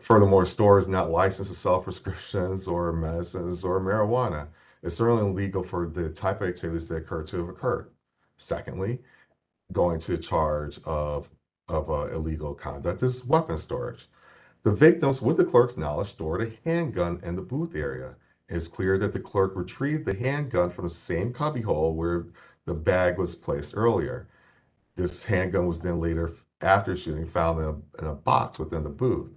Furthermore, store is not licensed to sell prescriptions or medicines or marijuana. It's certainly illegal for the type of activities that occur to have occurred. Secondly, going to charge of illegal conduct is weapon storage. The victims, with the clerk's knowledge, stored a handgun in the booth area. It's clear that the clerk retrieved the handgun from the same cubbyhole where the bag was placed earlier. This handgun was then later, after shooting, found in a box within the booth.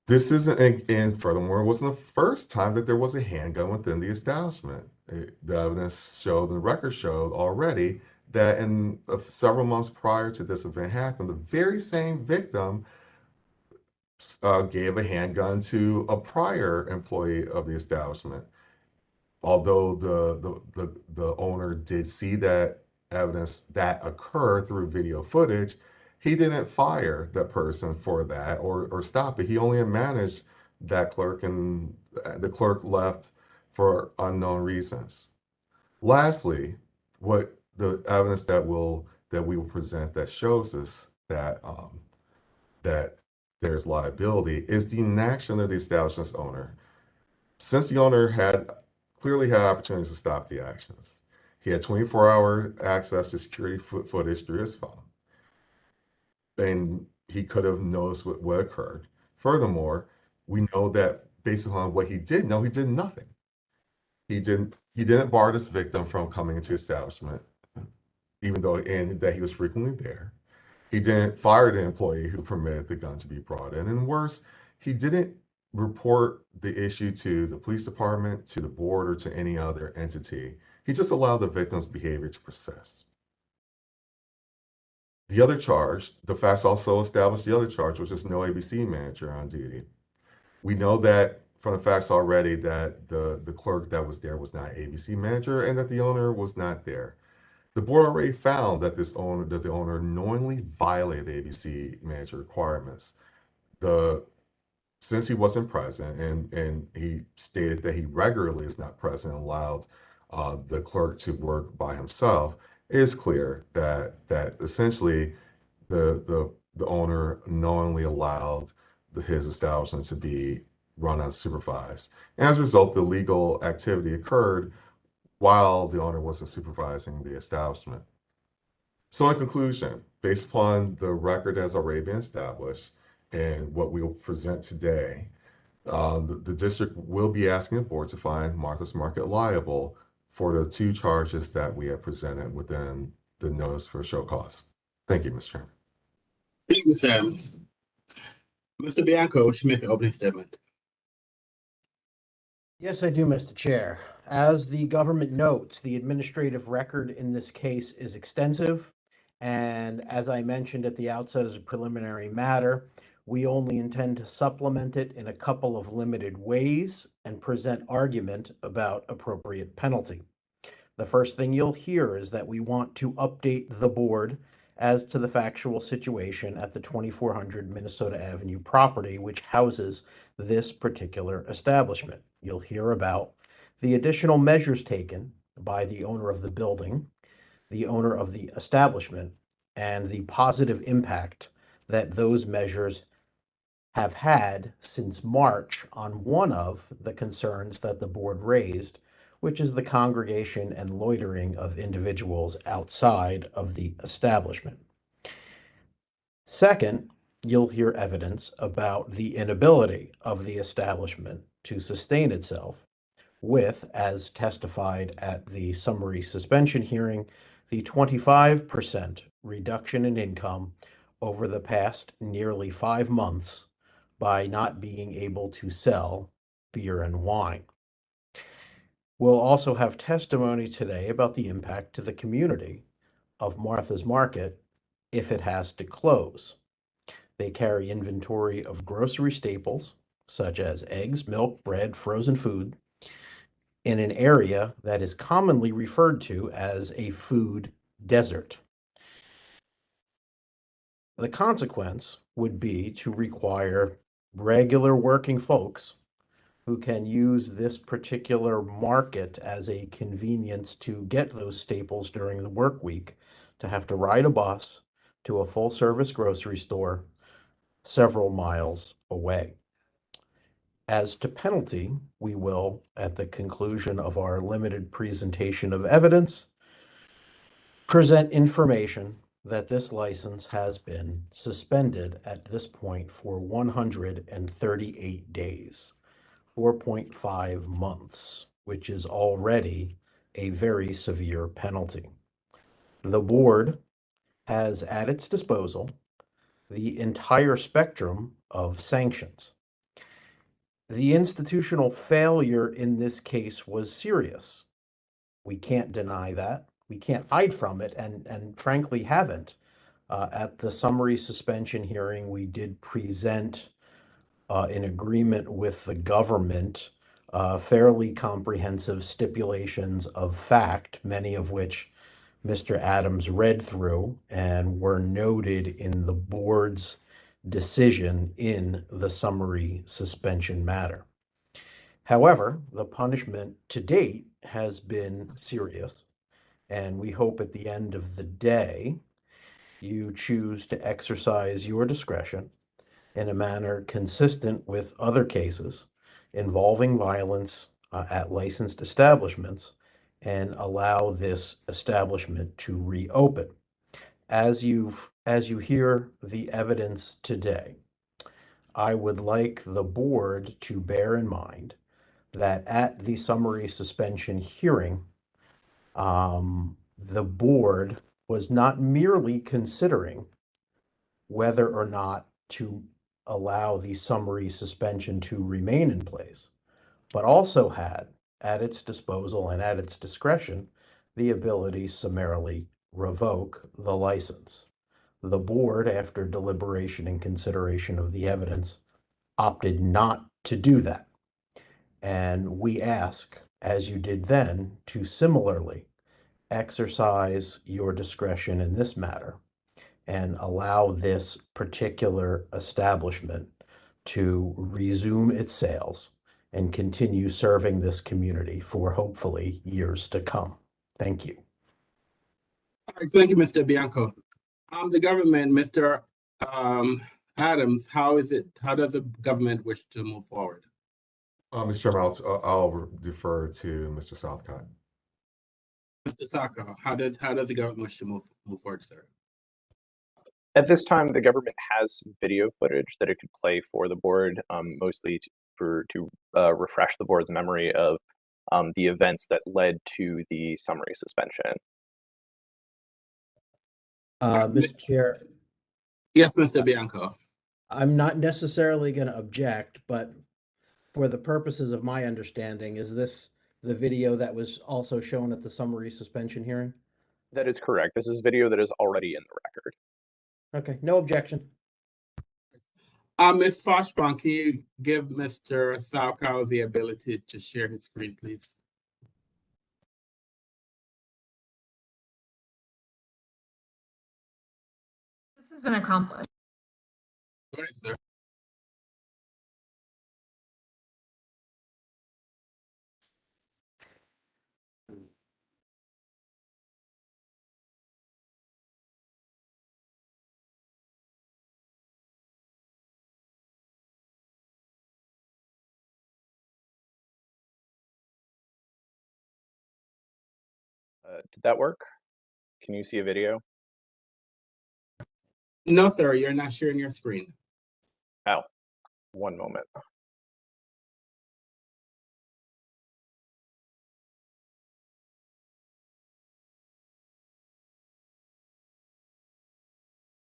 This isn't, and furthermore, it wasn't the first time that there was a handgun within the establishment. The evidence showed, the record showed already that in several months prior to this event happening, the very same victim gave a handgun to a prior employee of the establishment. Although the owner did see that evidence that occurred through video footage, he didn't fire that person for that or stop it. He only managed that clerk, and the clerk left for unknown reasons. Lastly, what the evidence that we will present that shows us that that there's liability is the inaction of the establishment's owner. Since the owner had clearly had opportunities to stop the actions, he had 24-hour access to security footage through his phone, and he could have noticed what occurred. Furthermore, we know that based upon what he did know, he did nothing. He didn't bar this victim from coming into the establishment, even though and that he was frequently there. He didn't fire the employee who permitted the gun to be brought in. And worse, he didn't report the issue to the police department, to the board, or to any other entity. He just allowed the victim's behavior to persist. The other charge, the facts also established the other charge, which is no ABC manager on duty. We know that from the facts already that the clerk that was there was not ABC manager and that the owner was not there. The board already found that the owner knowingly violated the ABC manager requirements. Since he wasn't present and he stated that he regularly is not present and allowed the clerk to work by himself, it is clear that essentially the owner knowingly allowed his establishment to be run unsupervised. And as a result, the legal activity occurred while the owner wasn't supervising the establishment. So in conclusion, based upon the record that's already been established and what we will present today, the district will be asking the board to find Martha's Market liable for the two charges that we have presented within the notice for show cause. Thank you, Mr. Chairman. Thank you, Mr. Adams. Mr. Bianco, should make an opening statement. Yes, I do, Mr. Chair. As the government notes, the administrative record in this case is extensive. And as I mentioned at the outset as a preliminary matter, we only intend to supplement it in a couple of limited ways and present argument about appropriate penalty. The first thing you'll hear is that we want to update the board as to the factual situation at the 2400 Minnesota Avenue property, which houses this particular establishment. You'll hear about the additional measures taken by the owner of the building, the owner of the establishment, and the positive impact that those measures have had since March on one of the concerns that the board raised, which is the congregation and loitering of individuals outside of the establishment. Second, you'll hear evidence about the inability of the establishment to sustain itself with, as testified at the summary suspension hearing, the 25% reduction in income over the past nearly 5 months by not being able to sell beer and wine. We'll also have testimony today about the impact to the community of Martha's Market if it has to close. They carry inventory of grocery staples such as eggs, milk, bread, frozen food in an area that is commonly referred to as a food desert. The consequence would be to require regular working folks who can use this particular market as a convenience to get those staples during the work week to have to ride a bus to a full service grocery store several miles away. As to penalty, we will, at the conclusion of our limited presentation of evidence, present information that this license has been suspended at this point for 138 days, 4.5 months, which is already a very severe penalty. The board has at its disposal the entire spectrum of sanctions. The institutional failure in this case was serious. We can't deny that. We can't hide from it, and frankly haven't. At the summary suspension hearing, we did present in agreement with the government fairly comprehensive stipulations of fact, many of which Mr. Adams read through and were noted in the board's decision in the summary suspension matter. However, the punishment to date has been serious, and we hope at the end of the day you choose to exercise your discretion in a manner consistent with other cases involving violence at licensed establishments and allow this establishment to reopen. As you hear the evidence today, I would like the board to bear in mind that at the summary suspension hearing, the board was not merely considering whether or not to allow the summary suspension to remain in place, but also had at its disposal and at its discretion the ability summarily revoke the license. The board, after deliberation and consideration of the evidence, opted not to do that. And we ask, as you did then, to similarly exercise your discretion in this matter and allow this particular establishment to resume its sales and continue serving this community for hopefully years to come. Thank you. All right, thank you, Mr. Bianco. The government, Mr. Adams, how does the government wish to move forward? Mr. Chairman, I'll defer to Mr. Southcott. Mr. Saka, how does the government wish to move forward, sir? At this time, the government has video footage that it could play for the board, mostly to refresh the board's memory of the events that led to the summary suspension. Mr. Chair. Yes, Mr. Bianco. I'm not necessarily going to object, but for the purposes of my understanding, is this the video that was also shown at the summary suspension hearing? That is correct. This is video that is already in the record. Okay, no objection. Ms. Foshbon, can you give Mr. Salkow the ability to share his screen, please? This has been accomplished. Go ahead, sir. Did that work? Can you see a video? No, sir, you're not sharing your screen. Oh, one moment.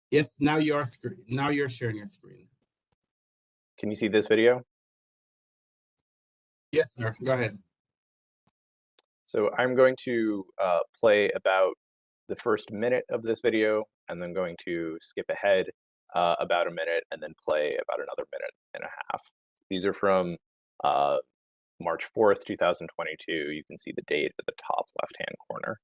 Yes, now you're sharing your screen. Can you see this video? Yes, sir. Go ahead. So I'm going to play about the first minute of this video, and then going to skip ahead about a minute, and then play about another minute and a half. These are from March 4th, 2022. You can see the date at the top left-hand corner.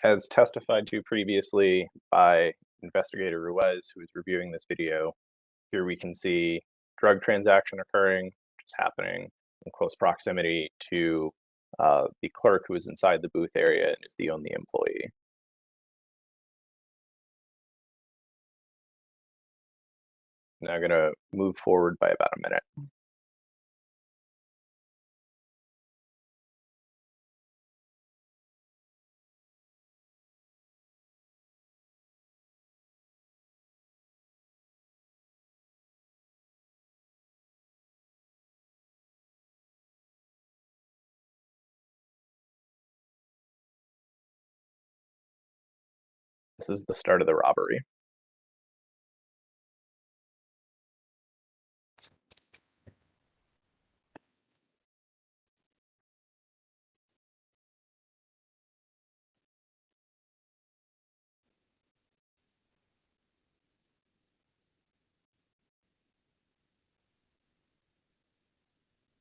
As testified to previously by Investigator Ruiz, who is reviewing this video, here we can see drug transaction occurring, which is happening in close proximity to the clerk who is inside the booth area and is the only employee. Now I'm going to move forward by about a minute. This is the start of the robbery.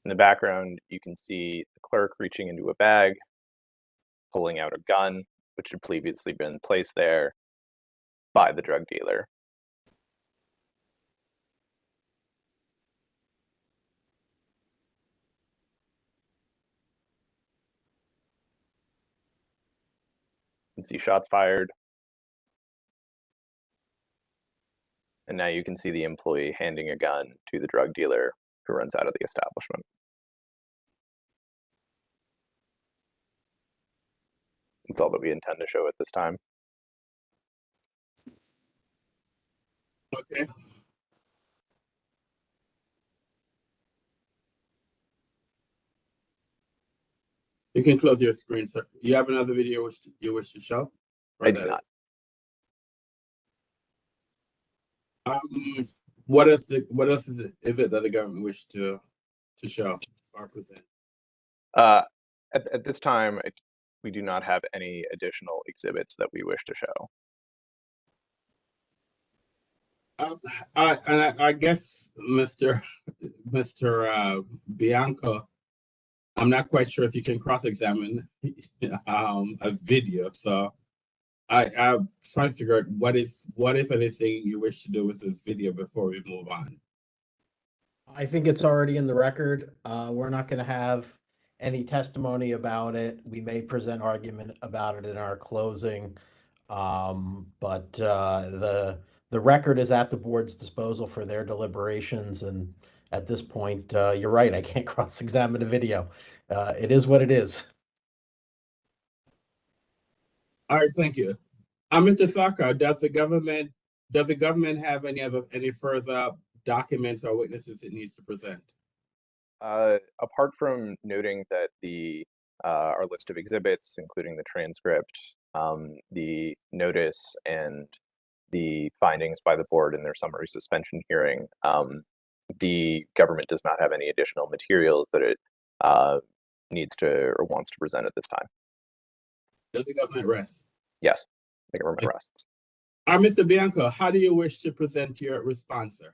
In the background, you can see the clerk reaching into a bag, pulling out a gun, which had previously been placed there by the drug dealer. You can see shots fired. And now you can see the employee handing a gun to the drug dealer who runs out of the establishment. That's all that we intend to show at this time. Okay. You can close your screen, sir. You have another video which you wish to show? Or I do not. What else is it that the government wish to show or present? At this time, we do not have any additional exhibits that we wish to show. I guess, Mr. Bianco, I'm not quite sure if you can cross-examine a video. So I'm trying to figure out what if anything you wish to do with this video before we move on. I think it's already in the record. We're not going to have any testimony about it. We may present argument about it in our closing. But the record is at the board's disposal for their deliberations. And at this point, you're right, I can't cross-examine a video. It is what it is. All right, thank you. Mr. Saka, does the government have any further documents or witnesses it needs to present? Apart from noting that our list of exhibits, including the transcript, the notice, and the findings by the board in their summary suspension hearing, the government does not have any additional materials that it needs to or wants to present at this time. Does the government rest? Yes, the government rests. Mr. Bianco, how do you wish to present your response, sir?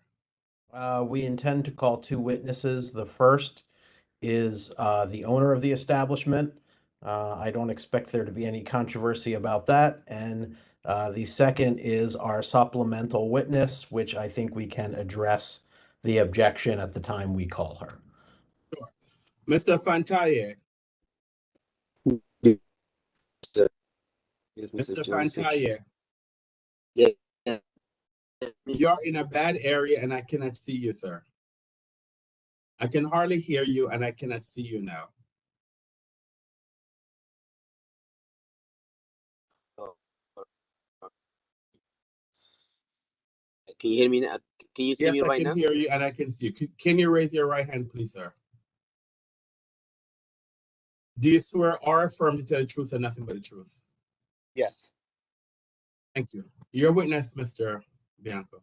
We intend to call two witnesses. The first is the owner of the establishment. I don't expect there to be any controversy about that. And the second is our supplemental witness, which I think we can address the objection at the time we call her. Sure. Mr. Fantaye. Yes, Mr. Jones. Fantaye. Yeah. You're in a bad area and I cannot see you, sir. I can hardly hear you and I cannot see you now. Can you hear me now? Can you see me right now? Yes, I can hear you and I can see you. Can you raise your right hand, please, sir? Do you swear or affirm to tell the truth and nothing but the truth? Yes. Thank you. Your witness, Mr. Bianco.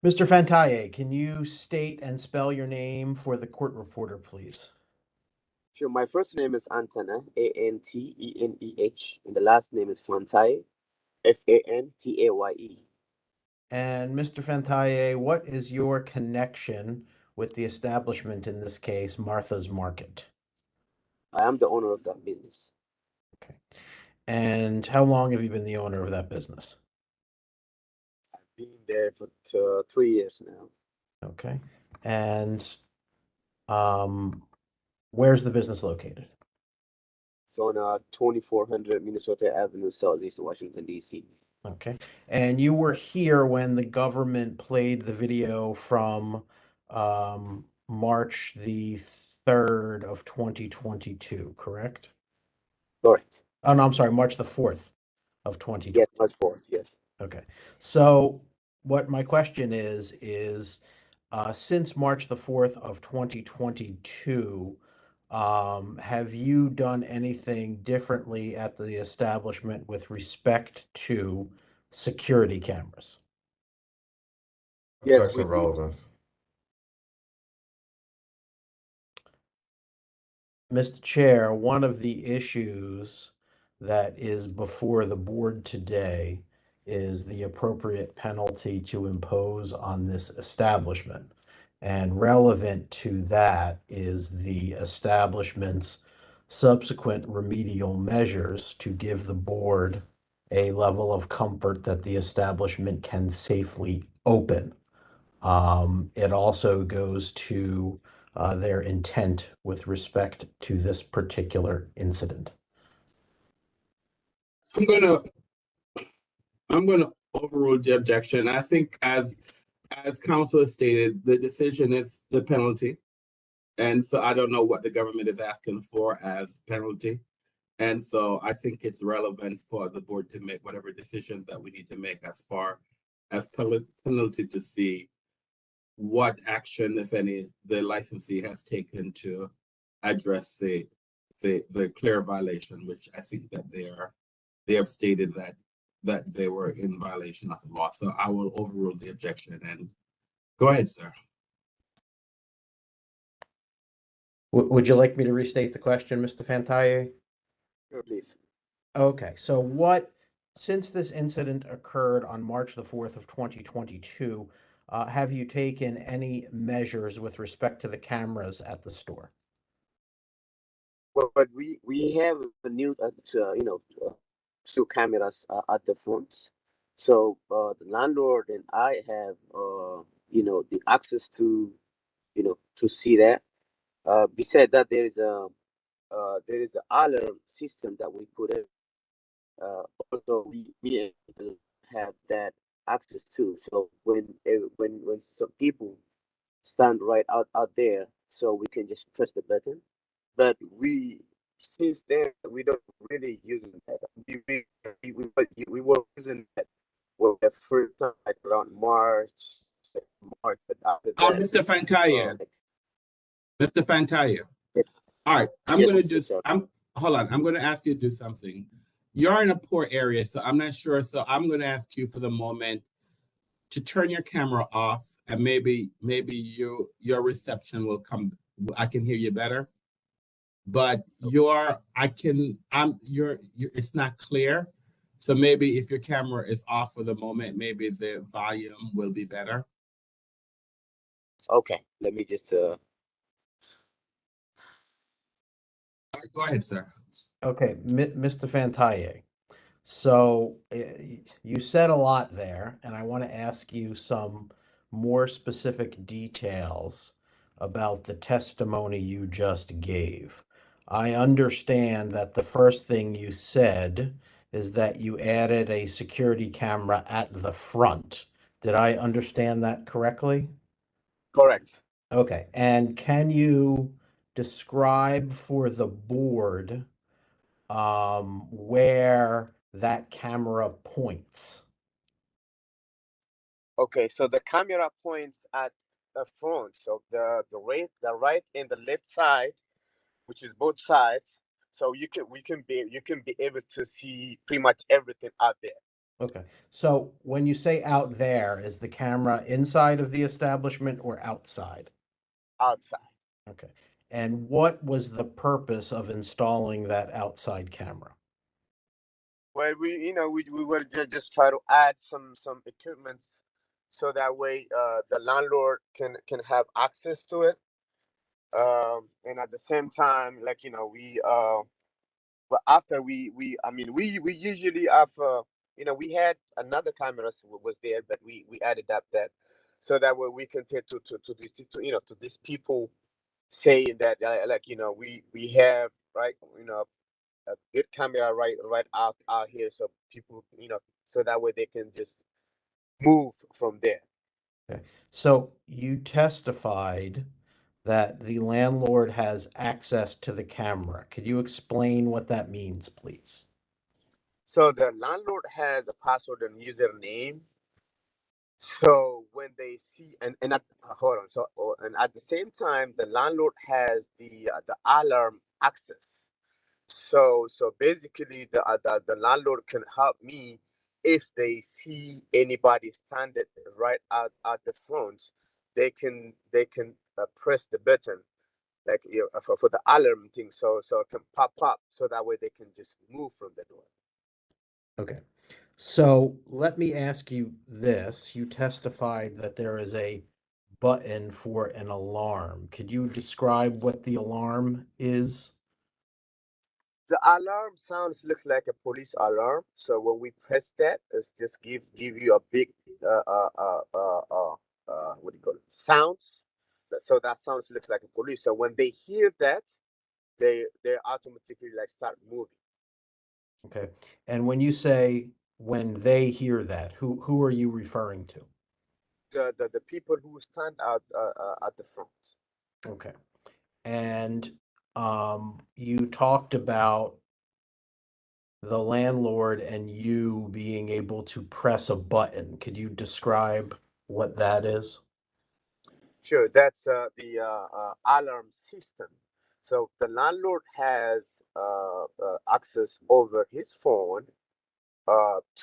Mr. Fantaye, can you state and spell your name for the court reporter, please? Sure. My first name is Antena, A-N-T-E-N-E-H, and the last name is Fantaye, F-A-N-T-A-Y-E. And Mr. Fantaye, what is your connection with the establishment, in this case, Martha's Market? I am the owner of that business. Okay. And how long have you been the owner of that business? I've been there for 3 years now. Okay. And where's the business located? It's on 2400 Minnesota Avenue, Southeast Washington, D.C. Okay. And you were here when the government played the video from March the 3rd of 2022, correct? Correct. Oh, no, I'm sorry, March the 4th of 2022. Yes, March 4th, yes. Okay. So what my question is since March the 4th of 2022, have you done anything differently at the establishment with respect to security cameras? Yes, Yes, section we of do. relevance. Mr. Chair, one of the issues that is before the board today is the appropriate penalty to impose on this establishment. And relevant to that is the establishment's subsequent remedial measures to give the board a level of comfort that the establishment can safely open. It also goes to their intent with respect to this particular incident. I'm gonna overrule the objection. I think as council has stated, the decision is the penalty. And so I don't know what the government is asking for as penalty. And so I think it's relevant for the board to make whatever decisions that we need to make as far as penalty to see what action, if any, the licensee has taken to address the clear violation, which I think that they have stated that they were in violation of the law. So I will overrule the objection and go ahead, sir. Would you like me to restate the question, Mr. Fantaye? Sure, please. Okay, so since this incident occurred on March the 4th of 2022, have you taken any measures with respect to the cameras at the store? Well, but we have a new, two cameras at the front. So the landlord and I have, the access to, to see that. Besides that, there is an alarm system that we put in. Also, we have that access too. So when some people stand right out there, so we can just press the button. But since then we don't really use that. We were using that for the first time like around March, but after that, Mr. Fantaye. Mr. Fantaye. Yes. All right, I'm Yes, gonna Mr. do. Chair. Hold on. I'm gonna ask you to do something. You're in a poor area, so I'm not sure. So I'm gonna ask you for the moment to turn your camera off, and maybe your reception will come. I can hear you better, but it's not clear. So maybe if your camera is off for the moment, maybe the volume will be better. Okay, let me just Go ahead, sir. Okay, Mr. Fantaye. So you said a lot there, and I want to ask you some more specific details about the testimony you just gave. I understand that the first thing you said is that you added a security camera at the front. Did I understand that correctly? correct. Okay, and can you describe for the board where that camera points? Okay, so the camera points at the front, so the right and the left side, which is both sides. So you can be able to see pretty much everything out there. Okay, so when you say out there, is the camera inside of the establishment or outside? Outside. Okay, and what was the purpose of installing that outside camera? Well, we were just try to add some equipments, so that way the landlord can have access to it. And at the same time, but after we usually have we had another camera was there, but we added up that, so that way we can take to these people saying that we have right a good camera right out here, so people so that way they can just move from there. Okay, so you testified that the landlord has access to the camera. Could you explain what that means, please? So the landlord has a password and username. So when they see and at, hold on, and at the same time the landlord has the alarm access. So basically the landlord can help me if they see anybody standing right out at the front, they can press the button like for the alarm thing, so it can pop up, so that way they can just move from the door. Okay. So let me ask you this. You testified that there is a button for an alarm. Could you describe what the alarm is? The alarm sounds looks like a police alarm. So when we press that, it's just give you a big what do you call it? Sounds. So that sounds looks like a police. So when they hear that, they automatically like start moving. Okay. And when you say when they hear that, who are you referring to? The people who stand out at the front. Okay. And you talked about the landlord and you being able to press a button. Could you describe what that is? Sure, that's the alarm system. So the landlord has access over his phone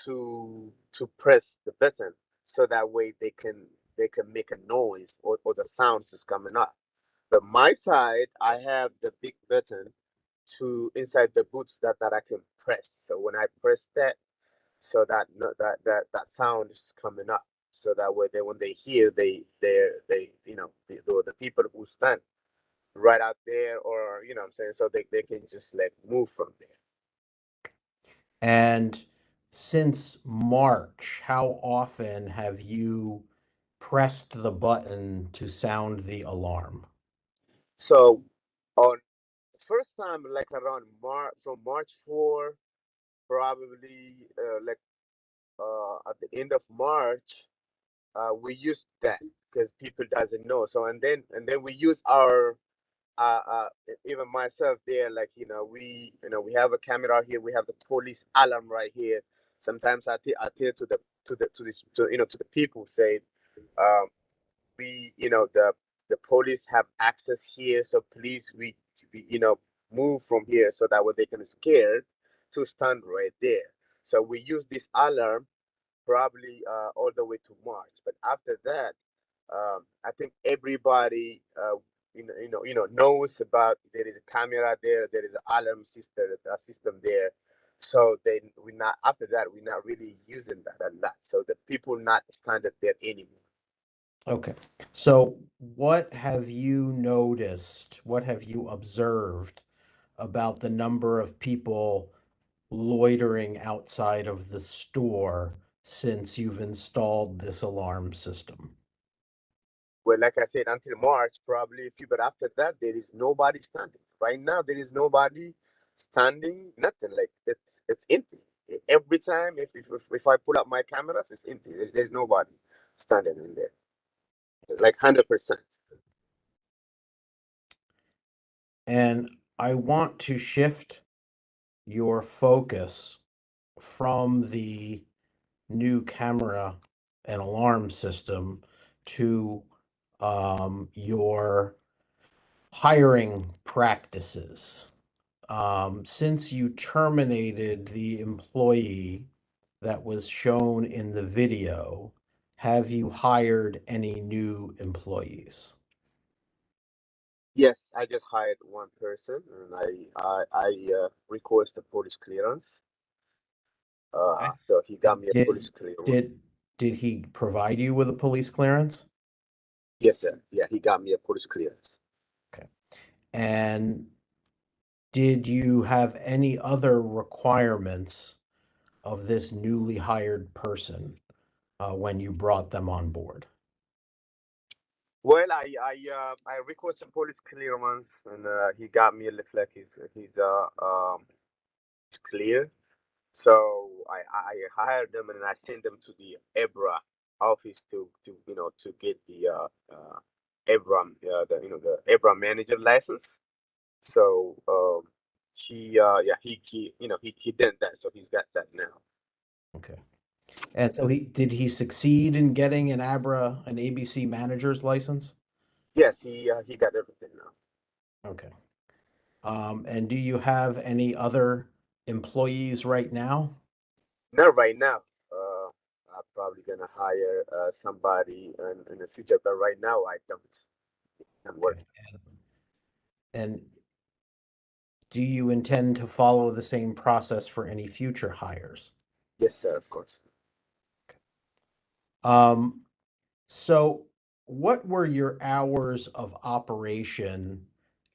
to press the button, so that way they can make a noise, or the sounds is coming up. But my side, I have the big button to inside the boots that I can press. So when I press that, so that that sound is coming up, so that way they when they hear, they the people who stand right out there, or you know what I'm saying, so they can just like move from there. And since March, how often have you pressed the button to sound the alarm? So on the first time, like around March, from March 4, probably at the end of March, we used that because people doesn't know. So and then we use our even myself there, like we have a camera here, we have the police alarm right here. Sometimes I tell to the people, say um, we the police have access here, so please we move from here, so that way they can scared to stand right there. So we use this alarm probably all the way to March. But after that, I think everybody knows about there is a camera there, there is an alarm system there. So we not after that we're not really using that a lot. So the people not standing there anymore. Okay. So what have you noticed? What have you observed about the number of people loitering outside of the store since you've installed this alarm system? Well, like I said, until March, probably a few, but after that, there is nobody standing. Right now, there is nobody standing, nothing. Like it's empty. Every time, if I pull up my cameras, it's empty. There's nobody standing in there, like 100%. And I want to shift your focus from the new camera and alarm system to your hiring practices. Since you terminated the employee that was shown in the video, have you hired any new employees? Yes, I just hired one person, and I requested police clearance. So he got me a police Did clearance. did he provide you with a police clearance? Yes, sir. Yeah, he got me a police clearance. Okay. And did you have any other requirements of this newly hired person when you brought them on board? Well, I requested police clearance, and he got me. It looks like he's clear. So I hired them, and I sent them to the EBRA office to get the EBRA the EBRA manager license. So he did that, so he's got that now. Okay. And so did he succeed in getting an an ABC manager's license? Yes, he got everything now. Okay. And do you have any other employees right now? Not right now. probably gonna hire somebody in the future, but right now I don't. I'm working. And do you intend to follow the same process for any future hires? Yes, sir, of course. So what were your hours of operation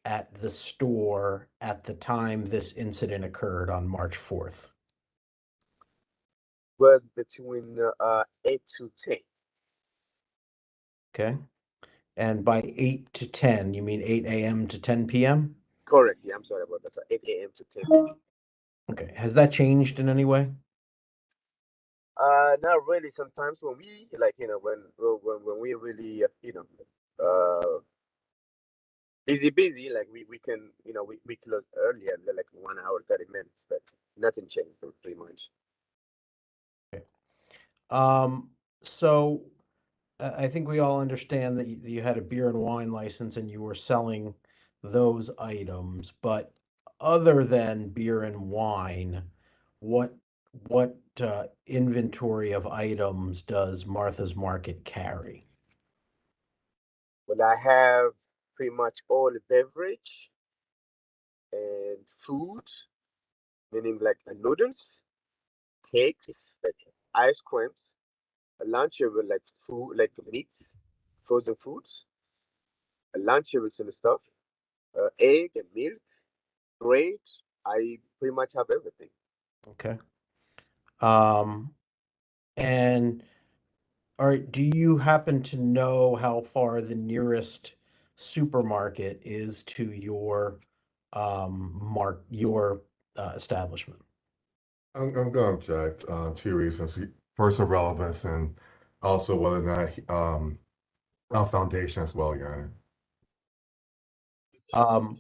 at the store at the time this incident occurred on March 4th? Was between 8 to 10. Okay. And by 8 to 10, you mean 8 a.m. to 10 p.m.? Correct. Yeah, I'm sorry about that. So 8 a.m. to 10 p.m. Okay. Has that changed in any way? Not really. Sometimes when we like, when we really, busy, like we can, we close earlier, like 1 hour, 30 minutes, but nothing changed for 3 months. So I think we all understand that you had a beer and wine license and you were selling those items, but other than beer and wine, what inventory of items does Martha's Market carry? Well, I have pretty much all the beverage and food, meaning like noodles, cakes, like ice creams, a lunchable like food, like meats, frozen foods, a lunchables and stuff, egg and milk, bread. I pretty much have everything. Okay. And do you happen to know how far the nearest supermarket is to your establishment? I'm going to object 2 reasons. First, of relevance, and also whether or not our foundation as well, Your Honor.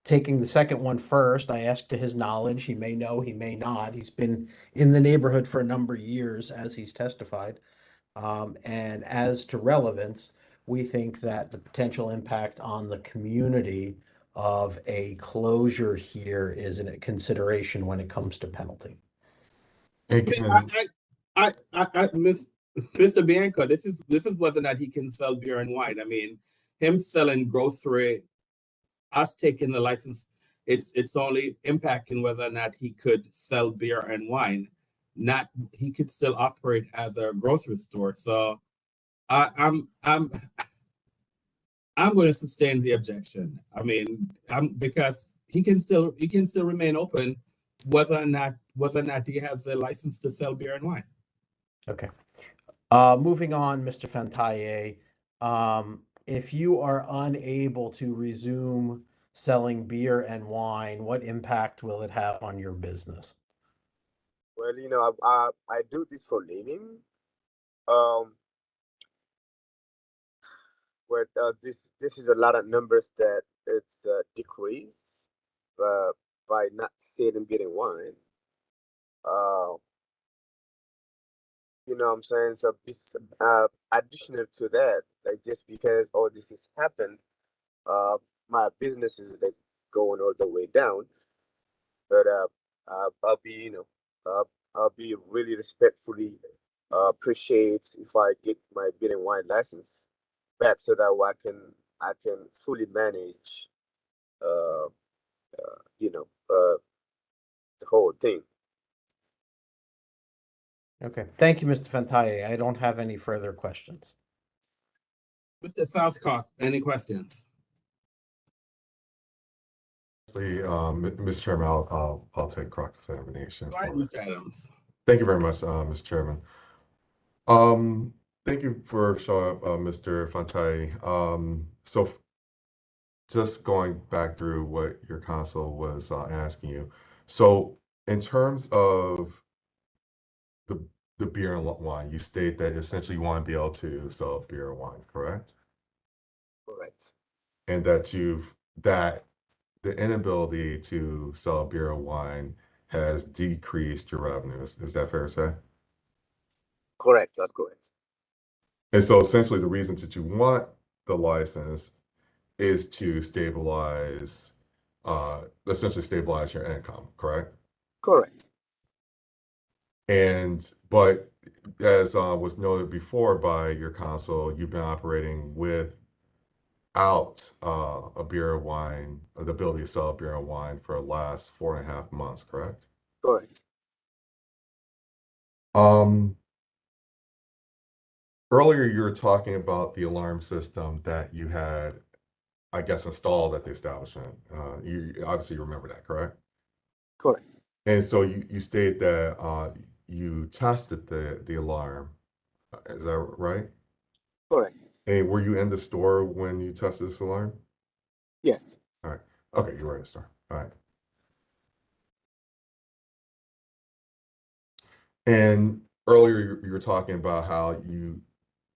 Taking the second one first, I asked to his knowledge. He may know, he may not. He's been in the neighborhood for a number of years, as he's testified. And as to relevance, we think that the potential impact on the community of a closure here is a consideration when it comes to penalty. Mr. Bianco, this is whether or not he can sell beer and wine. I mean, him selling grocery, us taking the license, it's only impacting whether or not he could sell beer and wine. Not he could still operate as a grocery store. So I'm going to sustain the objection. I mean, because he can still remain open whether or not he has a license to sell beer and wine. Okay. Moving on, Mr. Fantaye, if you are unable to resume selling beer and wine, what impact will it have on your business? Well, I do this for living. Where this is a lot of numbers that it's decreased by not selling beer and wine. You know what I'm saying? So this additional to that, like just because all this has happened, my business is like going all the way down. But I'll be, I'll be really respectfully appreciate if I get my beer and wine license back so that way I can fully manage, the whole thing. Okay. Thank you, Mr. Fantaye. I don't have any further questions. Mr. Southcott, any questions? Mr. Chairman, I'll take cross-examination. Go ahead, Mr. Adams. Thank you very much, Mr. Chairman. Thank you for showing up, Mr. Fantaye. So just going back through what your counsel was asking you. So in terms of the beer and wine, you state that essentially you want to be able to sell beer and wine, correct? Correct. And that the inability to sell beer and wine has decreased your revenues. Is that fair to say? Correct. That's correct. And so essentially the reason that you want the license is to essentially stabilize your income, correct? Correct. But as was noted before by your counsel, you've been operating without a beer or wine, the ability to sell beer and wine for the last 4.5 months, correct? Correct. Earlier you were talking about the alarm system that you had, I guess, installed at the establishment. You obviously remember that, correct? Correct. And so you stated that you tested the alarm. Is that right? Correct. And were you in the store when you tested this alarm? Yes. All right. Okay, you were in the store. All right. And earlier you were talking about how you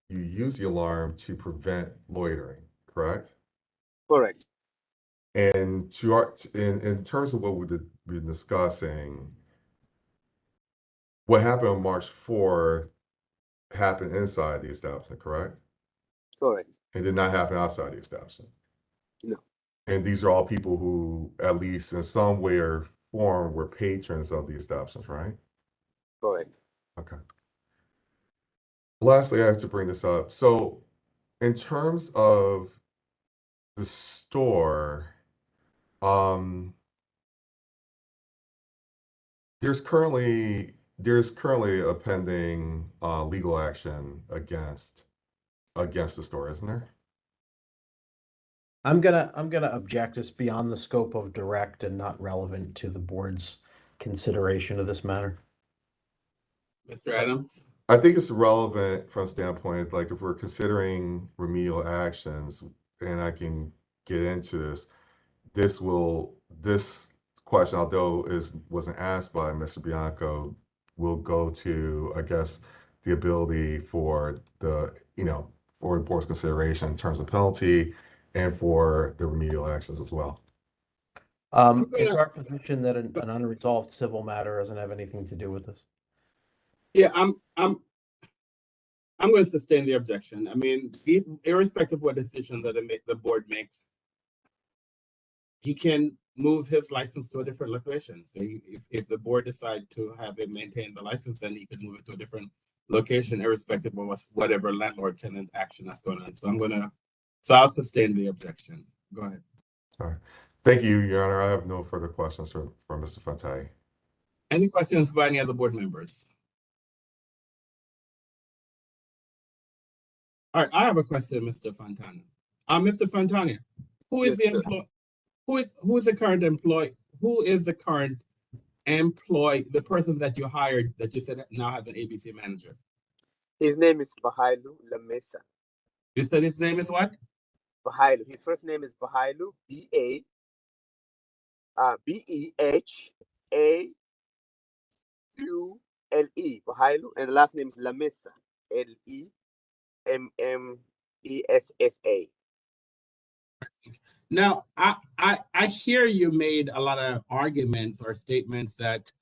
use the alarm to prevent loitering, correct? Correct. And in terms of what we've been discussing, what happened on March 4th happened inside the establishment, correct? Correct. It did not happen outside the establishment. No. And these are all people who, at least in some way or form, were patrons of the establishment, right? Correct. Okay. Lastly, I have to bring this up. So, in terms of the store, there's currently a pending legal action against the store, isn't there? I'm gonna object. It's beyond the scope of direct and not relevant to the board's consideration of this matter. Mr. Adams? I think it's relevant from a standpoint, like if we're considering remedial actions, and I can get into this, this question, although wasn't asked by Mr. Bianco, will go to, I guess, the ability for the board's consideration in terms of penalty and for the remedial actions as well. It's our position that an unresolved civil matter doesn't have anything to do with this. Yeah, I'm going to sustain the objection. I mean, irrespective of what decision that the board makes, he can move his license to a different location. So if the board decide to have him maintain the license, then he can move it to a different location, irrespective of whatever landlord-tenant action that's going on. So I'll sustain the objection. Go ahead. All right. Thank you, Your Honor. I have no further questions for Mr. Fantai. Any questions by any other board members? All right, I have a question, Mr. Fontana. Mr. Fontana, who is the employee? Who is the current employee? Who is the current employee? The person that you hired that you said now has an ABC manager. His name is Bahailu Lamesa. You said his name is what? Bahailu. His first name is Bahailu, Behaule, Bahailu, and the last name is Lamesa, Lemmessa. Now, I hear you made a lot of arguments or statements that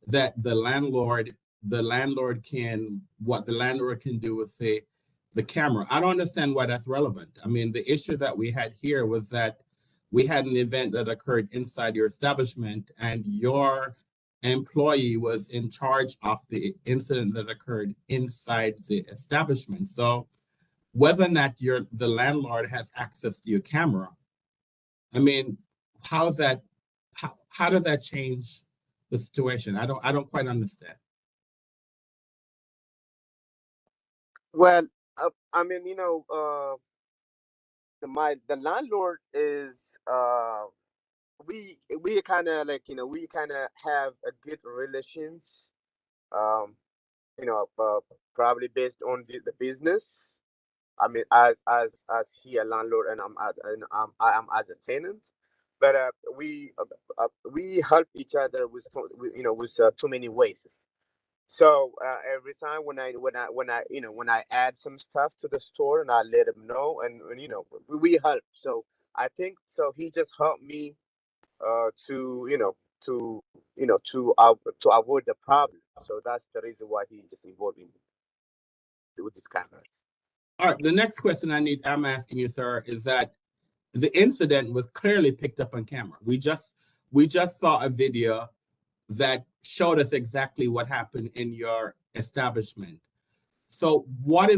the landlord can, what the landlord can do with, say, the camera. I don't understand why that's relevant. I mean, the issue that we had here was that we had an event that occurred inside your establishment and your employee was in charge of the incident that occurred inside the establishment. So whether or not the landlord has access to your camera, I mean, how does that change the situation? I don't quite understand. Well, I mean, the landlord is we kind of like we kind of have a good relations, probably based on the business. I mean, as he a landlord and I am as a tenant, but we help each other with too many ways. So every time when I add some stuff to the store and I let him know, and we help. So I think so he just helped me to avoid the problem. So that's the reason why he just involved me with this cameras. All right. The next question I'm asking you, sir, is that the incident was clearly picked up on camera. We just saw a video that showed us exactly what happened in your establishment. So what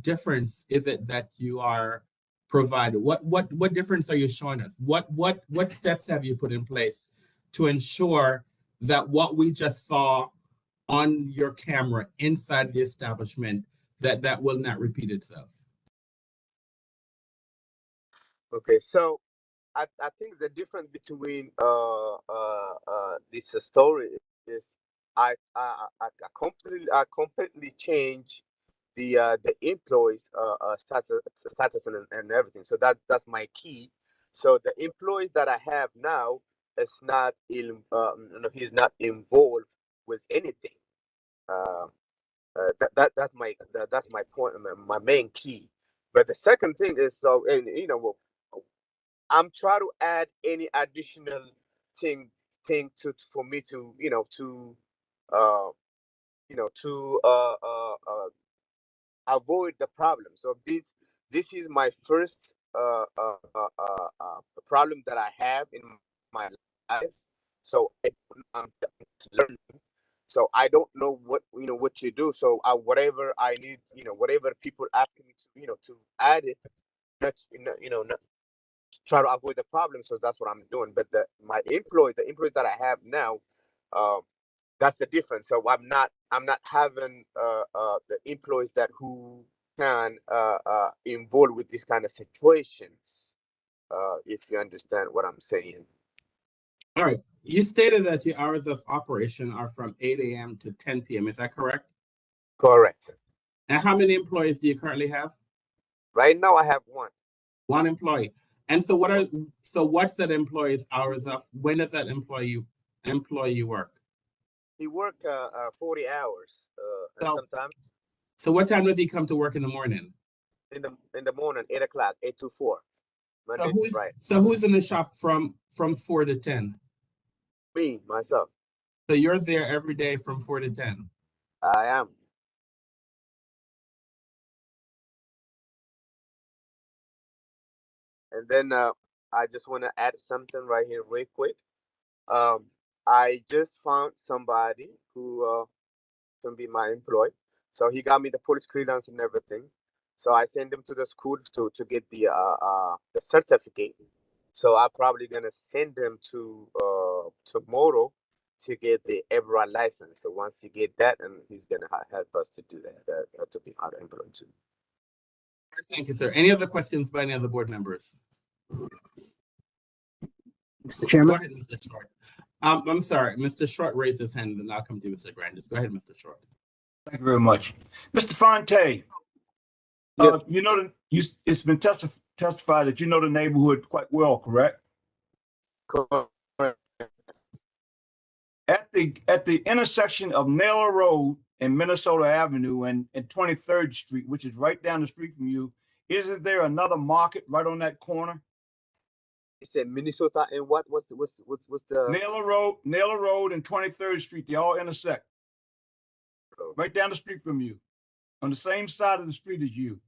difference is it that you are provided? What difference are you showing us? What steps have you put in place to ensure that what we just saw on your camera inside the establishment, that will not repeat itself? Okay, so I think the difference between this story is I completely change the employees status and everything. So that's my key. So the employees that I have now is not he's not involved with anything. That's my point, my main key. But the second thing is, so, and I'm trying to add any additional thing for me to uh avoid the problem. So this is my first problem that I have in my life. So I'm learning. So I don't know what to do. So whatever I need, whatever people asking me to add it, that's not try to avoid the problem. So that's what I'm doing. But the employee that I have now, that's the difference. So I'm not having the employees that who can involved with this kind of situations. If you understand what I'm saying. All right. You stated that your hours of operation are from 8 a.m. to 10 p.m. Is that correct? Correct. And how many employees do you currently have? Right now, I have one employee. And so what's that employee's hours of? When does that employee work? He work 40 hours and sometimes. So what time does he come to work in the morning? In the morning, 8 o'clock, 8 to 4, Monday to Friday. So who's in the shop from 4 to 10? Me, myself. So you're there every day from 4 to 10? I am. And then I just want to add something right here real quick. I just found somebody who can be my employee. So he got me the police clearance and everything. So I sent him to the school to get the certificate. So I'm probably gonna send him to tomorrow to get the EBRA license. So once he get that, and he's gonna help us to do that to be our employee too. Thank you, sir. Any other questions by any other board members? Mr. Chairman? Go ahead, Mr. Short. I'm sorry, Mr. Short raised his hand, and then I'll come to you, Mr. Grandis. Go ahead, Mr. Short. Thank you very much. Mr. Fonte, yes. It's been testified that you know the neighborhood quite well, correct? Correct. At the intersection of Naylor Road and Minnesota Avenue and 23rd Street, which is right down the street from you, isn't there another market right on that corner? You said Minnesota and what? What's the Naylor Road and 23rd Street? They all intersect. Right down the street from you, on the same side of the street as you.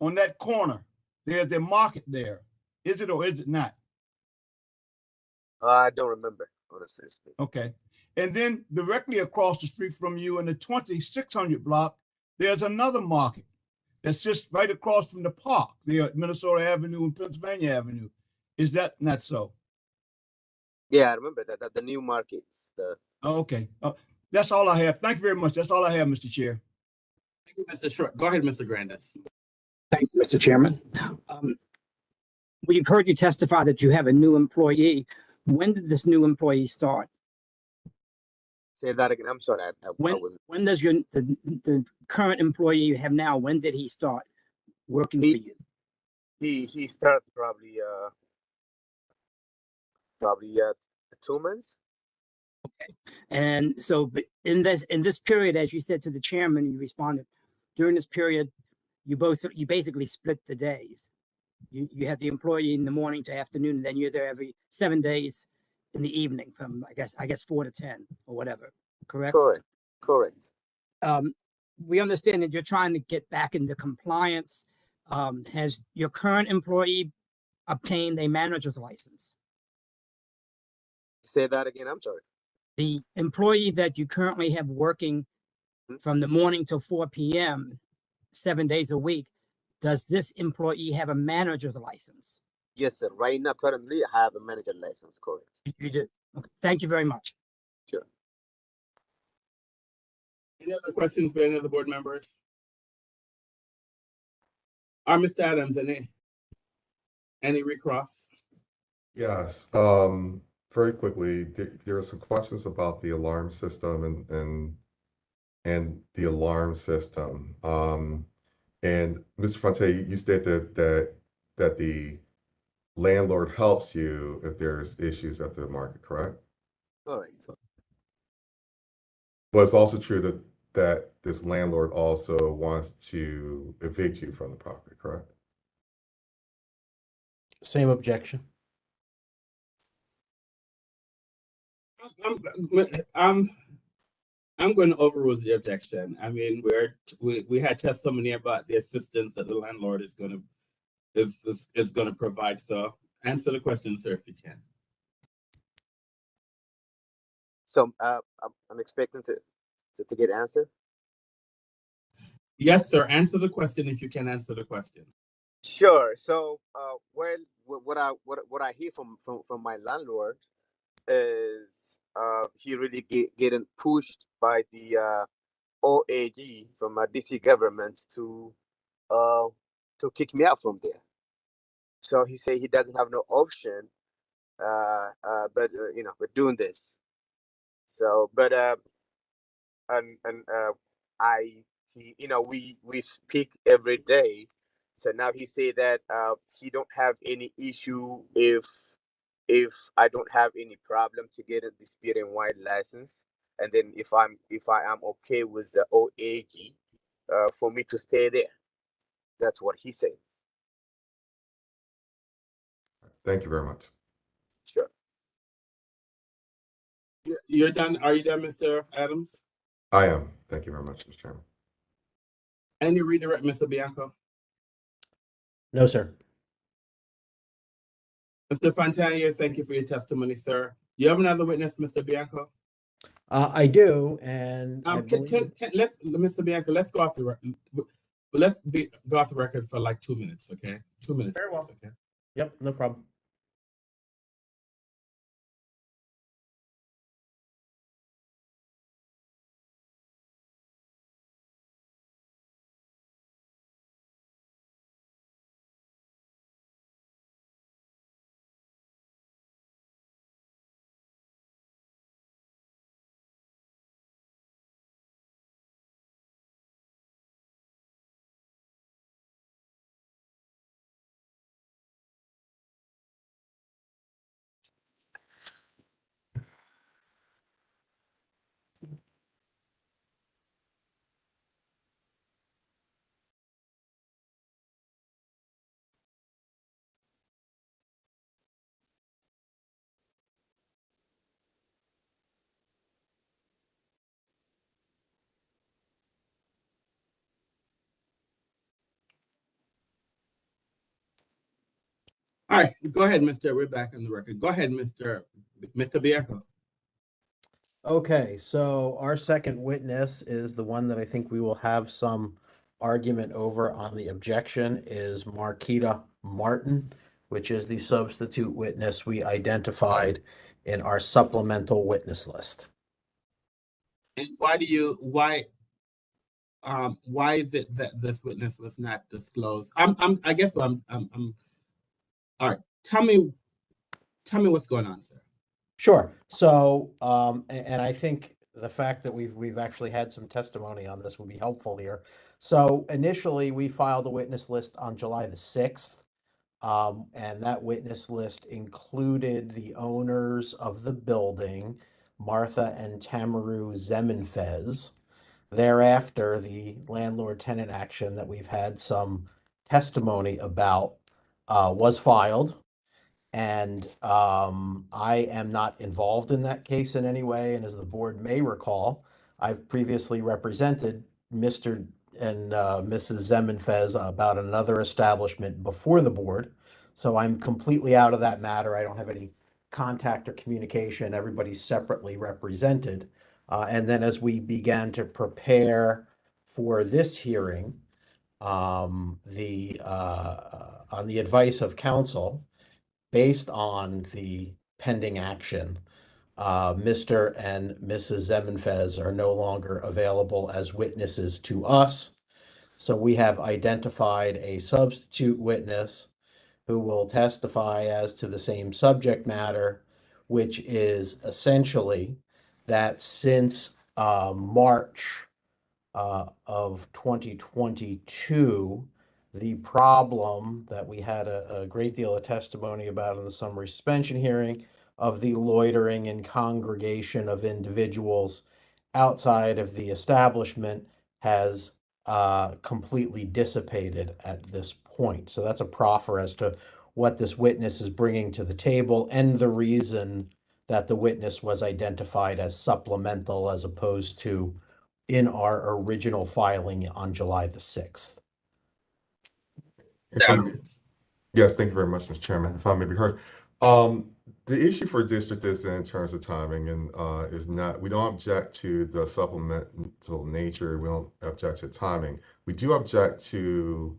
On that corner, there's a market there. Is it or is it not? I don't remember, honestly. Okay. And then directly across the street from you in the 2600 block, there's another market that sits right across from the park there at Minnesota Avenue and Pennsylvania Avenue. Is that not so? Yeah, I remember that the new markets. Okay. That's all I have. Thank you very much. That's all I have, Mr. Chair. Thank you, Mr. Short. Go ahead, Mr. Grandis. Thank you, Mr. Chairman. We've heard you testify that you have a new employee. When did this new employee start? Say that again. I'm sorry. When does the current employee you have now, when did he start working for you? He started probably 2 months. Okay. And so in this period, as you said to the chairman, you responded, during this period, you basically split the days. You have the employee in the morning to afternoon, and then you're there every 7 days in the evening from I guess 4 to 10 or whatever. Correct? Correct. We understand that you're trying to get back into compliance. Has your current employee obtained a manager's license? Say that again. I'm sorry. the employee that you currently have working from the morning till 4 p.m., 7 days a week, does this employee have a manager's license? Yes, sir. Right now, currently, I have a manager license, correct? You do. Okay. Thank you very much. Sure. Any other questions by any of the board members? Mr. Adams, any recross? Yes. Very quickly, there are some questions about the alarm system and the alarm system. And Mr. Fonte, you stated that the landlord helps you if there's issues at the market, correct? Correct. But it's also true that this landlord also wants to evict you from the property, correct? Same objection. I'm going to overrule the objection. I mean, we had testimony about the assistance that the landlord is going to provide. So answer the question, sir, if you can. So I'm expecting to get answer. Yes, sir. Answer the question if you can answer the question. Sure. So, well, what I hear from my landlord is he really getting pushed by the OAG from DC government to kick me out from there. So he say he doesn't have no option, but but doing this. So, but and I he we speak every day. So now he say that he don't have any issue if I don't have any problem to get a dispute and wide license, and then if I am okay with the OAG, for me to stay there. That's what he said. Thank you very much. Sure. You're done. Are you done, Mr. Adams? I am. Thank you very much, Mr. Chairman. Any redirect, Mr. Bianco? No, sir. Mr. Fontanier, thank you for your testimony, sir. You have another witness, Mr. Bianco? I do, and I let's, Mr. Bianco, let's go off the record. Let's go off the record for like 2 minutes, okay? 2 minutes. Very well. Okay. Yep, no problem. All right, go ahead, Mr. We're back on the record. Go ahead, Mr. Bianco. Okay, so our second witness is the one that I think we will have some argument over on the objection is Marquita Martin, which is the substitute witness we identified in our supplemental witness list. And why is it that this witness was not disclosed? I guess I'm all right. Tell me what's going on, sir. Sure. So, and I think the fact that we've actually had some testimony on this would be helpful here. So initially, we filed a witness list on July the 6th, and that witness list included the owners of the building, Martha and Tamaru Zemenfez. Thereafter, the landlord-tenant action that we've had some testimony about was filed. And I am not involved in that case in any way. And as the board may recall, I've previously represented Mr. and Mrs. Zemenfez about another establishment before the board. So I'm completely out of that matter. I don't have any contact or communication. Everybody's separately represented. And then as we began to prepare for this hearing, on the advice of counsel, based on the pending action, Mr. and Mrs. Zemenfez are no longer available as witnesses to us. So we have identified a substitute witness who will testify as to the same subject matter, which is essentially that since March of 2022, the problem that we had a great deal of testimony about in the summary suspension hearing of the loitering in congregation of individuals outside of the establishment has completely dissipated at this point. So that's a proffer as to what this witness is bringing to the table and the reason that the witness was identified as supplemental as opposed to in our original filing on July the 6th. Yes, thank you very much, Mr. Chairman. If I may be heard. The issue for district is in terms of timing and is not, we don't object to the supplemental nature. We don't object to timing. We do object to,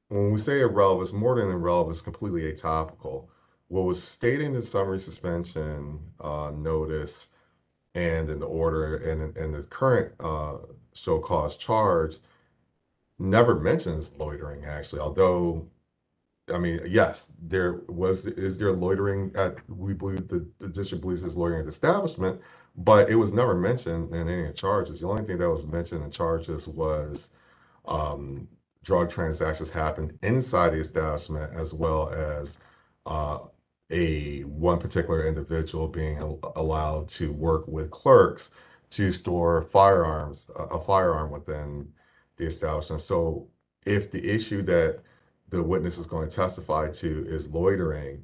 when we say irrelevant, it's more than irrelevant, it's completely atopical. What was stated in the summary suspension notice and in the order and the current show cause charge never mentions loitering, actually, although I mean, yes, is there loitering we believe the district believes there's loitering at the establishment, but it was never mentioned in any charges. The only thing that was mentioned in charges was drug transactions happened inside the establishment, as well as one particular individual being allowed to work with clerks to store a firearm within the establishment. So if the issue that the witness is going to testify to is loitering,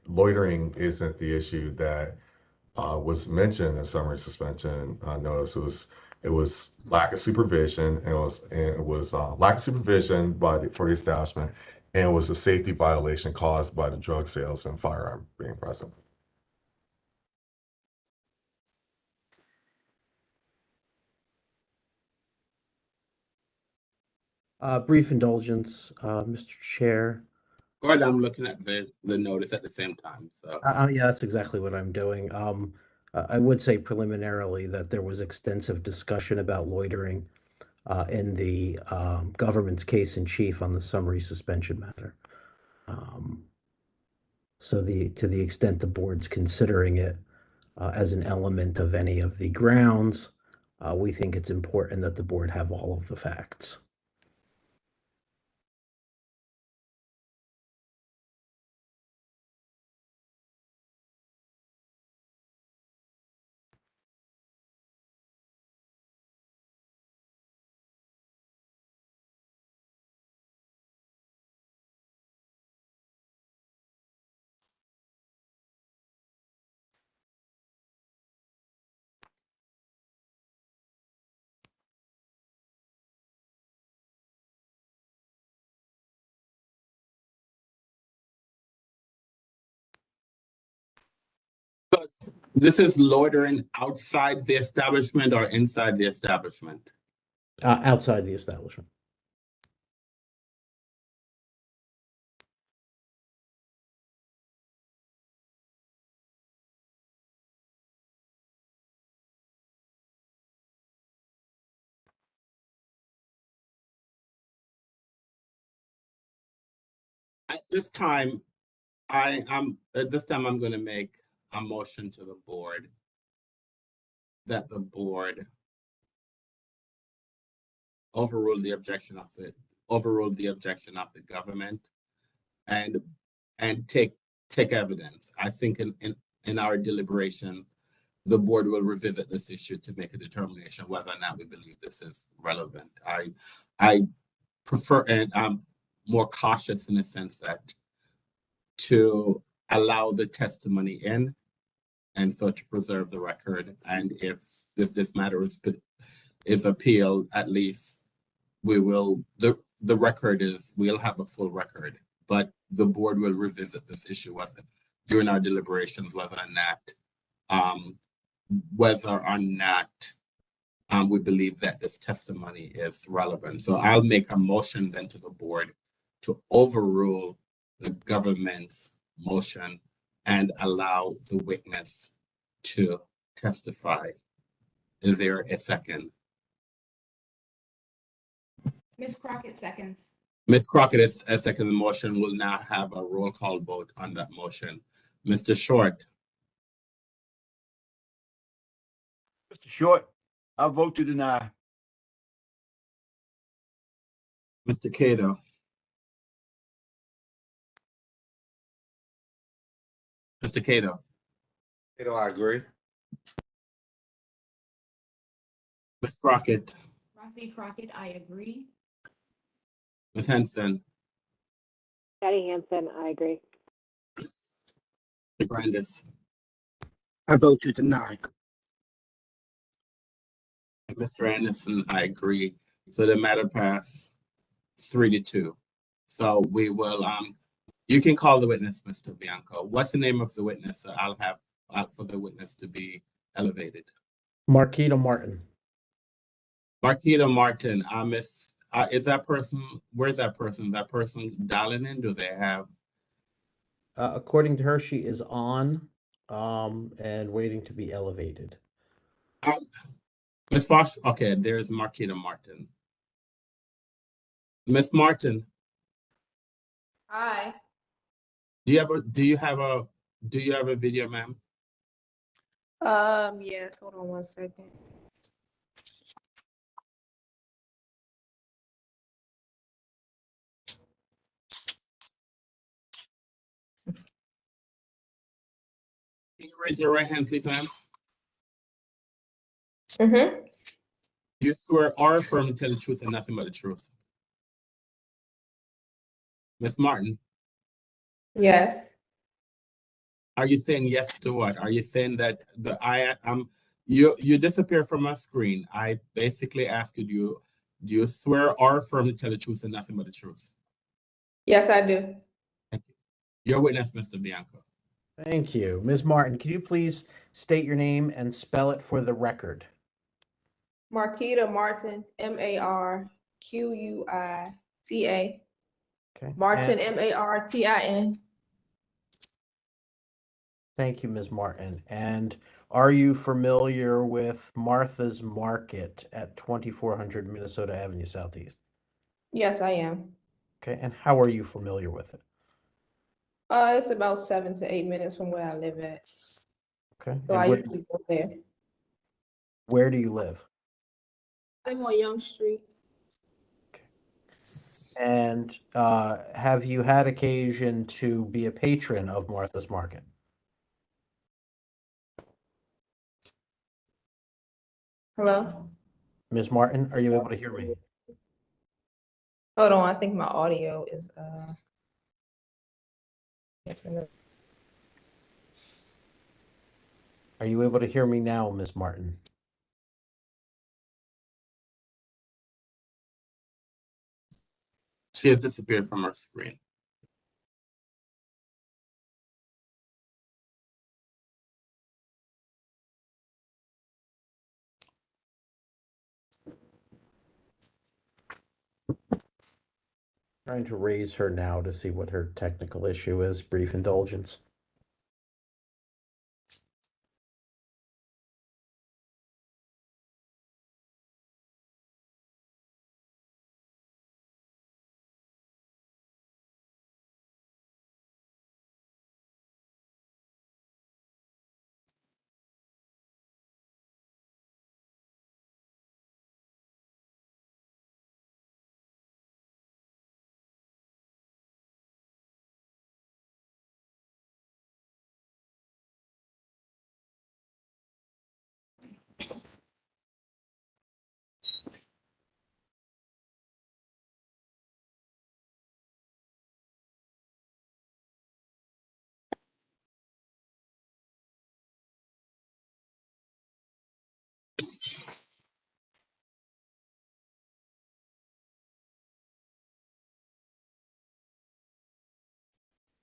loitering isn't the issue that was mentioned in summary suspension notice. It was lack of supervision. It was lack of supervision for the establishment, and it was a safety violation caused by the drug sales and firearm being present. Brief indulgence, Mr. Chair. Go ahead, I'm looking at the notice at the same time. So Yeah, that's exactly what I'm doing. I would say preliminarily that there was extensive discussion about loitering in the government's case in chief on the summary suspension matter. So to the extent the board's considering it as an element of any of the grounds, we think it's important that the board have all of the facts. this is loitering outside the establishment or inside the establishment? Outside the establishment. At this time, I'm going to make a motion to the board that the board overrule the objection of the government and take evidence. I think in our deliberation, the board will revisit this issue to make a determination whether or not we believe this is relevant. I prefer, and I'm more cautious in the sense that to allow the testimony in, and so to preserve the record. And if this matter is appealed, at least we will, the record is, we'll have a full record, but the board will revisit this issue during our deliberations whether or not we believe that this testimony is relevant. So I'll make a motion then to the board to overrule the government's motion and allow the witness to testify. Is there a second? Ms. Crockett seconds. Ms. Crockett is a second. The motion will now have a roll call vote on that motion. Mr. Short. Mr. Short, I vote to deny. Mr. Cato. Mr. Cato. Cato, I agree. Ms. Crockett. Rafi Crockett, I agree. Ms. Henson. Patty Hansen, I agree. Mr. Brandis. I vote to deny. And Mr. Anderson, I agree. So the matter passed 3-2. So we will, you can call the witness, Mr. Bianco. What's the name of the witness? So I'll have for the witness to be elevated. Marquita Martin. Marquita Martin, is that person, where's that person? Is that person dialing in? Do they have? According to her, she is on and waiting to be elevated. Ms. Fox, okay, there's Marquita Martin. Miss Martin. Hi. Do you have a video, ma'am? Yes, hold on 1 second. Can you raise your right hand, please, ma'am? Mm-hmm. Do you swear or affirm to tell the truth and nothing but the truth? Miss Martin, Yes. are you saying yes to what? Are you saying that you disappear from my screen? I basically asked you, do you swear or affirm to tell the truth and nothing but the truth? Yes, I do. Thank you. Your witness, Mr. Bianco. Thank you. Ms. Martin, can you please state your name and spell it for the record? Marquita Martin, Marquita. Okay. Martin, And Martin. thank you, Ms. Martin. And are you familiar with Martha's Market at 2400 Minnesota Avenue Southeast? Yes, I am. Okay. And how are you familiar with it? It's about 7 to 8 minutes from where I live at. Okay. So And I usually go there. where do you live? I live on Young Street. And have you had occasion to be a patron of Martha's Market? Hello? Ms. Martin, are you able to hear me? Hold on, I think my audio is Are you able to hear me now, Ms. Martin? She has disappeared from our screen. Trying to raise her now to see what her technical issue is. Brief indulgence.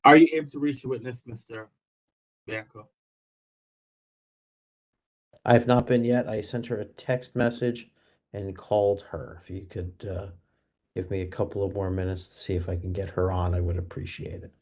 Are you able to reach the witness, Mr. Bianco. I have not been yet. I sent her a text message and called her. If you could give me a couple of more minutes to see if I can get her on, I would appreciate it.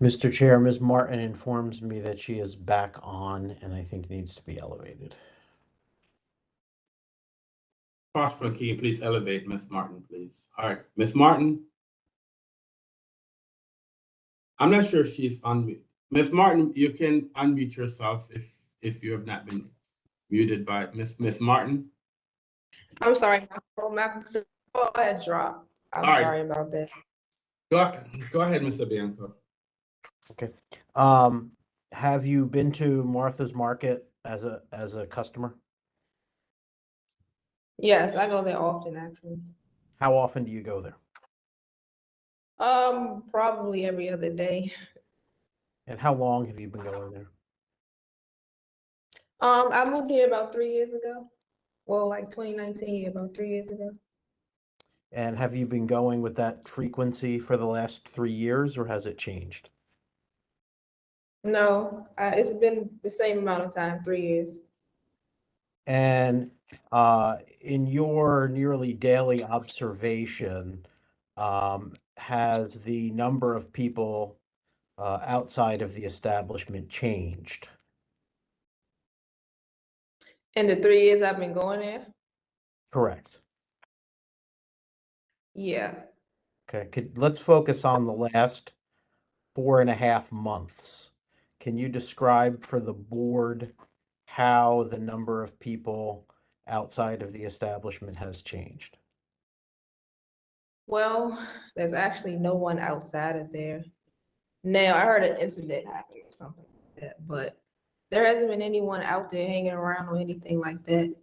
Mr. Chair, Ms. Martin informs me that she is back on and I think needs to be elevated. Prosper, can you please elevate Miss Martin, please? All right, Miss Martin. I'm not sure if she's unmuted. Miss Martin, you can unmute yourself if you have not been muted by Miss Martin. I'm sorry, my phone had dropped. I'm All right. sorry about that. Go ahead, Mr. Bianco. Okay. Have you been to Martha's Market as a customer? Yes, I go there often actually. How often do you go there? Probably every other day. And how long have you been going there? I moved here about 3 years ago. Well, like 2019, about 3 years ago. And have you been going with that frequency for the last 3 years or has it changed? No, it's been the same amount of time, 3 years. And in your nearly daily observation, has the number of people outside of the establishment changed? In the 3 years I've been going there? Correct. Yeah. Okay, let's focus on the last 4.5 months. Can you describe for the board how the number of people outside of the establishment has changed? Well, there's actually no one outside of there. Now, I heard an incident happened or something like that, but there hasn't been anyone out there hanging around or anything like that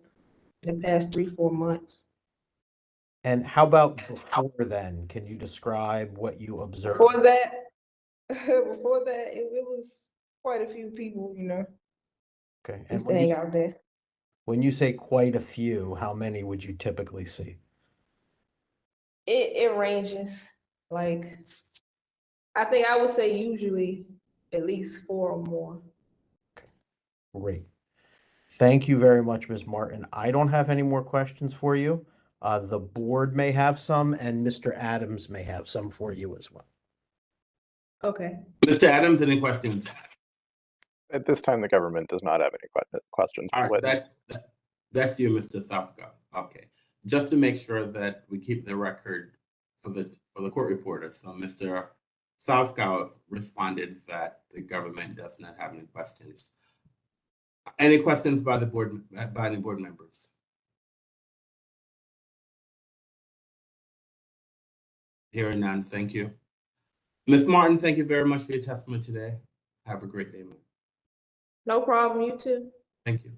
in the past 3-4 months. And how about before then? Can you describe what you observed? Before that, it was quite a few people, you know, Okay, and used to hang out there. when you say quite a few, how many would you typically see? It ranges. Like, I think I would say usually at least 4 or more. Great. Thank you very much, Ms. Martin. I don't have any more questions for you. The board may have some, and Mr. Adams may have some for you as well. Okay. Mr. Adams, any questions? At this time, the government does not have any questions for All the right, witness. that's you, Mr. Safka. Okay, just to make sure that we keep the record for the court reporter. So Mr. Safka responded that the government does not have any questions. Any questions by the board members? Hearing none, thank you. Ms. Martin, thank you very much for your testimony today. Have a great day, ma'am. No problem, you too. Thank you.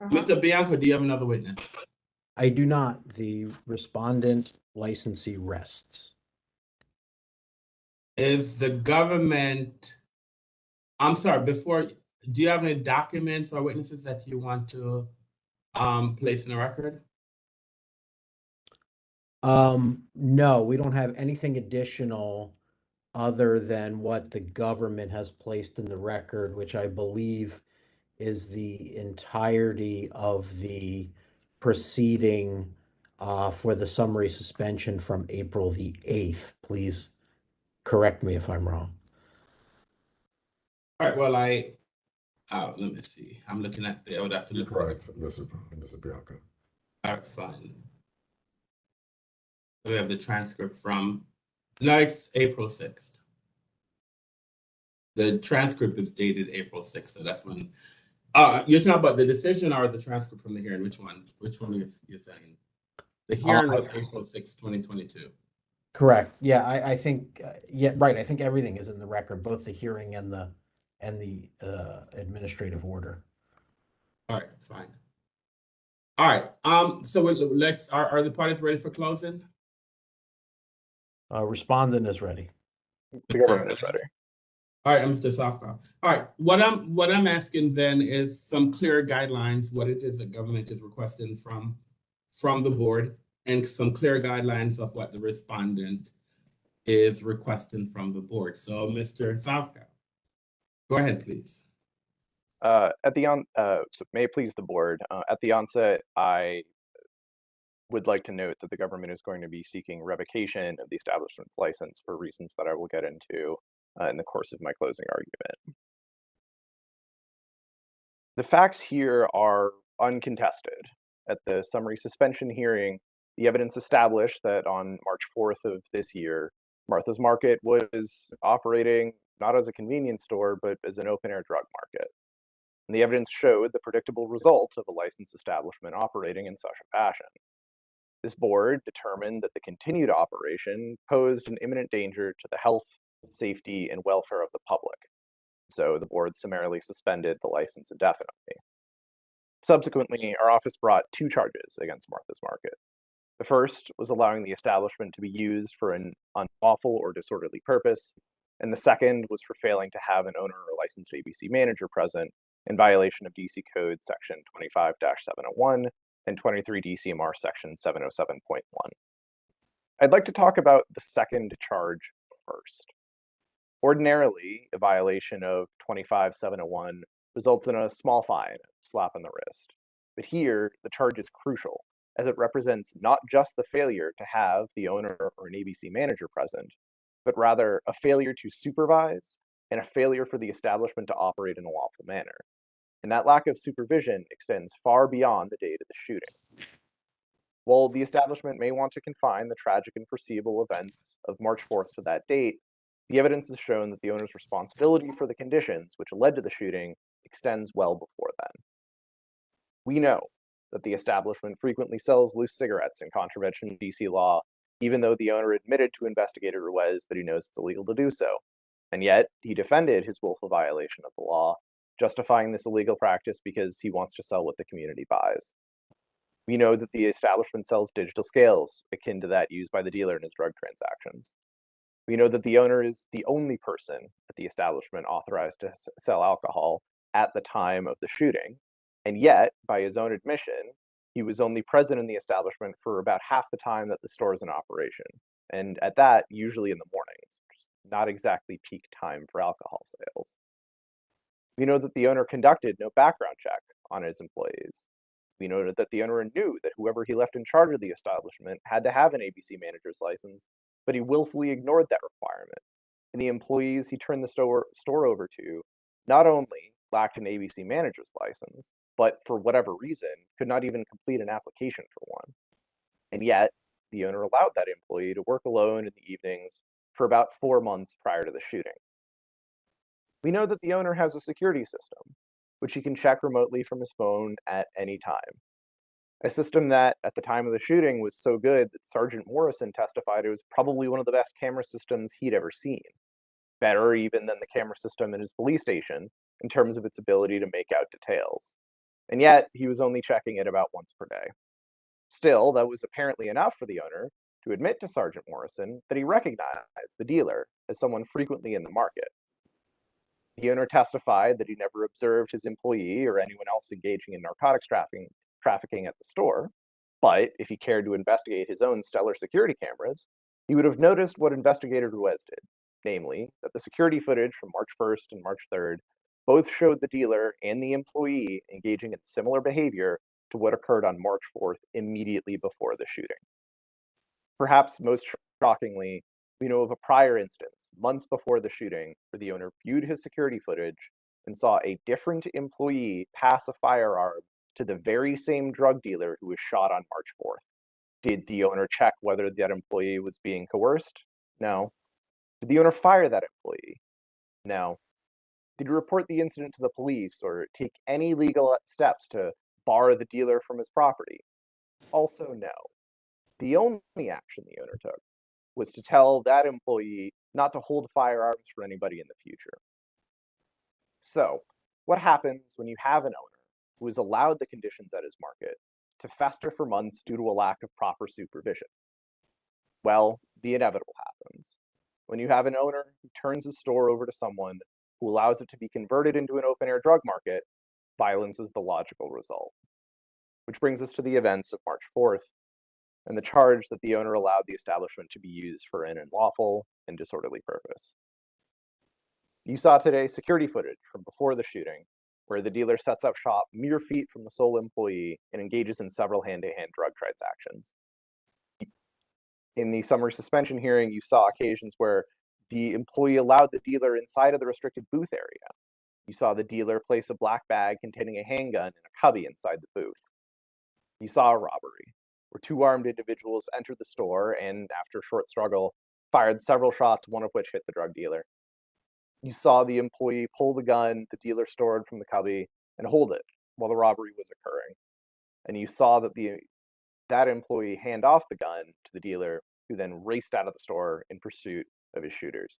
Mr. Bianco, do you have another witness? I do not. The respondent licensee rests. Is the government, I'm sorry, do you have any documents or witnesses that you want to place in the record? No, we don't have anything additional other than what the government has placed in the record, which I believe is the entirety of the proceeding for the summary suspension from April the 8th. Please correct me if I'm wrong. All right, well, let me see. I'm looking at I would have to look. Right, Mr. Bianca. All right, fine. We have the transcript from, no, it's April 6th. The transcript is dated April 6th, so that's when, you're talking about the decision or the transcript from the hearing? Which one? Which one are you saying? The hearing was April 6th, 2022. Correct. Yeah, I think, yeah, right. I think everything is in the record, both the hearing and the administrative order. All right, fine. All right, so let's, are the parties ready for closing? Respondent is ready. The government is ready. All right, Mr. Sofka. All right, what I'm asking then is some clear guidelines, what it is the government is requesting from the board, and some clear guidelines of what the respondent is requesting from the board. So, Mr. Sofka, go ahead, please. So may it please the board, at the onset, I would like to note that the government is going to be seeking revocation of the establishment's license for reasons that I will get into in the course of my closing argument. The facts here are uncontested. At the summary suspension hearing, the evidence established that on March 4th of this year, Martha's Market was operating not as a convenience store, but as an open-air drug market. And the evidence showed the predictable result of a licensed establishment operating in such a fashion. This board determined that the continued operation posed an imminent danger to the health, safety, and welfare of the public. So the board summarily suspended the license indefinitely. Subsequently, our office brought 2 charges against Martha's Market. The first was allowing the establishment to be used for an unlawful or disorderly purpose, and the second was for failing to have an owner or licensed ABC manager present in violation of DC Code Section 25-701 and 23 DCMR Section 707.1. I'd like to talk about the second charge first. Ordinarily, a violation of 25-701 results in a small fine, slap on the wrist. But here, the charge is crucial, as it represents not just the failure to have the owner or an ABC manager present, but rather a failure to supervise and a failure for the establishment to operate in a lawful manner. And that lack of supervision extends far beyond the date of the shooting. While the establishment may want to confine the tragic and foreseeable events of March 4th to that date, the evidence has shown that the owner's responsibility for the conditions which led to the shooting extends well before then. We know that the establishment frequently sells loose cigarettes in contravention of DC law, even though the owner admitted to Investigator Ruiz that he knows it's illegal to do so. And yet, he defended his willful violation of the law, justifying this illegal practice because he wants to sell what the community buys. We know that the establishment sells digital scales, akin to that used by the dealer in his drug transactions. We know that the owner is the only person at the establishment authorized to sell alcohol at the time of the shooting, and yet, by his own admission, he was only present in the establishment for about half the time that the store is in operation, and at that, usually in the mornings, which is not exactly peak time for alcohol sales. We know that the owner conducted no background check on his employees. We noted that the owner knew that whoever he left in charge of the establishment had to have an ABC manager's license, but he willfully ignored that requirement. And the employees he turned the store over to not only lacked an ABC manager's license, but for whatever reason, could not even complete an application for one. And yet, the owner allowed that employee to work alone in the evenings for about 4 months prior to the shooting. We know that the owner has a security system, which he can check remotely from his phone at any time. A system that, at the time of the shooting, was so good that Sergeant Morrison testified it was probably one of the best camera systems he'd ever seen. Better even than the camera system in his police station, in terms of its ability to make out details. And yet, he was only checking it about once per day. Still, that was apparently enough for the owner to admit to Sergeant Morrison that he recognized the dealer as someone frequently in the market. The owner testified that he never observed his employee or anyone else engaging in narcotics trafficking at the store, But if he cared to investigate his own stellar security cameras, he would have noticed what Investigator Ruiz did, namely that the security footage from March 1st and March 3rd both showed the dealer and the employee engaging in similar behavior to what occurred on March 4th immediately before the shooting. Perhaps most shockingly, we know of a prior instance, months before the shooting, where the owner viewed his security footage and saw a different employee pass a firearm to the very same drug dealer who was shot on March 4th. Did the owner check whether that employee was being coerced? No. Did the owner fire that employee? No. Did he report the incident to the police or take any legal steps to bar the dealer from his property? Also no. The only action the owner took was to tell that employee not to hold firearms for anybody in the future. So, what happens when you have an owner who has allowed the conditions at his market to fester for months due to a lack of proper supervision? Well, the inevitable happens. When you have an owner who turns his store over to someone who allows it to be converted into an open-air drug market, violence is the logical result. Which brings us to the events of March 4th, and the charge that the owner allowed the establishment to be used for an unlawful and disorderly purpose. You saw today security footage from before the shooting, where the dealer sets up shop mere feet from the sole employee and engages in several hand-to-hand drug transactions. In the summary suspension hearing, you saw occasions where the employee allowed the dealer inside of the restricted booth area. You saw the dealer place a black bag containing a handgun in a cubby inside the booth. You saw a robbery, where two armed individuals entered the store and, after a short struggle, fired several shots, one of which hit the drug dealer. You saw the employee pull the gun the dealer stored from the cubby and hold it while the robbery was occurring. And you saw that that employee hand off the gun to the dealer, who then raced out of the store in pursuit of his shooters.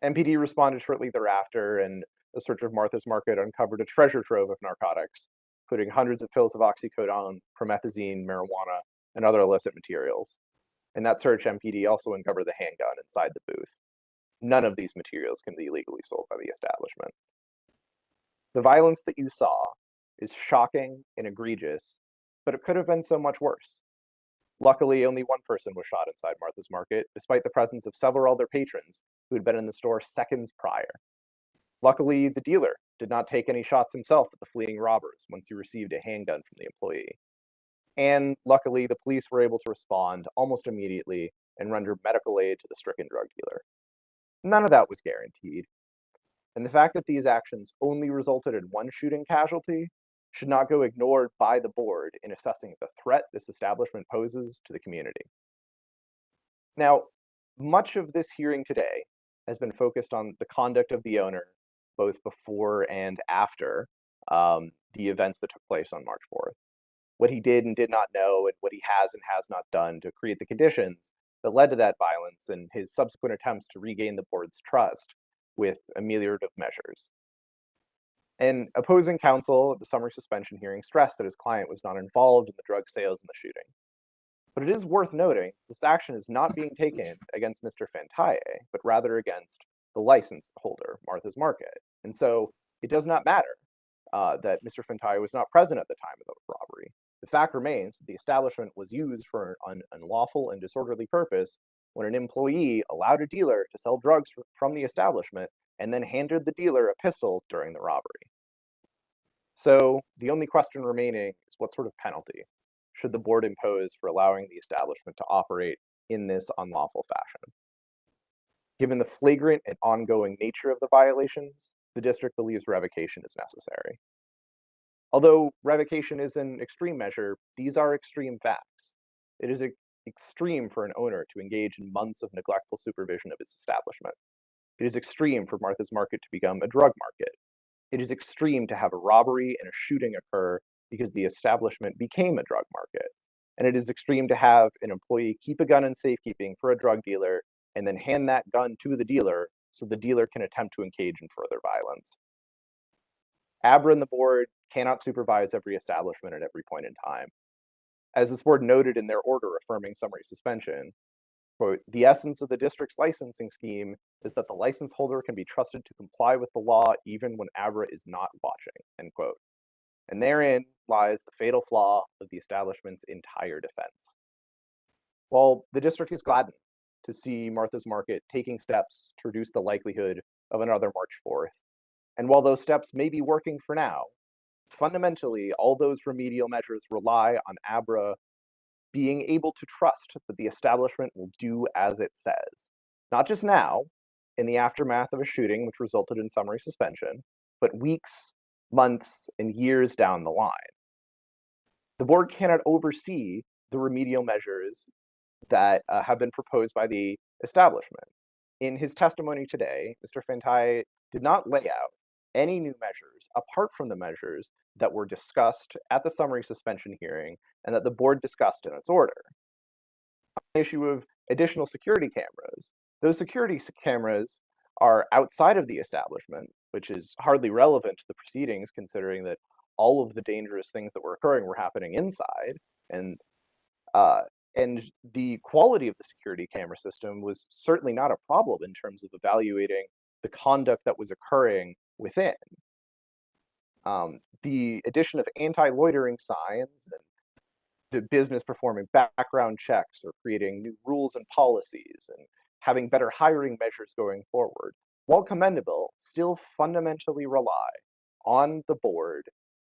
MPD responded shortly thereafter, and a search of Martha's Market uncovered a treasure trove of narcotics, including hundreds of pills of oxycodone, promethazine, marijuana, and other illicit materials. In that search, MPD also uncovered the handgun inside the booth. None of these materials can be legally sold by the establishment. The violence that you saw is shocking and egregious, but it could have been so much worse. Luckily, only one person was shot inside Martha's Market, despite the presence of several other patrons who had been in the store seconds prior. Luckily, the dealer did not take any shots himself at the fleeing robbers once he received a handgun from the employee. And luckily, the police were able to respond almost immediately and render medical aid to the stricken drug dealer. None of that was guaranteed. And the fact that these actions only resulted in one shooting casualty should not go ignored by the board in assessing the threat this establishment poses to the community. Now, much of this hearing today has been focused on the conduct of the owner, both before and after the events that took place on March 4th. What he did and did not know, and what he has and has not done to create the conditions that led to that violence, and his subsequent attempts to regain the board's trust with ameliorative measures. And opposing counsel at the summary suspension hearing stressed that his client was not involved in the drug sales and the shooting. But it is worth noting this action is not being taken against Mr. Fantaye, but rather against the license holder, Martha's Market. And so it does not matter that Mr. Fantaye was not present at the time of the robbery. The fact remains that the establishment was used for an unlawful and disorderly purpose when an employee allowed a dealer to sell drugs from the establishment and then handed the dealer a pistol during the robbery. So the only question remaining is what sort of penalty should the board impose for allowing the establishment to operate in this unlawful fashion? Given the flagrant and ongoing nature of the violations, the district believes revocation is necessary. Although revocation is an extreme measure, these are extreme facts. It is extreme for an owner to engage in months of neglectful supervision of his establishment. It is extreme for Martha's Market to become a drug market. It is extreme to have a robbery and a shooting occur because the establishment became a drug market. And it is extreme to have an employee keep a gun in safekeeping for a drug dealer and then hand that gun to the dealer so the dealer can attempt to engage in further violence. ABRA and the board cannot supervise every establishment at every point in time. As this board noted in their order affirming summary suspension, quote, "The essence of the district's licensing scheme is that the license holder can be trusted to comply with the law even when ABRA is not watching," end quote. And therein lies the fatal flaw of the establishment's entire defense. While the district is gladdened to see Martha's Market taking steps to reduce the likelihood of another March 4th, and while those steps may be working for now, fundamentally, all those remedial measures rely on ABRA being able to trust that the establishment will do as it says. Not just now, in the aftermath of a shooting which resulted in summary suspension, but weeks, months, and years down the line. The board cannot oversee the remedial measures that have been proposed by the establishment. In his testimony today, Mr. Fantai did not lay out any new measures apart from the measures that were discussed at the summary suspension hearing and that the board discussed in its order. On the issue of additional security cameras, those security cameras are outside of the establishment, which is hardly relevant to the proceedings considering that all of the dangerous things that were occurring were happening inside, and the quality of the security camera system was certainly not a problem in terms of evaluating the conduct that was occurring within. The addition of anti-loitering signs and the business performing background checks or creating new rules and policies and having better hiring measures going forward, while commendable, still fundamentally rely on the board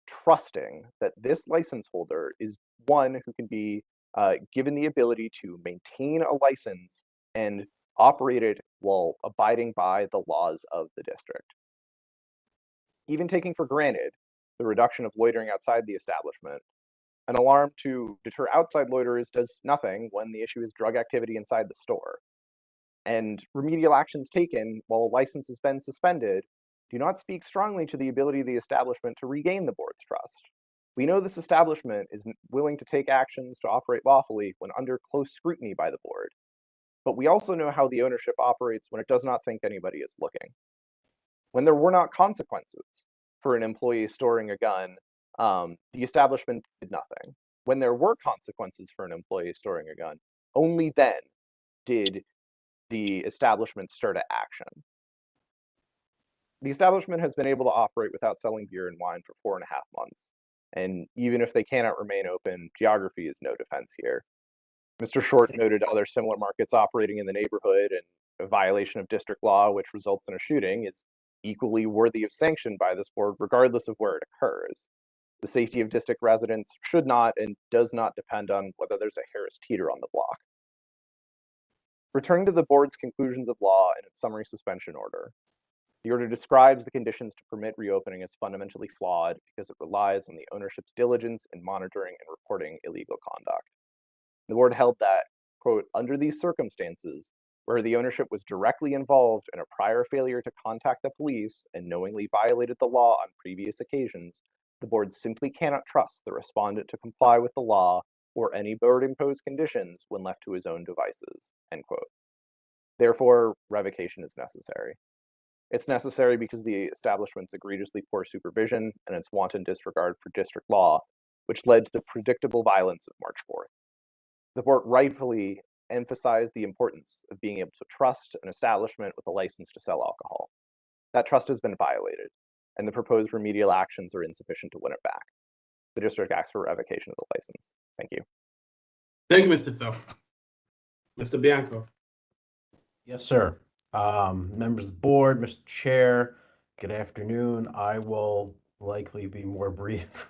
trusting that this license holder is one who can be given the ability to maintain a license and operate it while abiding by the laws of the district. Even taking for granted the reduction of loitering outside the establishment, an alarm to deter outside loiterers does nothing when the issue is drug activity inside the store. And remedial actions taken while a license has been suspended do not speak strongly to the ability of the establishment to regain the board's trust. We know this establishment is willing to take actions to operate lawfully when under close scrutiny by the board. But we also know how the ownership operates when it does not think anybody is looking. When there were not consequences for an employee storing a gun, the establishment did nothing. When there were consequences for an employee storing a gun, only then did the establishment stir to action. The establishment has been able to operate without selling beer and wine for 4.5 months. And even if they cannot remain open, geography is no defense here. Mr. Short noted other similar markets operating in the neighborhood, and a violation of district law which results in a shooting is equally worthy of sanction by this board regardless of where it occurs. The safety of district residents should not and does not depend on whether there's a Harris Teeter on the block. Returning to the board's conclusions of law and its summary suspension order, the order describes the conditions to permit reopening as fundamentally flawed because it relies on the ownership's diligence in monitoring and reporting illegal conduct. The board held that, quote, under these circumstances, where the ownership was directly involved in a prior failure to contact the police and knowingly violated the law on previous occasions, the board simply cannot trust the respondent to comply with the law or any board-imposed conditions when left to his own devices, end quote. Therefore, revocation is necessary. It's necessary because the establishment's egregiously poor supervision and its wanton disregard for district law, which led to the predictable violence of March 4th. The board rightfully emphasized the importance of being able to trust an establishment with a license to sell alcohol. That trust has been violated, and the proposed remedial actions are insufficient to win it back. The district asks for revocation of the license. Thank you. Thank you, Mr. Self. Mr. Bianco. Yes, sir. Members of the board, Mr. Chair, good afternoon. I will likely be more brief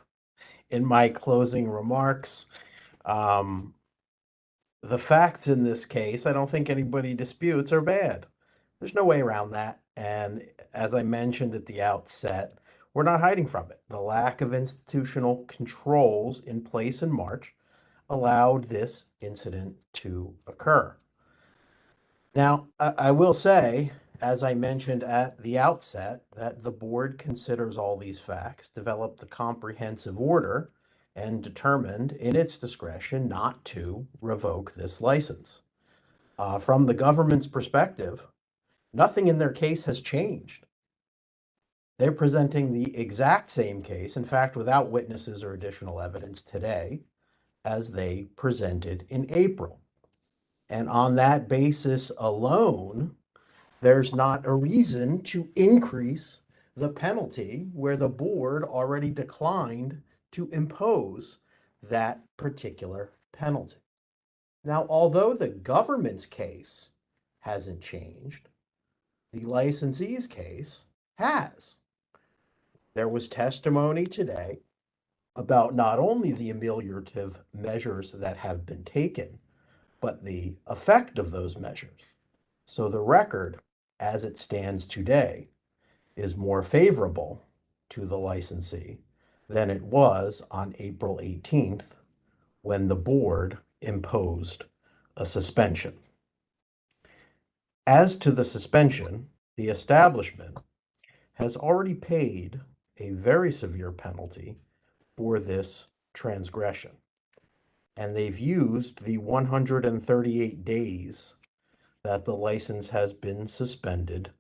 in my closing remarks. The facts in this case, I don't think anybody disputes, are bad. There's no way around that. And as I mentioned at the outset, we're not hiding from it. The lack of institutional controls in place in March allowed this incident to occur. Now, I will say, as I mentioned at the outset, that the board considers all these facts, developed a comprehensive order, and determined in its discretion not to revoke this license. From the government's perspective, nothing in their case has changed. They're presenting the exact same case, in fact, without witnesses or additional evidence today, as they presented in April. And on that basis alone, there's not a reason to increase the penalty where the board already declined to impose that particular penalty. Now, although the government's case hasn't changed, the licensee's case has. There was testimony today about not only the ameliorative measures that have been taken, but the effect of those measures. So the record, as it stands today, is more favorable to the licensee than it was on April 18th when the board imposed a suspension. As to the suspension, the establishment has already paid a very severe penalty for this transgression. And they've used the 138 days that the license has been suspended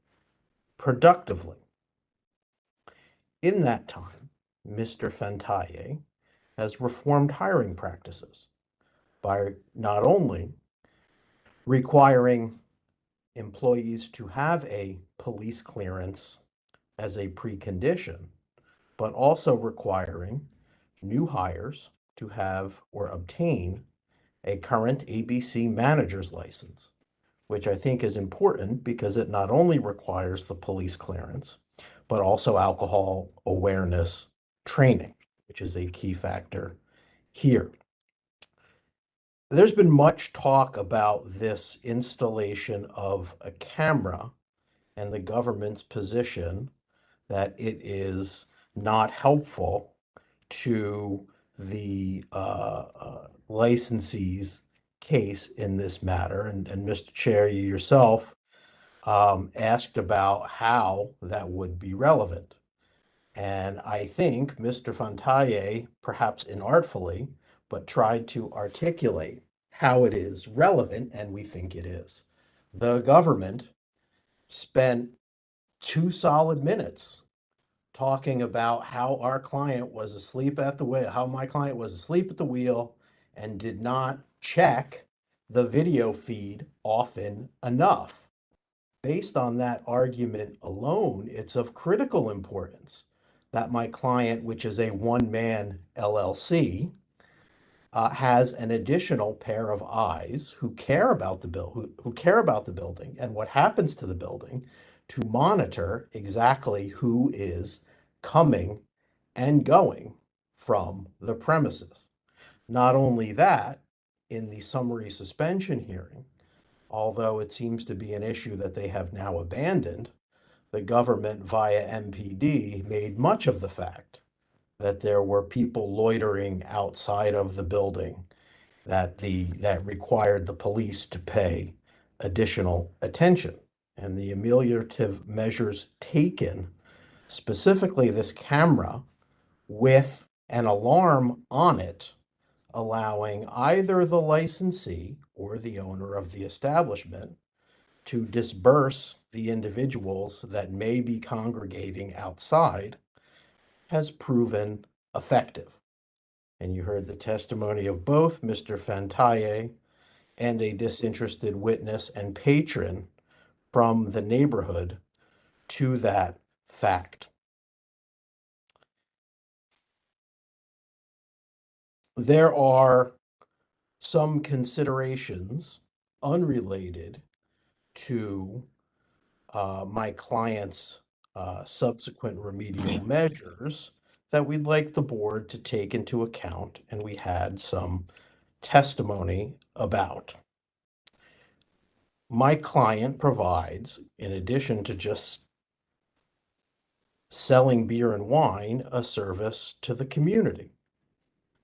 productively. In that time, Mr. Fentaye has reformed hiring practices by not only requiring employees to have a police clearance as a precondition, but also requiring new hires to have or obtain a current ABC manager's license, which I think is important because it not only requires the police clearance, but also alcohol awareness training, which is a key factor here. There's been much talk about this installation of a camera and the government's position that it is not helpful to the licensee's case in this matter. And Mr. Chair, you yourself asked about how that would be relevant. And I think Mr. Fontaine, perhaps inartfully, but tried to articulate how it is relevant, and we think it is. The government spent 2 solid minutes talking about how our client was asleep at the wheel, how my client was asleep at the wheel and did not check the video feed often enough. Based on that argument alone, it's of critical importance that my client, which is a one-man LLC, has an additional pair of eyes who care about the who care about the building and what happens to the building to monitor exactly who is coming and going from the premises. Not only that, in the summary suspension hearing, although it seems to be an issue that they have now abandoned, the government via MPD made much of the fact that there were people loitering outside of the building that required the police to pay additional attention. And the ameliorative measures taken, specifically this camera with an alarm on it, allowing either the licensee or the owner of the establishment to disperse the individuals that may be congregating outside, has proven effective. And you heard the testimony of both Mr. Fantaye and a disinterested witness and patron from the neighborhood to that fact. There are some considerations unrelated to my client's subsequent remedial measures that we'd like the board to take into account, and we had some testimony about. My client provides, in addition to just selling beer and wine, a service to the community.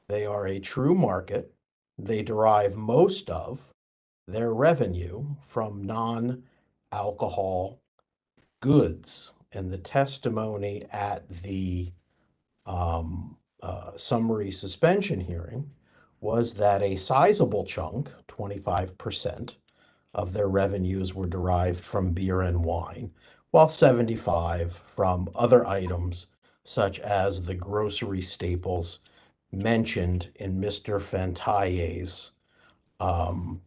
They are a true market. They derive most of their revenue from non-alcohol goods. And the testimony at the summary suspension hearing was that a sizable chunk, 25%, of their revenues were derived from beer and wine, while 75% from other items such as the grocery staples mentioned in Mr. Fantaye's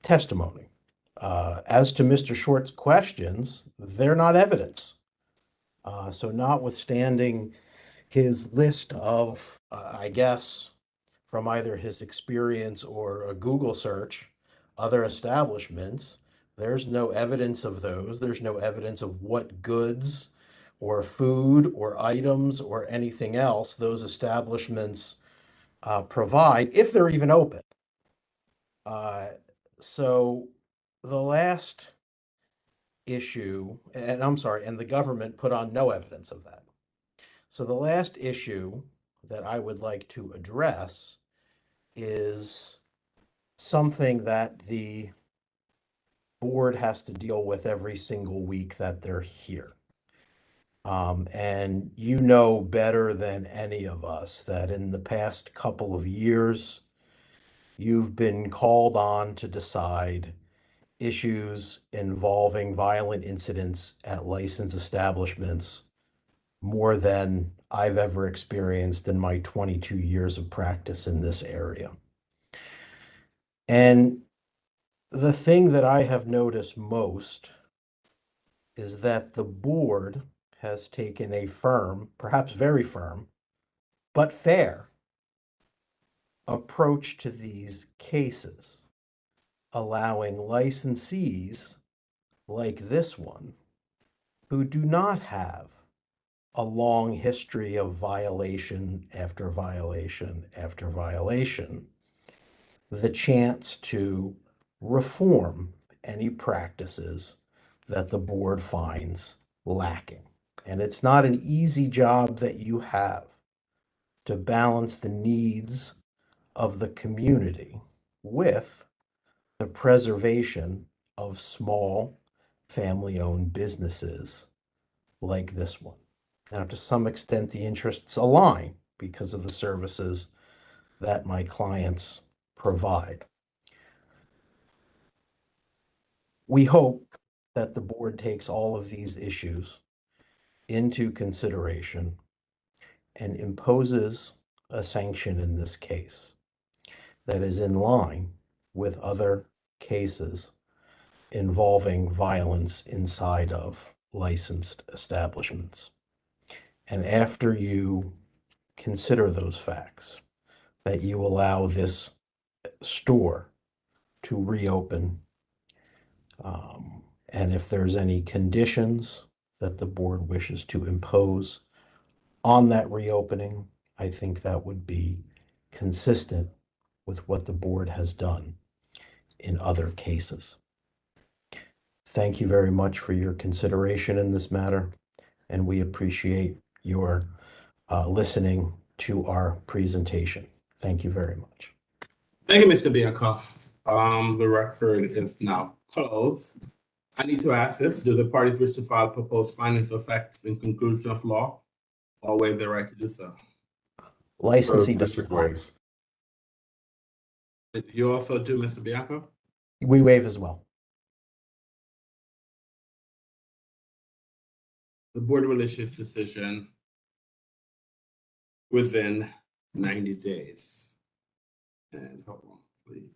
testimony. As to Mr. Short's questions, they're not evidence. So notwithstanding his list of, I guess, from either his experience or a Google search, other establishments, there's no evidence of those. There's no evidence of what goods or food or items or anything else those establishments provide, if they're even open. So the last issue, and I'm sorry, and the government put on no evidence of that. So the last issue that I would like to address is something that the board has to deal with every single week that they're here. And you know better than any of us that in the past couple of years, you've been called on to decide issues involving violent incidents at licensed establishments more than I've ever experienced in my 22 years of practice in this area. And the thing that I have noticed most is that the board has taken a firm, perhaps very firm, but fair approach to these cases, allowing licensees like this one who do not have a long history of violation after violation after violation, the chance to reform any practices that the board finds lacking. And it's not an easy job that you have to balance the needs of the community with the preservation of small family-owned businesses like this one. Now, to some extent, the interests align because of the services that my clients provide. We hope that the board takes all of these issues into consideration and imposes a sanction in this case that is in line with other cases involving violence inside of licensed establishments. And after you consider those facts, that you allow this store to reopen. And if there's any conditions that the board wishes to impose on that reopening, I think that would be consistent with what the board has done in other cases. Thank you very much for your consideration in this matter, and we appreciate your listening to our presentation. Thank you very much. Thank you, Mr. Bianco. The record is now closed. I need to ask this: do the parties wish to file proposed findings of facts in conclusion of law, or waive their right to do so? Licensee district waives. You also do, Mr. Bianco? We waive as well. The board will issue its decision within 90 days. And hold on, please.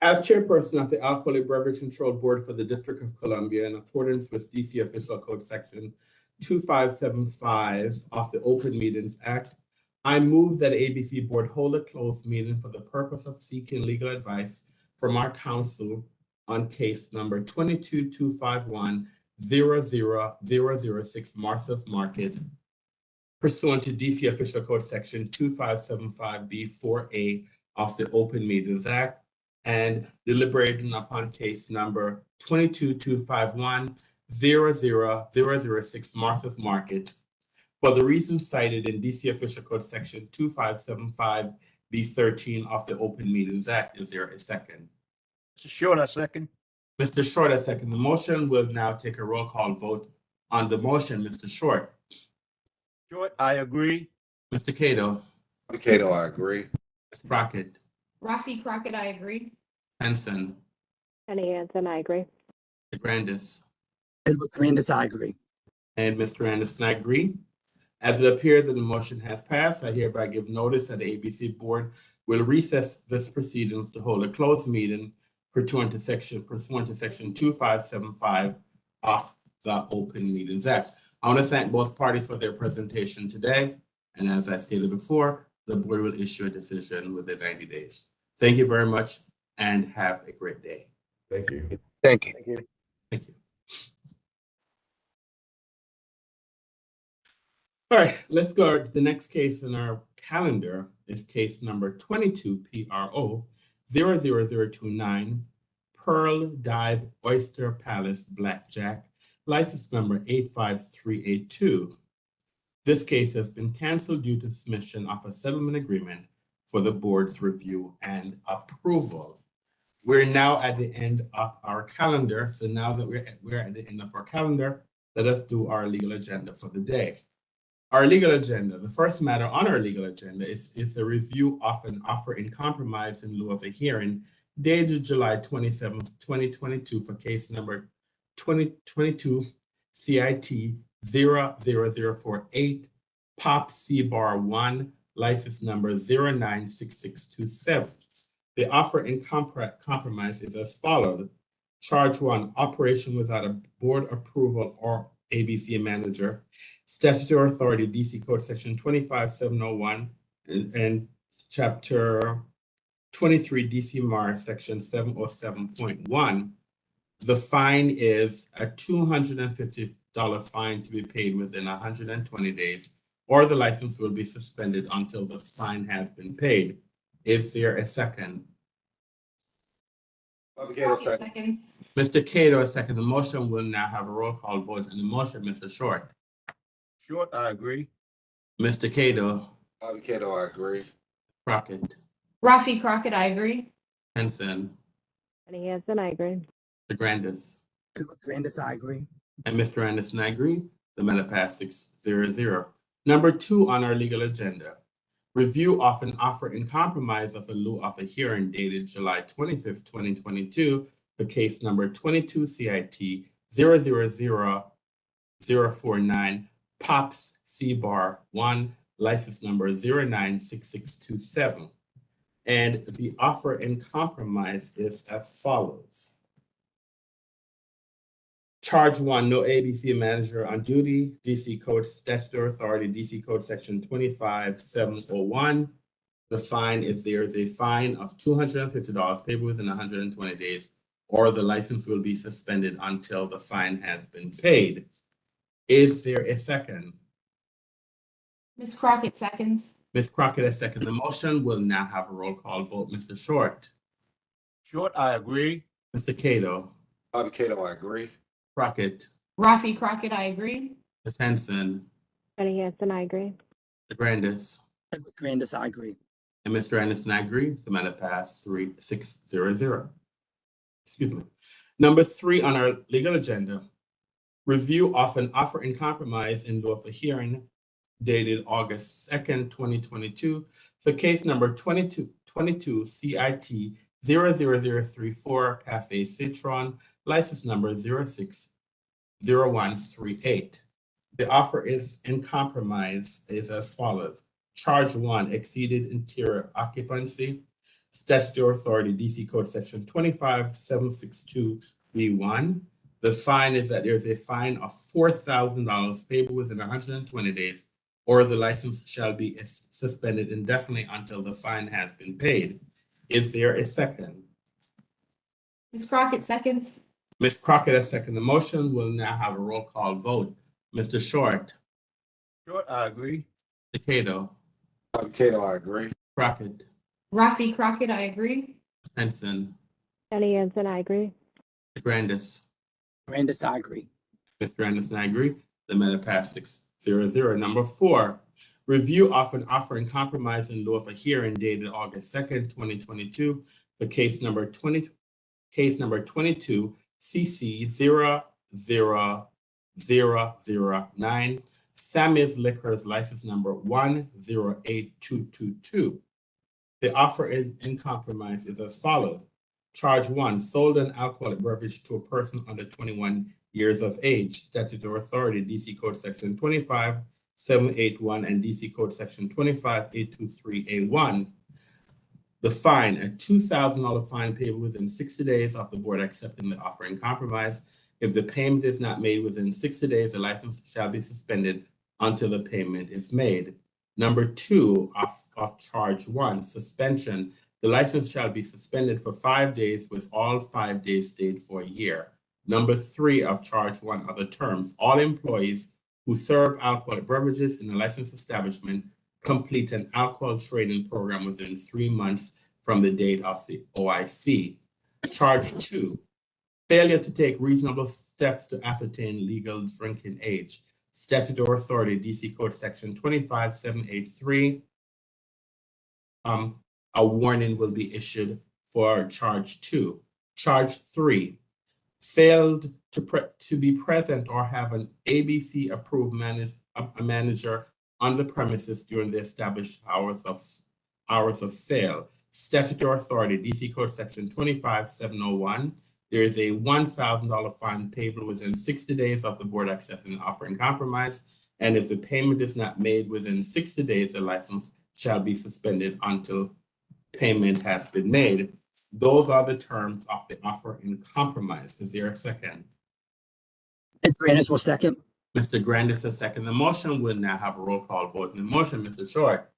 As chairperson of the Alcoholic Beverage Control Board for the District of Columbia, in accordance with DC Official Code Section 2575 of the Open Meetings Act, I move that ABC Board hold a closed meeting for the purpose of seeking legal advice from our counsel on case number 22-251-00006 Martha's Market, pursuant to DC Official Code Section 2575B4A of the Open Meetings Act, and deliberating upon case number 22-251-00006 Martha's Market for the reasons cited in DC Official Code Section 2575B13 of the Open Meetings Act. Is there a second? Mr. Short, I second. Mr. Short, I second the motion. We'll now take a roll call vote on the motion. Mr. Short. Short, I agree. Mr. Cato. Cato, I agree. Ms. Crockett. Rafi Crockett, I agree. Henson. Penny Hansen, I agree. Grandis. Edward Grandis, I agree. And Mr. Anderson, I agree. As it appears that the motion has passed, I hereby give notice that the ABC Board will recess this proceedings to hold a closed meeting pursuant to section 2575 of the Open Meetings Act. I want to thank both parties for their presentation today. And as I stated before, the board will issue a decision within 90 days. Thank you very much and have a great day. Thank you. Thank you. Thank you. Thank you. All right, let's go to the next case in our calendar is case number 22 PRO 00029 Pearl Dive Oyster Palace Blackjack, license number 85382. This case has been canceled due to submission of a settlement agreement for the board's review and approval. We're now at the end of our calendar. So now that we're at the end of our calendar, let us do our legal agenda for the day. Our legal agenda, the first matter on our legal agenda is a review of an offer in compromise in lieu of a hearing dated July 27th, 2022 for case number 2022 CIT 00048 Pop C Bar 1, license number 096627. The offer in compromise is as follows. Charge 1, operation without a board approval or ABC manager, statutory authority, DC Code Section 25701 and Chapter 23 DC MAR Section 707.1. The fine is a $250 fine to be paid within 120 days, or the license will be suspended until the fine has been paid. Is there a second? Mr. Cato, a second. The motion will now have a roll call vote on the motion. Mr. Short. Short, I agree. Mr. Cato. Cato, I agree. Crockett. Rafi Crockett, I agree. Henson. Penny Hansen, I agree. Mr. Grandis. Grandis, I agree. And Mr. Anderson, I agree. The matter passed 6-0-0. Number 2 on our legal agenda. Review of an offer in compromise of a lieu of a hearing dated July 25th, 2022 for case number 22 CIT 000049 Pops C Bar 1, license number 096627. And the offer in compromise is as follows. Charge 1, no ABC manager on duty, DC Code Statutory Authority, DC Code Section 25701. The fine is there is a fine of $250 payable within 120 days, or the license will be suspended until the fine has been paid. Is there a second? Ms. Crockett seconds. Ms. Crockett has seconded the motion. We'll now have a roll call vote. Mr. Short. Short, I agree. Mr. Cato. Cato, I agree. Crockett. Rafi Crockett, I agree. Ms. Henson. Penny Hansen, I agree. Mr. Grandis. Grandis, I agree. And Mr. Anderson, I agree. The matter passed 6-0-0. Excuse me. Number 3 on our legal agenda. Review of an offer in compromise in lieu of a hearing dated August 2nd, 2022 for case number 22 CIT 00034 Cafe Citron, license number 060138. The offer is in compromise is as follows. Charge 1, exceeded interior occupancy, statutory authority, DC Code Section 25762B1. The fine is that there's a fine of $4,000 payable within 120 days, or the license shall be suspended indefinitely until the fine has been paid. Is there a second? Ms. Crockett seconds. Ms. Crockett has seconded the motion. We'll now have a roll call vote. Mr. Short. Short, I agree. Mr. Cato. Cato, I agree. Crockett. Rafi Crockett, I agree. Henson. Penny Hansen, I agree. Mr. Grandis. Grandis, I agree. Mr. Anderson, I agree. The matter passed 6-0-0. Number 4, review of an offer in compromise in lieu of a hearing dated August 2nd, 2022 for case number 22 CC 00009 Sammy's Liquors, license number 108222. The offer in compromise is as follows. Charge 1, sold an alcoholic beverage to a person under 21 years of age. Statutory authority, DC Code Section 25781 and DC Code Section 25823A1. The fine, a $2,000 fine payable within 60 days of the board accepting the offer in compromise. If the payment is not made within 60 days, the license shall be suspended until the payment is made. Number 2 of charge 1, suspension. The license shall be suspended for 5 days with all 5 days stayed for a year. Number 3 of charge 1 are the terms. All employees who serve alcoholic beverages in a licensed establishment complete an alcohol training program within 3 months from the date of the OIC. Charge 2, failure to take reasonable steps to ascertain legal drinking age. Statutory authority, DC Code Section 25783. A warning will be issued for charge 2. Charge 3, failed to be present or have an ABC approved manager on the premises during the established hours of sale. Statutory authority, DC Code Section 25701. There is a $1,000 fine payable within 60 days of the board accepting the offer in compromise. And if the payment is not made within 60 days, the license shall be suspended until payment has been made. Those are the terms of the offer in compromise. Is there a second? Mr. Grandis will second. Mr. Grandis has seconded the motion. We'll now have a roll call vote in the motion. Mr. Short.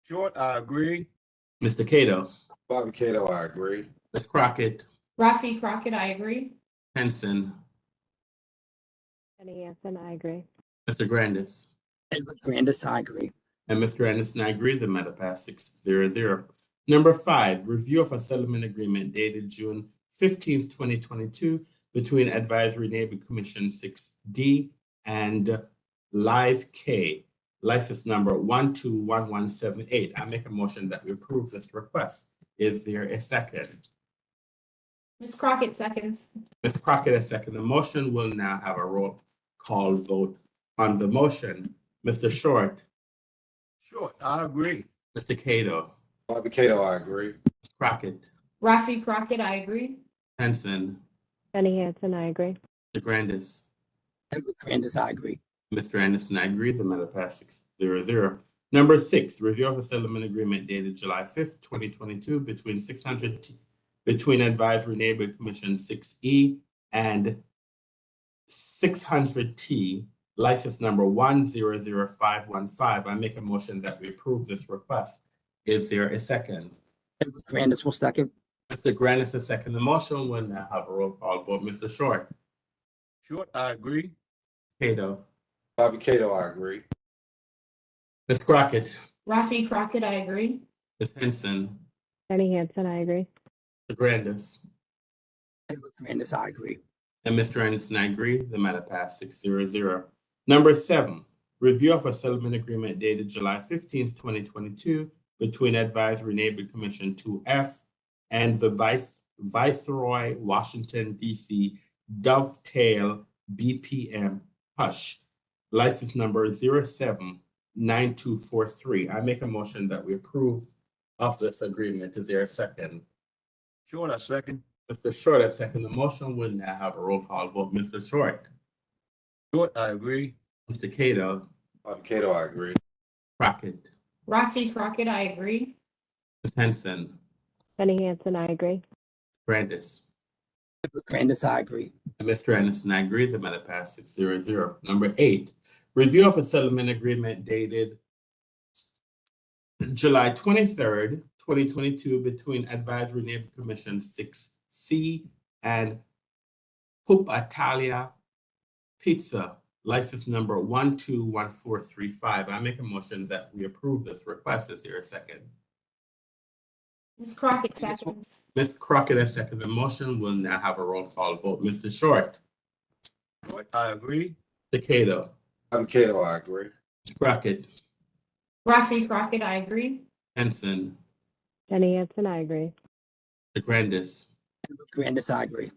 Short, I agree. Mr. Cato. Bobby Cato, I agree. Ms. Crockett. Rafi Crockett, I agree. Henson. Jenny Hansen, I agree. Mr. Grandis. Edward Grandis, I agree. And Mr. Anderson, I agree. The matter passed 6-0. Number 5, review of a settlement agreement dated June 15th, 2022 between Advisory Neighborhood Commission 6D and Live K, license number 121178. I make a motion that we approve this request. Is there a second? Ms. Crockett seconds. Ms. Crockett has seconded the motion. We'll now have a roll call vote on the motion. Mr. Short. Short, I agree. Mr. Cato. Bobby Cato, I agree. Ms. Crockett. Rafi Crockett, I agree. Henson. Jenny Hansen, I agree. Mr. Grandis. Edward Grandis, I agree. Mr. Anderson, I agree. The matter passed 6-0. Number 6, review of a settlement agreement dated July 5th, 2022 between Advisory Neighborhood Commission 6E and 600T, license number 100515. I make a motion that we approve this request. Is there a second? Edward Grandis will second. Mr. Grandis has seconded the motion. We'll now have a roll call vote. Mr. Short. Short, I agree. Cato. Bobby Cato, I agree. Ms. Crockett. Rafi Crockett, I agree. Ms. Henson. Jenny Hansen, I agree. Mr. Grandis. Edward Grandis, I agree. And Mr. Anderson, I agree. The matter passed 6-0. Number 7, review of a settlement agreement dated July 15th, 2022 between Advisory Neighborhood Commission 2F and the Viceroy Washington, D.C. Dovetail BPM Hush, license number 079243. I make a motion that we approve of this agreement. Is there a second? Short, I second. Mr. Short has seconded the motion. We'll now have a roll call vote. Mr. Short. Short, I agree. Mr. Cato. Bobby Cato, I agree. Crockett. Rafi Crockett, I agree. Ms. Henson. Jenny Hansen, I agree. Grandis. Edward Grandis, I agree. And Mr. Anderson, I agree. The matter passed 6-0. Number 8, review of a settlement agreement dated July 23rd, 2022 between Advisory Neighborhood Commission 6C and Hoop Italia Pizza, license number 121435. I make a motion that we approve this request. Is there a second? Ms. Crockett seconds. Ms. Crockett has seconded the motion. We'll now have a roll call vote. Mr. Short. Short, I agree. Mr. Cato. Bobby Cato, I agree. Ms. Crockett. Rafi Crockett, I agree. Henson. Jenny Hansen, I agree. Mr. Grandis. Edward Grandis, I agree.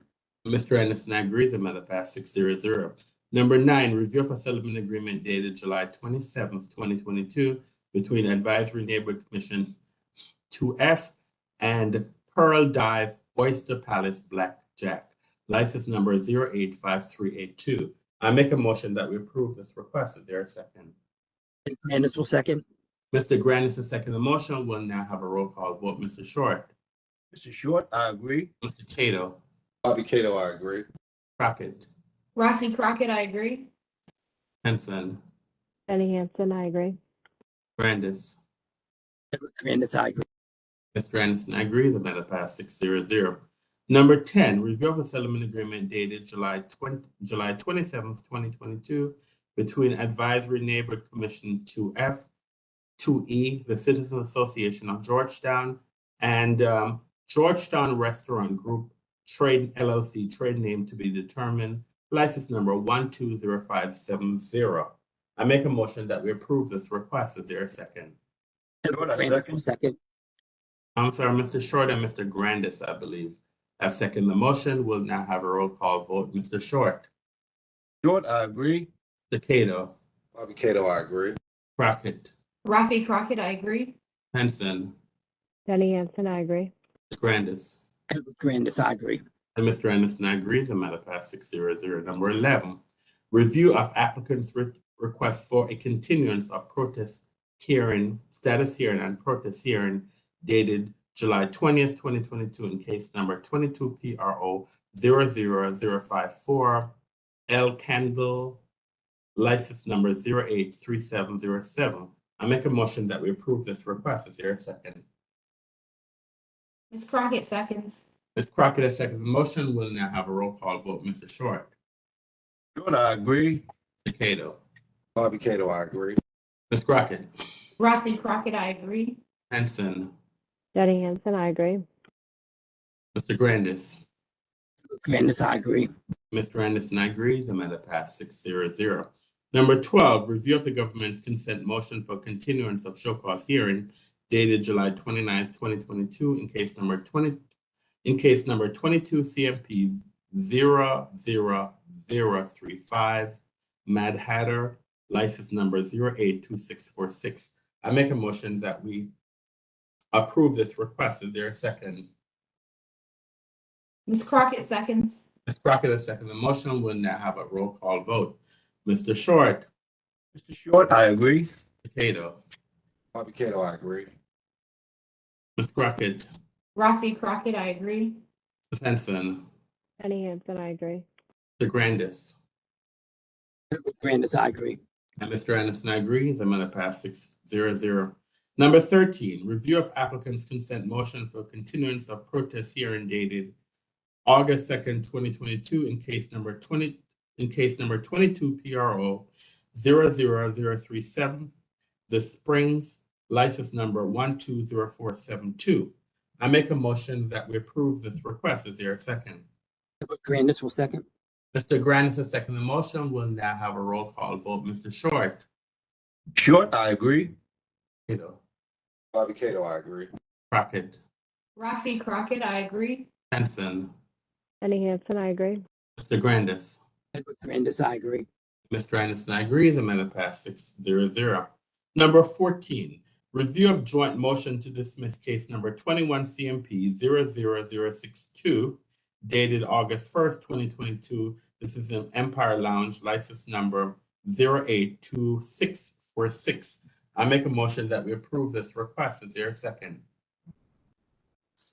Mr. Anderson, I agree. The matter passed 6-0. Number 9, review of a settlement agreement dated July 27th, 2022 between Advisory Neighborhood Commission 2F and Pearl Dive Oyster Palace Blackjack, license number 085382. I make a motion that we approve this request. Is there a second? Grandis will second. Mr. Grandis is second the motion. We'll now have a roll call vote. Mr. Short. Mr. Short, I agree. Mr. Cato. Bobby Cato, I agree. Crockett. Rafi Crockett, I agree. Henson. Jenny Hansen, I agree. Grandis. Grandis, I agree. Mr. Anderson, I agree. The matter passed 6-0. Number 10, review of a settlement agreement dated July 27th, 2022 between Advisory Neighborhood Commission 2F, 2E, the Citizen Association of Georgetown, and Georgetown Restaurant Group Trade LLC, trade name to be determined, license number 120570. I make a motion that we approve this request. Is there a second? Grandis will second. I'm sorry, Mr. Short and Mr. Grandis, I believe, have seconded the motion. We'll now have a roll call vote. Mr. Short. Short, I agree. Mr. Cato. Bobby Cato, I agree. Crockett. Rafi Crockett, I agree. Henson. Jenny Hansen, I agree. Mr. Grandis. Grandis, I agree. And Mr. Anderson, I agree. The matter passed 6-0. Number 11, review of applicant's request for a continuance of protest hearing, status hearing and protest hearing dated July 20th, 2022 in case number 22 PRO 00054 L Candle, license number 083707. I make a motion that we approve this request. Is there a second? Ms. Crockett seconds. Ms. Crockett has seconded the motion. We'll now have a roll call vote. Mr. Short. Short, I agree. Mr. Cato. Bobby Cato, I agree. Ms. Crockett. Rafi Crockett, I agree. Henson. Jenny Hansen, I agree. Mr. Grandis. Grandis, I agree. Mr. Anderson, I agree. The matter passed 6-0. Number 12, review of the government's consent motion for continuance of show cause hearing dated July 29th, 2022 in case number 22 CMP 00035 Mad Hatter, license number 082646. I make a motion that we approve this request. Is there a second? Ms. Crockett seconds. Ms. Crockett has seconded the motion. We'll now have a roll call vote. Mr. Short. Mr. Short, I agree. Mr. Cato. Bobby Cato, I agree. Ms. Crockett. Rafi Crockett, I agree. Ms. Henson. Jenny Hansen, I agree. Mr. Grandis. Grandis, I agree. And Mr. Anderson, I agree. The matter passed 6-0. Number 13, review of applicant's consent motion for continuance of protest hearing dated August 2nd, 2022 in case number 22 PRO 00037, The Springs, license number 120472. I make a motion that we approve this request. Is there a second? Grandis will second. Mr. Grandis has seconded the motion. We'll now have a roll call vote. Mr. Short. Short, I agree. Cato. Bobby Cato, I agree. Crockett. Rafi Crockett, I agree. Henson. Jenny Hansen, I agree. Mr. Grandis. Grandis, I agree. Mr. Anderson, I agree. The matter passed 6-0. Number 14, review of joint motion to dismiss case number 21 CMP 00062, dated August 1st, 2022. This is an Empire Lounge, license number 082646. I make a motion that we approve this request. Is there a second?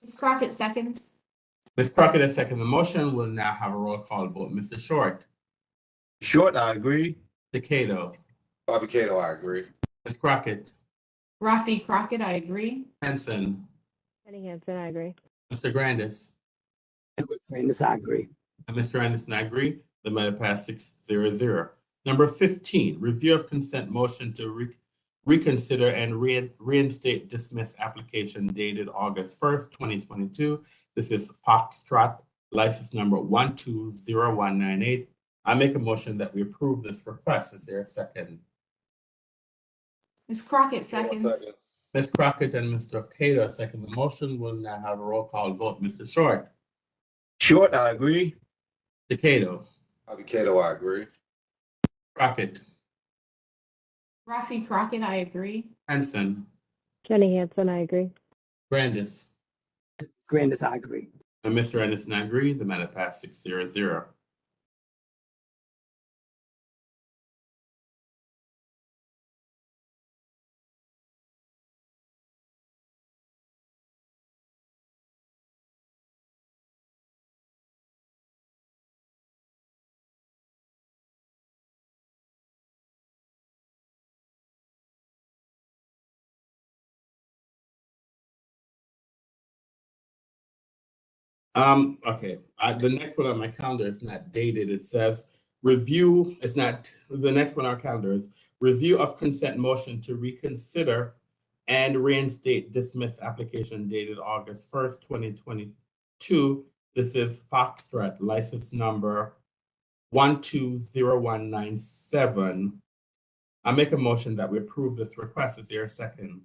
Ms. Crockett seconds. Ms. Crockett has seconded the motion. We'll now have a roll call vote. Mr. Short. Short, I agree. Mr. Cato. Bobby Cato, I agree. Ms. Crockett. Rafi Crockett, I agree. Henson. Jenny Hansen, I agree. Mr. Grandis. Grandis, I agree. And Mr. Anderson, I agree. The matter passed 6-0. Number 15, review of consent motion to reconsider and reinstate dismissed application dated August 1st, 2022. This is Foxtrot, license number 120198. I make a motion that we approve this request. Is there a second? Ms. Crockett seconds. Ms. Crockett and Mr. Cato second the motion. We'll now have a roll call vote. Mr. Short. Short, I agree. Mr. Cato. Bobby Cato, I agree. Crockett. Rafi Crockett, I agree. Henson. Jenny Hansen, I agree. Grandis. Grandis, I agree. And Mr. Anderson, I agree. The matter passed 6-0-0. Okay. The next one on my calendar is not dated. It says review. It's not the next one on our calendar is review of consent motion to reconsider and reinstate dismissed application dated August 1st, 2022. This is Foxtrot, license number 120197. I make a motion that we approve this request. Is there a second?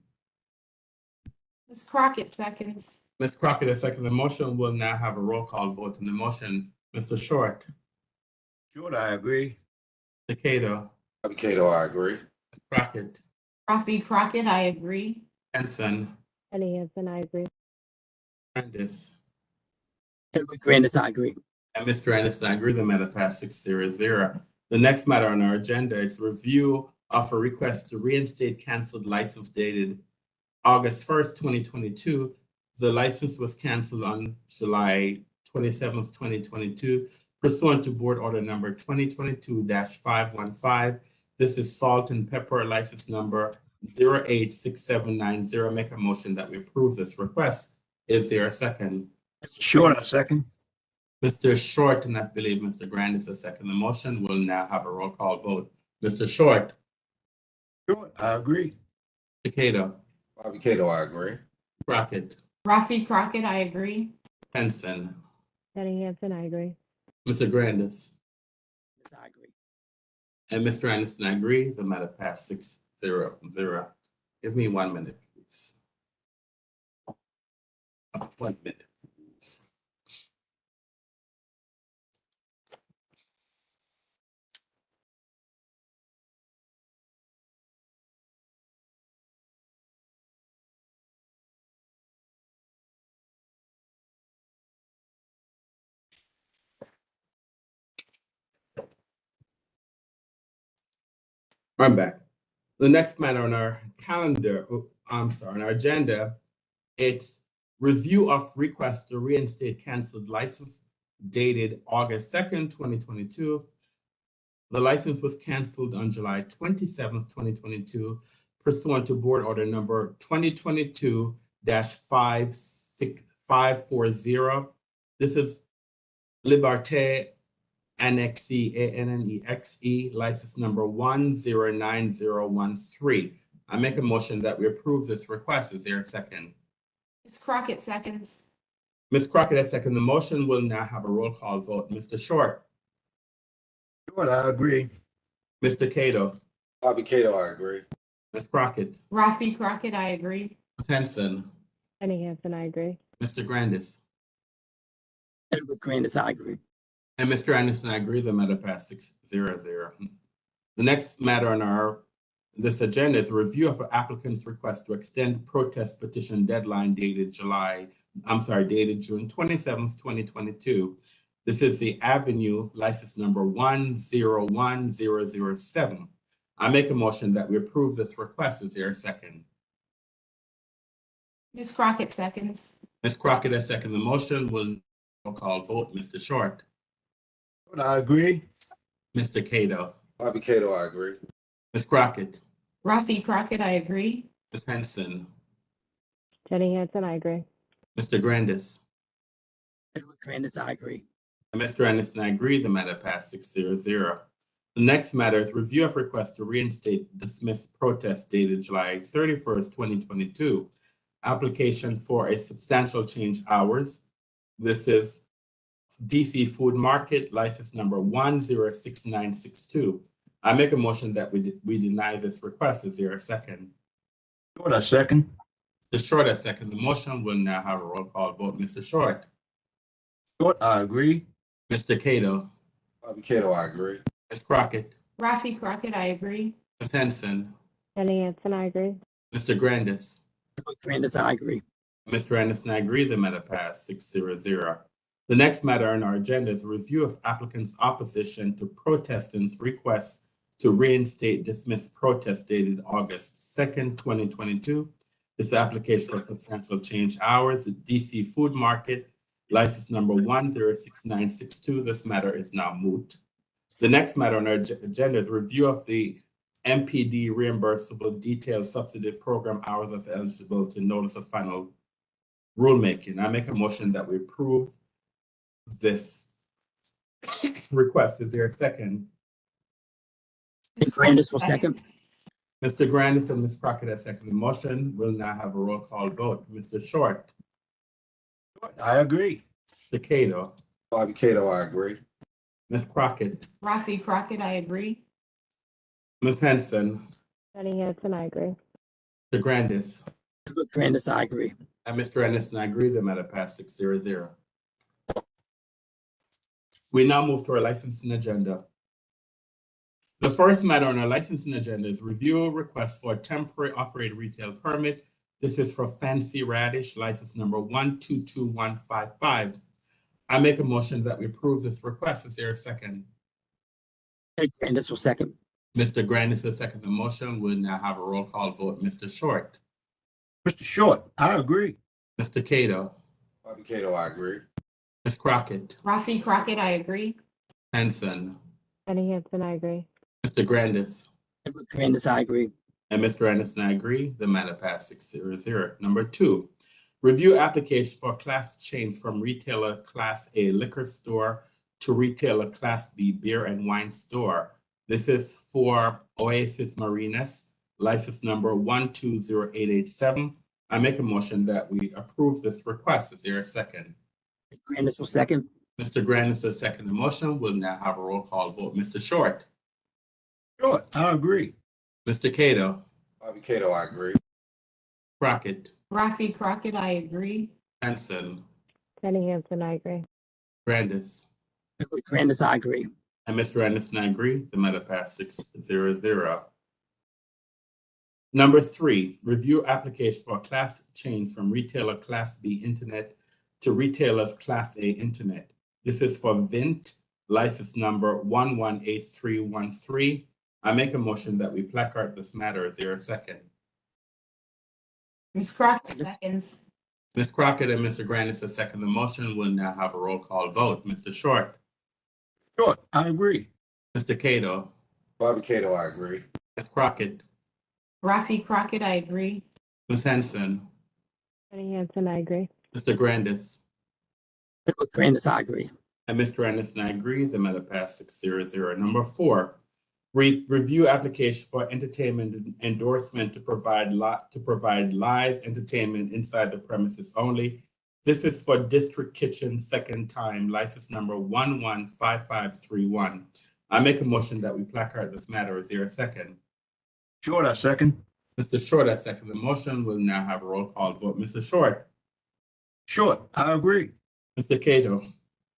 Ms. Crockett seconds. Ms. Crockett has seconded the motion. We'll now have a roll call vote on the motion. Mr. Short. Short, I agree. Mr. Cato. Bobby Cato, I agree. Ms. Crockett. Rafi Crockett, I agree. Henson. Jenny Hansen, I agree. Grandis. Edward Grandis, I agree. And Mr. Anderson, I agree. The matter passed 6-0-0. The next matter on our agenda is review of a request to reinstate canceled license dated August 1st, 2022. The license was canceled on July 27th, 2022, pursuant to board order number 2022-515. This is Salt and Pepper license number 086790. Make a motion that we approve this request. Is there a second? Short, I second. Mr. Short, and I believe Mr. Grant is a second. The motion will now have a roll call vote. Mr. Short. Short, I agree. Mr. Cato. Bobby Cato, I agree. Crockett. Rafi Crockett, I agree. Henson. Jenny Hansen, I agree. Mr. Grandis. Yes, I agree. And Mr. Anderson, I agree. The matter passed 6-0-0. Give me 1 minute, please. 1 minute, please. I'm back. The next matter on our calendar, on our agenda, it's review of request to reinstate canceled license dated August 2nd, 2022. The license was canceled on July 27th, 2022, pursuant to board order number 2022-540. This is Liberté Annexe, ANNEXE, license number 109013. I make a motion that we approve this request. Is there a second? Ms. Crockett seconds. Ms. Crockett has seconded the motion. We'll now have a roll call vote. Mr. Short. Short, I agree. Mr. Cato. Bobby Cato, I agree. Ms. Crockett. Rafi Crockett, I agree. Ms. Henson. Jenny Hansen, I agree. Mr. Grandis. Edward Grandis, I agree. And Mr. Anderson, I agree. The matter passed 6-0-0. The next matter on this agenda is a review of an applicant's request to extend protest petition deadline dated June 27th, 2022. This is the Avenue license number 101007. I make a motion that we approve this request. Is there a second? Ms. Crockett seconds. Ms. Crockett has seconded the motion. We'll roll call vote. Mr. Short. Short, I agree. Mr. Cato. Bobby Cato, I agree. Ms. Crockett. Rafi Crockett, I agree. Ms. Henson. Jenny Hansen, I agree. Mr. Grandis. Edward Grandis, I agree. And Mr. Anderson, I agree. The matter passed 6-0-0. The next matter is review of request to reinstate dismissed protest dated July 31st, 2022. Application for a substantial change hours. This is DC Food Market, license number 106962. I make a motion that we deny this request. Is there a second? Short, I second. Mr. Short has seconded the motion. We'll now have a roll call vote. Mr. Short. Short, I agree. Mr. Cato. Bobby Cato, I agree. Ms. Crockett. Rafi Crockett, I agree. Ms. Henson. Jenny Hansen, I agree. Mr. Grandis. Edward Grandis, I agree. Mr. Anderson, I agree. The matter passed 6-0. The next matter on our agenda is a review of applicants' opposition to protestants' request to reinstate dismissed protest dated August 2nd, 2022. This application for substantial change hours at DC Food Market, license number 106962. This matter is now moot. The next matter on our agenda is review of the MPD reimbursable detailed subsidy program hours of eligibility notice of final rulemaking. I make a motion that we approve this request. Is there a second? Grandis will second. Mr. Grandis and Ms. Crockett has seconded the motion. We'll now have a roll call vote. Mr. Short. I agree. Mr. Cato. Bobby Cato, I agree. Ms. Crockett. Rafi Crockett, I agree. Ms. Henson. Jenny Hansen, I agree. Mr. Grandis. Grandis, I agree. And Mr. Anderson, I agree. The matter passed 6-0. We now move to our licensing agenda. The first matter on our licensing agenda is review a request for a temporary operator retail permit. This is for Fancy Radish, license number 122155. I make a motion that we approve this request. Is there a second? Grandis will second. Mr. Grandis will second the motion. We'll now have a roll call vote. Mr. Short. Mr. Short, I agree. Mr. Cato. Bobby Cato, I agree. Ms. Crockett. Rafi Crockett, I agree. Henson. Jenny Hansen, I agree. Mr. Grandis. Grandis, I agree. And Mr. Anderson, I agree. The matter passed 6-0. Number 2, review application for class change from retailer Class A liquor store to retailer Class B beer and wine store. This is for Oasis Marinas, license number 120887. I make a motion that we approve this request. Is there a second? Grandis will second. Mr. Grandis will second the motion. We'll now have a roll call vote. Mr. Short. Short, I agree. Mr. Cato. Bobby Cato, I agree. Crockett. Rafi Crockett, I agree. Henson. Jenny Hansen, I agree. Grandis. Grandis, I agree. And Mr. Anderson, I agree. The matter passed 6-0. Number 3, review application for class change from retailer Class B Internet to retailers Class A Internet. This is for Vint, license number 118313. I make a motion that we placard this matter. Is there a second? Ms. Crockett seconds. Ms. Crockett and Mr. Grandis have seconded the motion. We'll now have a roll call vote. Mr. Short. Short, I agree. Mr. Cato. Bobby Cato, I agree. Ms. Crockett. Rafi Crockett, I agree. Ms. Henson. Jenny Hansen, I agree. Mr. Grandis. Grandis, I agree. And Mr. Anderson, I agree. The matter passed 6-0. Number 4, review application for entertainment endorsement to provide live entertainment inside the premises only. This is for District Kitchen Second Time, license number 115531. I make a motion that we placard this matter. Is there a second? Short, I second. Mr. Short, I second the motion. We'll now have a roll call vote. Mr. Short. Short, I agree. Mr. Cato.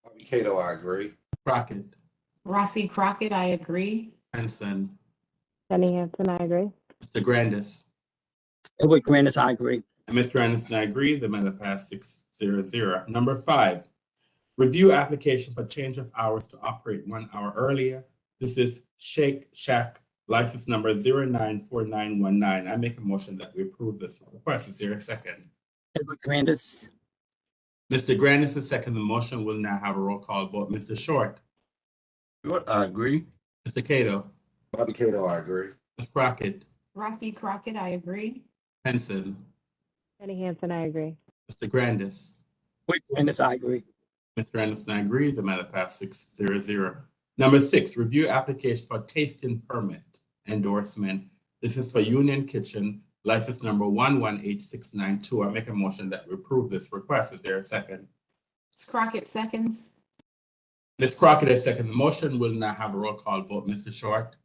Bobby Cato, I agree. Crockett. Rafi Crockett, I agree. Henson. Jenny Hansen, I agree. Mr. Grandis. Grandis, I agree. And Mr. Anderson, I agree. The matter passed 6-0. Number 5, review application for change of hours to operate 1 hour earlier. This is Shake Shack, license number 094919. I make a motion that we approve this request. Is there a second? Grandis. Mr. Grandis has seconded the motion. We'll now have a roll call vote. Mr. Short. Short, I agree. Mr. Cato. Bobby Cato, I agree. Ms. Crockett. Rafi Crockett, I agree. Henson. Jenny Hansen, I agree. Mr. Grandis. Grandis, I agree. Mr. Anderson, I agree. The matter passed 6-0. Number 6, review application for tasting permit endorsement. This is for Union Kitchen, license number 118692. I make a motion that we approve this request. Is there a second? Ms. Crockett seconds. Ms. Crockett has seconded the motion. We'll now have a roll call vote. Mr. Short.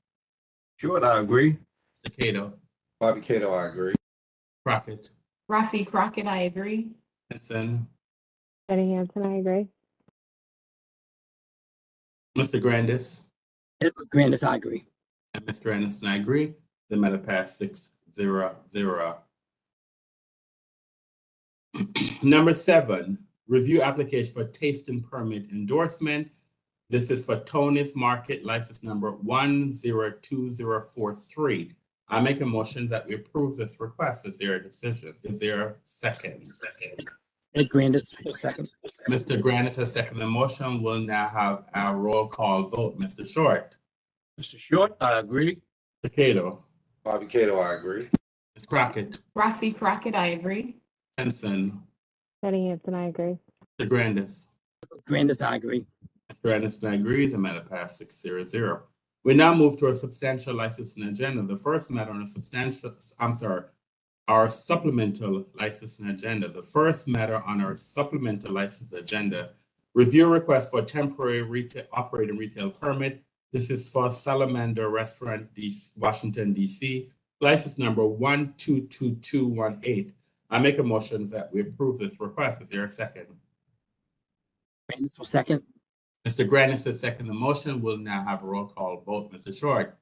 Short, I agree. Mr. Cato. Bobby Cato, I agree. Crockett. Rafi Crockett, I agree. Henson. Jenny Hansen, I agree. Mr. Grandis. Grandis, I agree. And Mr. Anderson, I agree. The matter passed 6-0. Number 7, review application for tasting permit endorsement. This is for Tony's Market, license number 102043. I make a motion that we approve this request. Is there a decision? Is there a second? Ed Grandis, second. Mr. Grandis has seconded the motion. We'll now have our roll call vote. Mr. Short. Mr. Short, I agree. Mr. Cato. Bobby Cato, I agree. Ms. Crockett. Rafi Crockett, I agree. Henson. Jenny Hansen, I agree. Mr. Grandis. Grandis, I agree. Mr. Anderson, I agree. The matter passed 6-0. We now move to a substantial licensing agenda. The first matter on our supplemental licensing agenda. The first matter on our supplemental license agenda, review request for temporary operating retail permit. This is for Salamander Restaurant, Washington, D.C., license number 122218. I make a motion that we approve this request. Is there a second? Grandis will second. Mr. Grandis has seconded the motion. We'll now have a roll call vote. Mr. Short.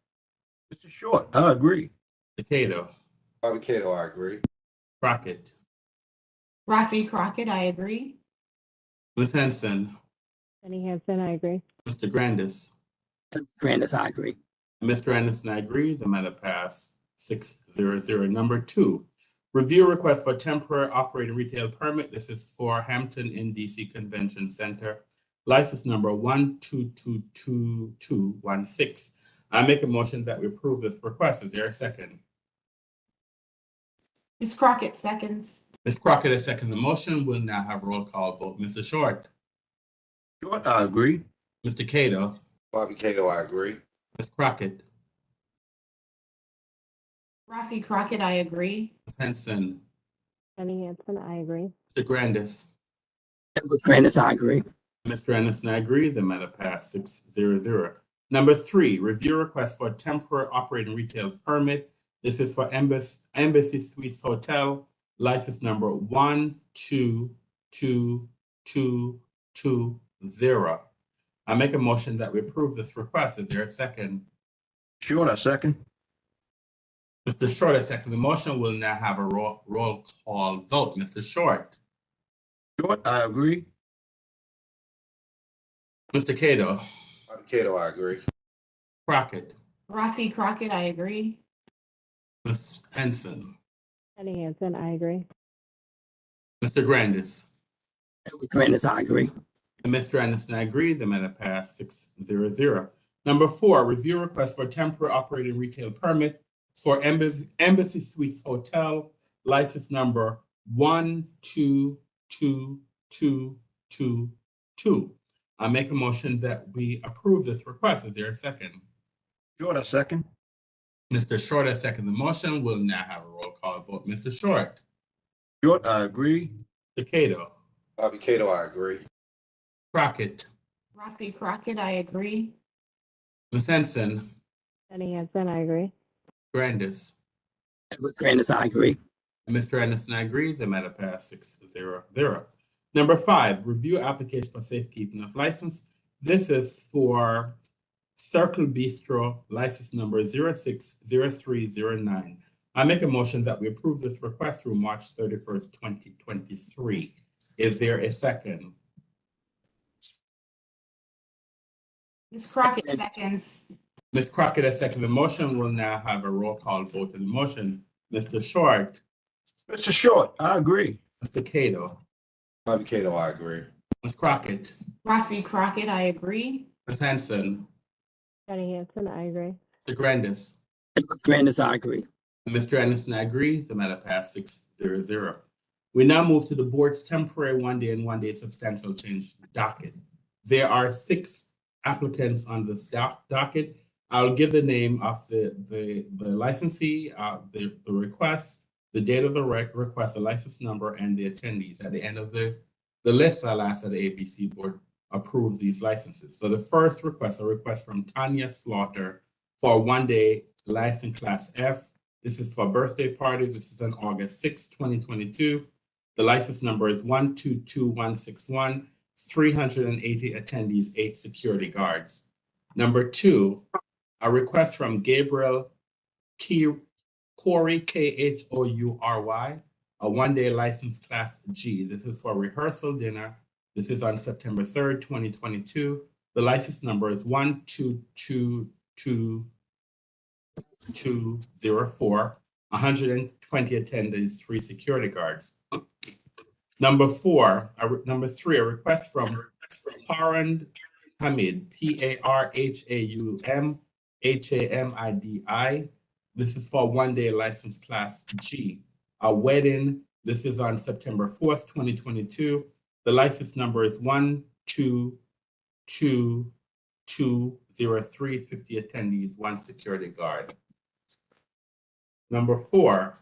Mr. Short, I agree. Mr. Cato. Bobby Cato, I agree. Crockett. Rafi Crockett, I agree. Ms. Henson. Jenny Hansen, I agree. Mr. Grandis. Grandis, I agree. Mr. Anderson, I agree. The matter passed 6-0. Number 2, review request for temporary operating retail permit. This is for Hampton Inn DC Convention Center, license number 122216. I make a motion that we approve this request. Is there a second? Ms. Crockett seconds. Ms. Crockett has seconded the motion. We'll now have roll call vote. Mr. Short. Short, I agree. Mr. Cato. Bobby Cato, I agree. Ms. Crockett. Rafi Crockett, I agree. Ms. Henson. Jenny Hansen, I agree. Mr. Grandis. Grandis, I agree. Mr. Anderson, I agree. The matter passed 6-0. Number 3, review request for temporary operating retail permit. This is for Embassy Suites Hotel, license number 122220. I make a motion that we approve this request. Is there a second? Short, I second. Mr. Short has seconded the motion. We'll now have a roll call vote. Mr. Short. Short, I agree. Mr. Cato. Bobby Cato, I agree. Crockett. Rafi Crockett, I agree. Ms. Henson. Jenny Hansen, I agree. Mr. Grandis. Grandis, I agree. And Mr. Anderson, I agree. The matter passed 6-0. Number 4, review request for temporary operating retail permit for Embassy Suites Hotel, license number 122222. I make a motion that we approve this request. Is there a second? Short, I second. Mr. Short has seconded the motion. We'll now have a roll call vote. Mr. Short. Short, I agree. Mr. Cato. Bobby Cato, I agree. Crockett. Rafi Crockett, I agree. Ms. Henson. Jenny Hansen, I agree. Grandis. Grandis, I agree. And Mr. Anderson, I agree. The matter passed 6-0. Number 5, review application for safekeeping of license. This is for Circle Bistro, license number 060309. I make a motion that we approve this request through March 31st, 2023. Is there a second? Ms. Crockett seconds. Ms. Crockett has seconded the motion. We'll now have a roll call vote on the motion. Mr. Short. Mr. Short, I agree. Mr. Cato. Bobby Cato, I agree. Ms. Crockett. Rafi Crockett, I agree. Ms. Henson. Jenny Hansen, I agree. Mr. Grandis. Grandis, I agree. Mr. Anderson, I agree. The matter passed 6-0. We now move to the board's temporary one-day and one-day substantial change docket. There are 6 applicants on this docket. I'll give the name of the licensee, the request, the date of the request, the license number, and the attendees. At the end of the list, I'll ask that the ABC board approve these licenses. So the first request, a request from Tanya Slaughter for a one-day license class F. This is for birthday party. This is on August 6, 2022. The license number is 122161. 380 attendees, 8 security guards. Number 2, a request from Gabriel Khoury, Khoury, a one-day license class G. This is for rehearsal dinner. This is on September 3rd, 2022. The license number is 122204. 120 attendees, 3 security guards. Number three, a request from Parand Hamid, PARHAUMHAMIDI. This is for one-day license class G. A wedding. This is on September 4th, 2022. The license number is 122203. 50 attendees, 1 security guard. Number 4,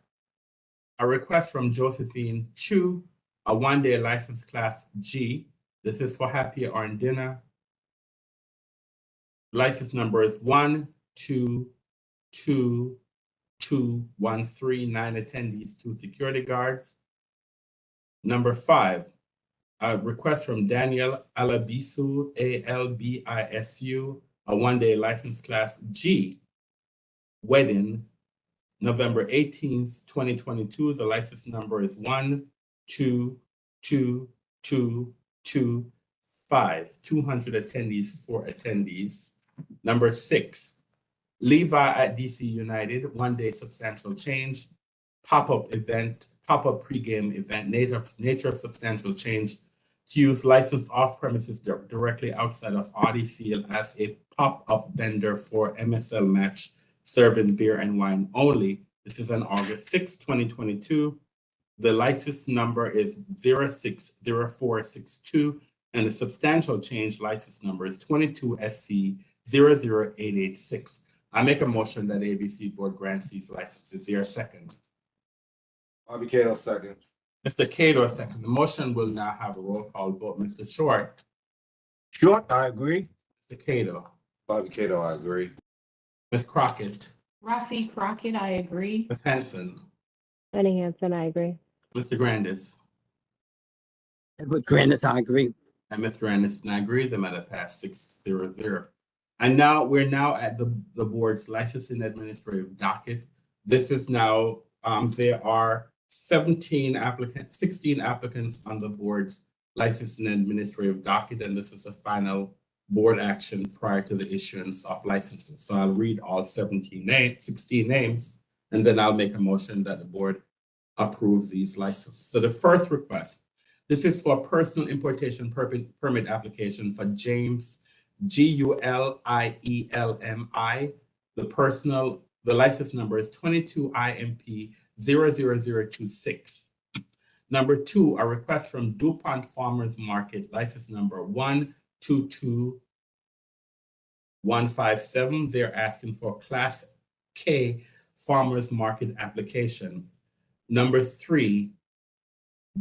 a request from Josephine Chu, a one-day license class G. This is for happy hour and dinner. License number is 122213. 9 attendees, 2 security guards. Number 5, a request from Daniel Alabisu, ALBISU, a one-day license class G. Wedding, November 18th, 2022. The license number is 122225. 200 attendees, 4 attendees. Number 6, Levi at DC United, one-day substantial change, pop-up event, pop-up pregame event, nature of substantial change, to use licensed off-premises directly outside of Audi Field as a pop-up vendor for MSL match, serving beer and wine only. This is on August 6, 2022. The license number is 060462, and the substantial change license number is 22SC00886. I make a motion that ABC Board grants these licenses. Is there a second? Bobby Cato, second. Mr. Cato, second. The motion will now have a roll call vote. Mr. Short. Short, I agree. Mr. Cato. Bobby Cato, I agree. Ms. Crockett. Rafi Crockett, I agree. Ms. Henson. Jenny Hansen, I agree. Mr. Grandis. Edward Grandis, I agree. And Mr. Anderson, I agree. The matter passed 6-0. And now we're at the board's licensing administrative docket. This is now, there are 16 applicants on the board's licensing administrative docket, and this is the final board action prior to the issuance of licenses. So I'll read all 16 names, and then I'll make a motion that the board approves these licenses. So the first request, this is for personal importation permit application for James Gulielmi. The license number is 22IMP 00026. Number 2, a request from DuPont Farmers Market, license number 122157. They're asking for Class K Farmers Market application. Number 3,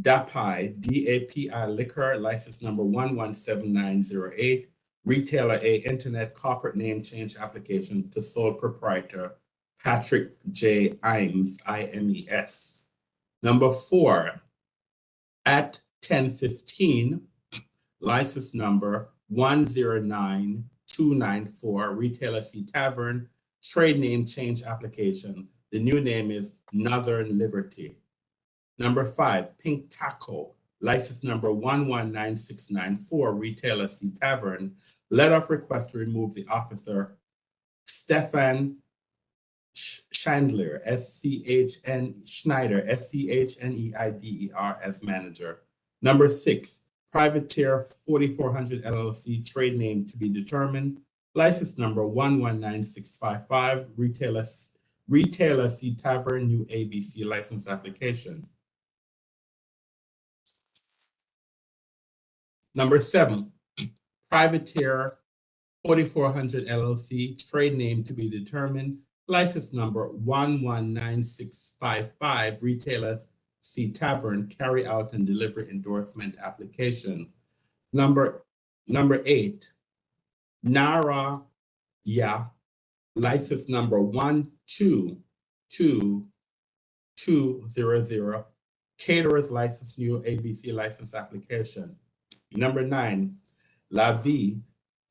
DAPI, DAPI Liquor, license number 117908. Retailer A, Internet Corporate Name Change application to sole proprietor Patrick J. Imes, IMES. Number 4, at 1015, license number 109294, Retailer C Tavern, trade name change application. The new name is Northern Liberty. Number 5, Pink Taco, license number 119694, Retailer C Tavern, letter of request to remove the officer Stefan Schneider, Schneider, SCHNEIDER as manager. Number 6, Privateer 4400 LLC, trade name to be determined, license number 119655, Retailer C Tavern, new ABC license application. Number 7, Privateer 4400 LLC, trade name to be determined, license number 119655, Retailer C Tavern, carry out and delivery endorsement application. Number 8, Nara Ya, license number 122200, caterers license, new ABC license application. Number 9, La Vie,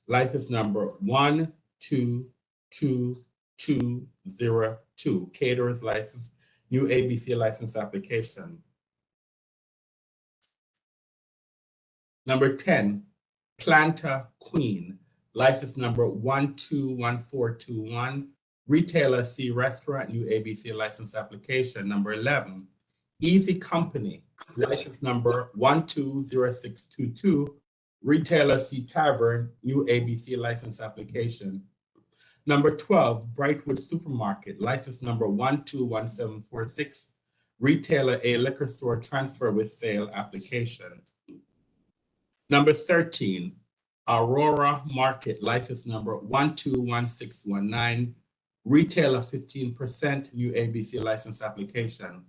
license number 122202, caterers license, new ABC license application. Number 10, Planta Queen, license number 121421, Retailer C Restaurant, new ABC license application. Number 11, Easy Company, license number 120622, Retailer C Tavern, new ABC license application. Number 12, Brightwood Supermarket, license number 121746, Retailer A Liquor Store Transfer with Sale application. Number 13, Aurora Market, license number 121619, Retailer 15%, new ABC license application.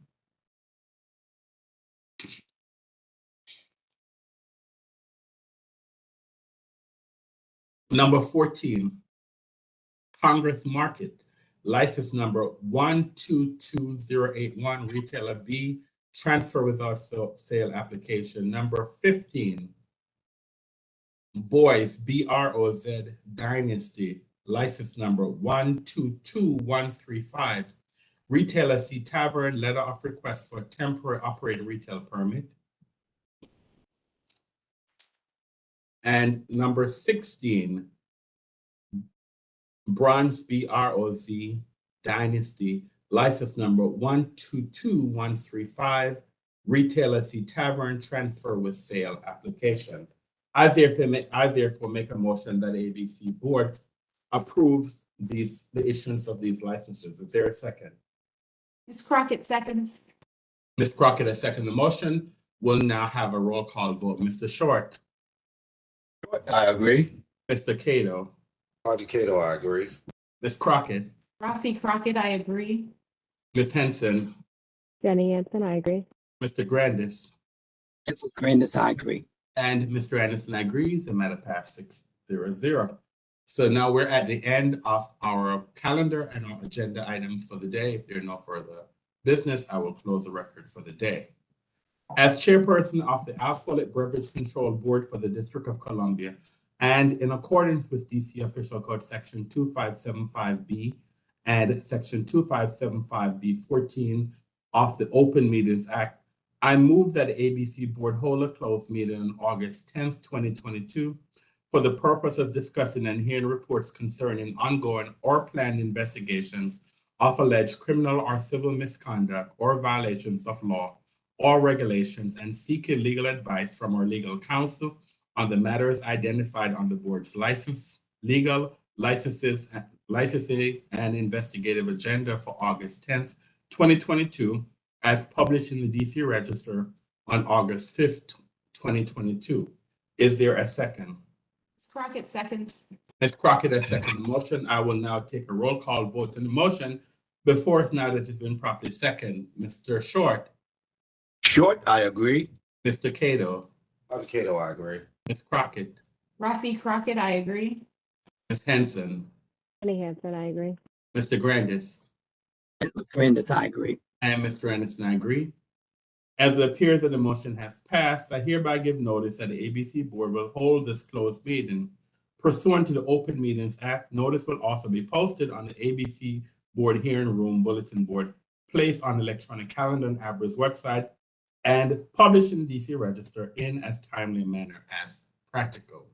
Number 14, Congress Market, license number 122081, Retailer B, Transfer without sale application. Number 15, Boys, BROZ Dynasty, license number 122135, Retailer C Tavern, letter of request for temporary operator retail permit. And number 16, Bronze BROZ Dynasty, license number 122135, Retailer C Tavern, transfer with sale application. I therefore make a motion that ABC Board approves the issuance of these licenses. Is there a second? Ms. Crockett seconds. Ms. Crockett has seconded the motion. We'll now have a roll call vote. Mr. Short. I agree. Mr. Cato. Bobby Cato, I agree. Ms. Crockett. Rafi Crockett, I agree. Ms. Henson. Jenny Hansen, I agree. Mr. Grandis. Grandis, I agree. And Mr. Anderson, I agree. The matter passed 6-0. So now we're at the end of our calendar and our agenda items for the day. If there are no further business, I will close the record for the day. As chairperson of the Alcoholic Beverage Control Board for the District of Columbia, and in accordance with DC Official Code Section 2575B and Section 2575B14 of the Open Meetings Act, I move that the ABC Board hold a closed meeting on August 10th, 2022, for the purpose of discussing and hearing reports concerning ongoing or planned investigations of alleged criminal or civil misconduct or violations of law or regulations, and seeking legal advice from our legal counsel on the matters identified on the board's licensing and investigative agenda for August 10th, 2022, as published in the DC Register on August 5th, 2022. Is there a second? Ms. Crockett seconds. Ms. Crockett has seconded the motion. I will now take a roll call vote on the motion. Before it's now that it's been properly seconded. Mr. Short. Short, I agree. Mr. Cato. Bobby Cato, I agree. Ms. Crockett. Rafi Crockett, I agree. Ms. Henson. Jenny Hansen, I agree. Mr. Grandis. Grandis, I agree. And Mr. Anderson, I agree. As it appears that the motion has passed, I hereby give notice that the ABC Board will hold this closed meeting. Pursuant to the Open Meetings Act, notice will also be posted on the ABC Board Hearing Room Bulletin Board, placed on the electronic calendar on ABRA's website, and published in the DC Register in as timely a manner as practical.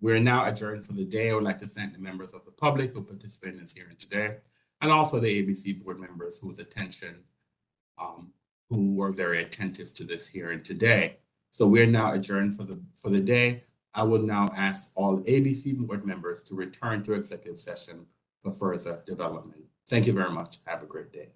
We're now adjourned for the day. I would like to thank the members of the public who participated in this hearing today, and also the ABC Board members who were very attentive to this hearing today. So we're now adjourned for the day. I will now ask all ABC Board members to return to executive session for further development. Thank you very much. Have a great day.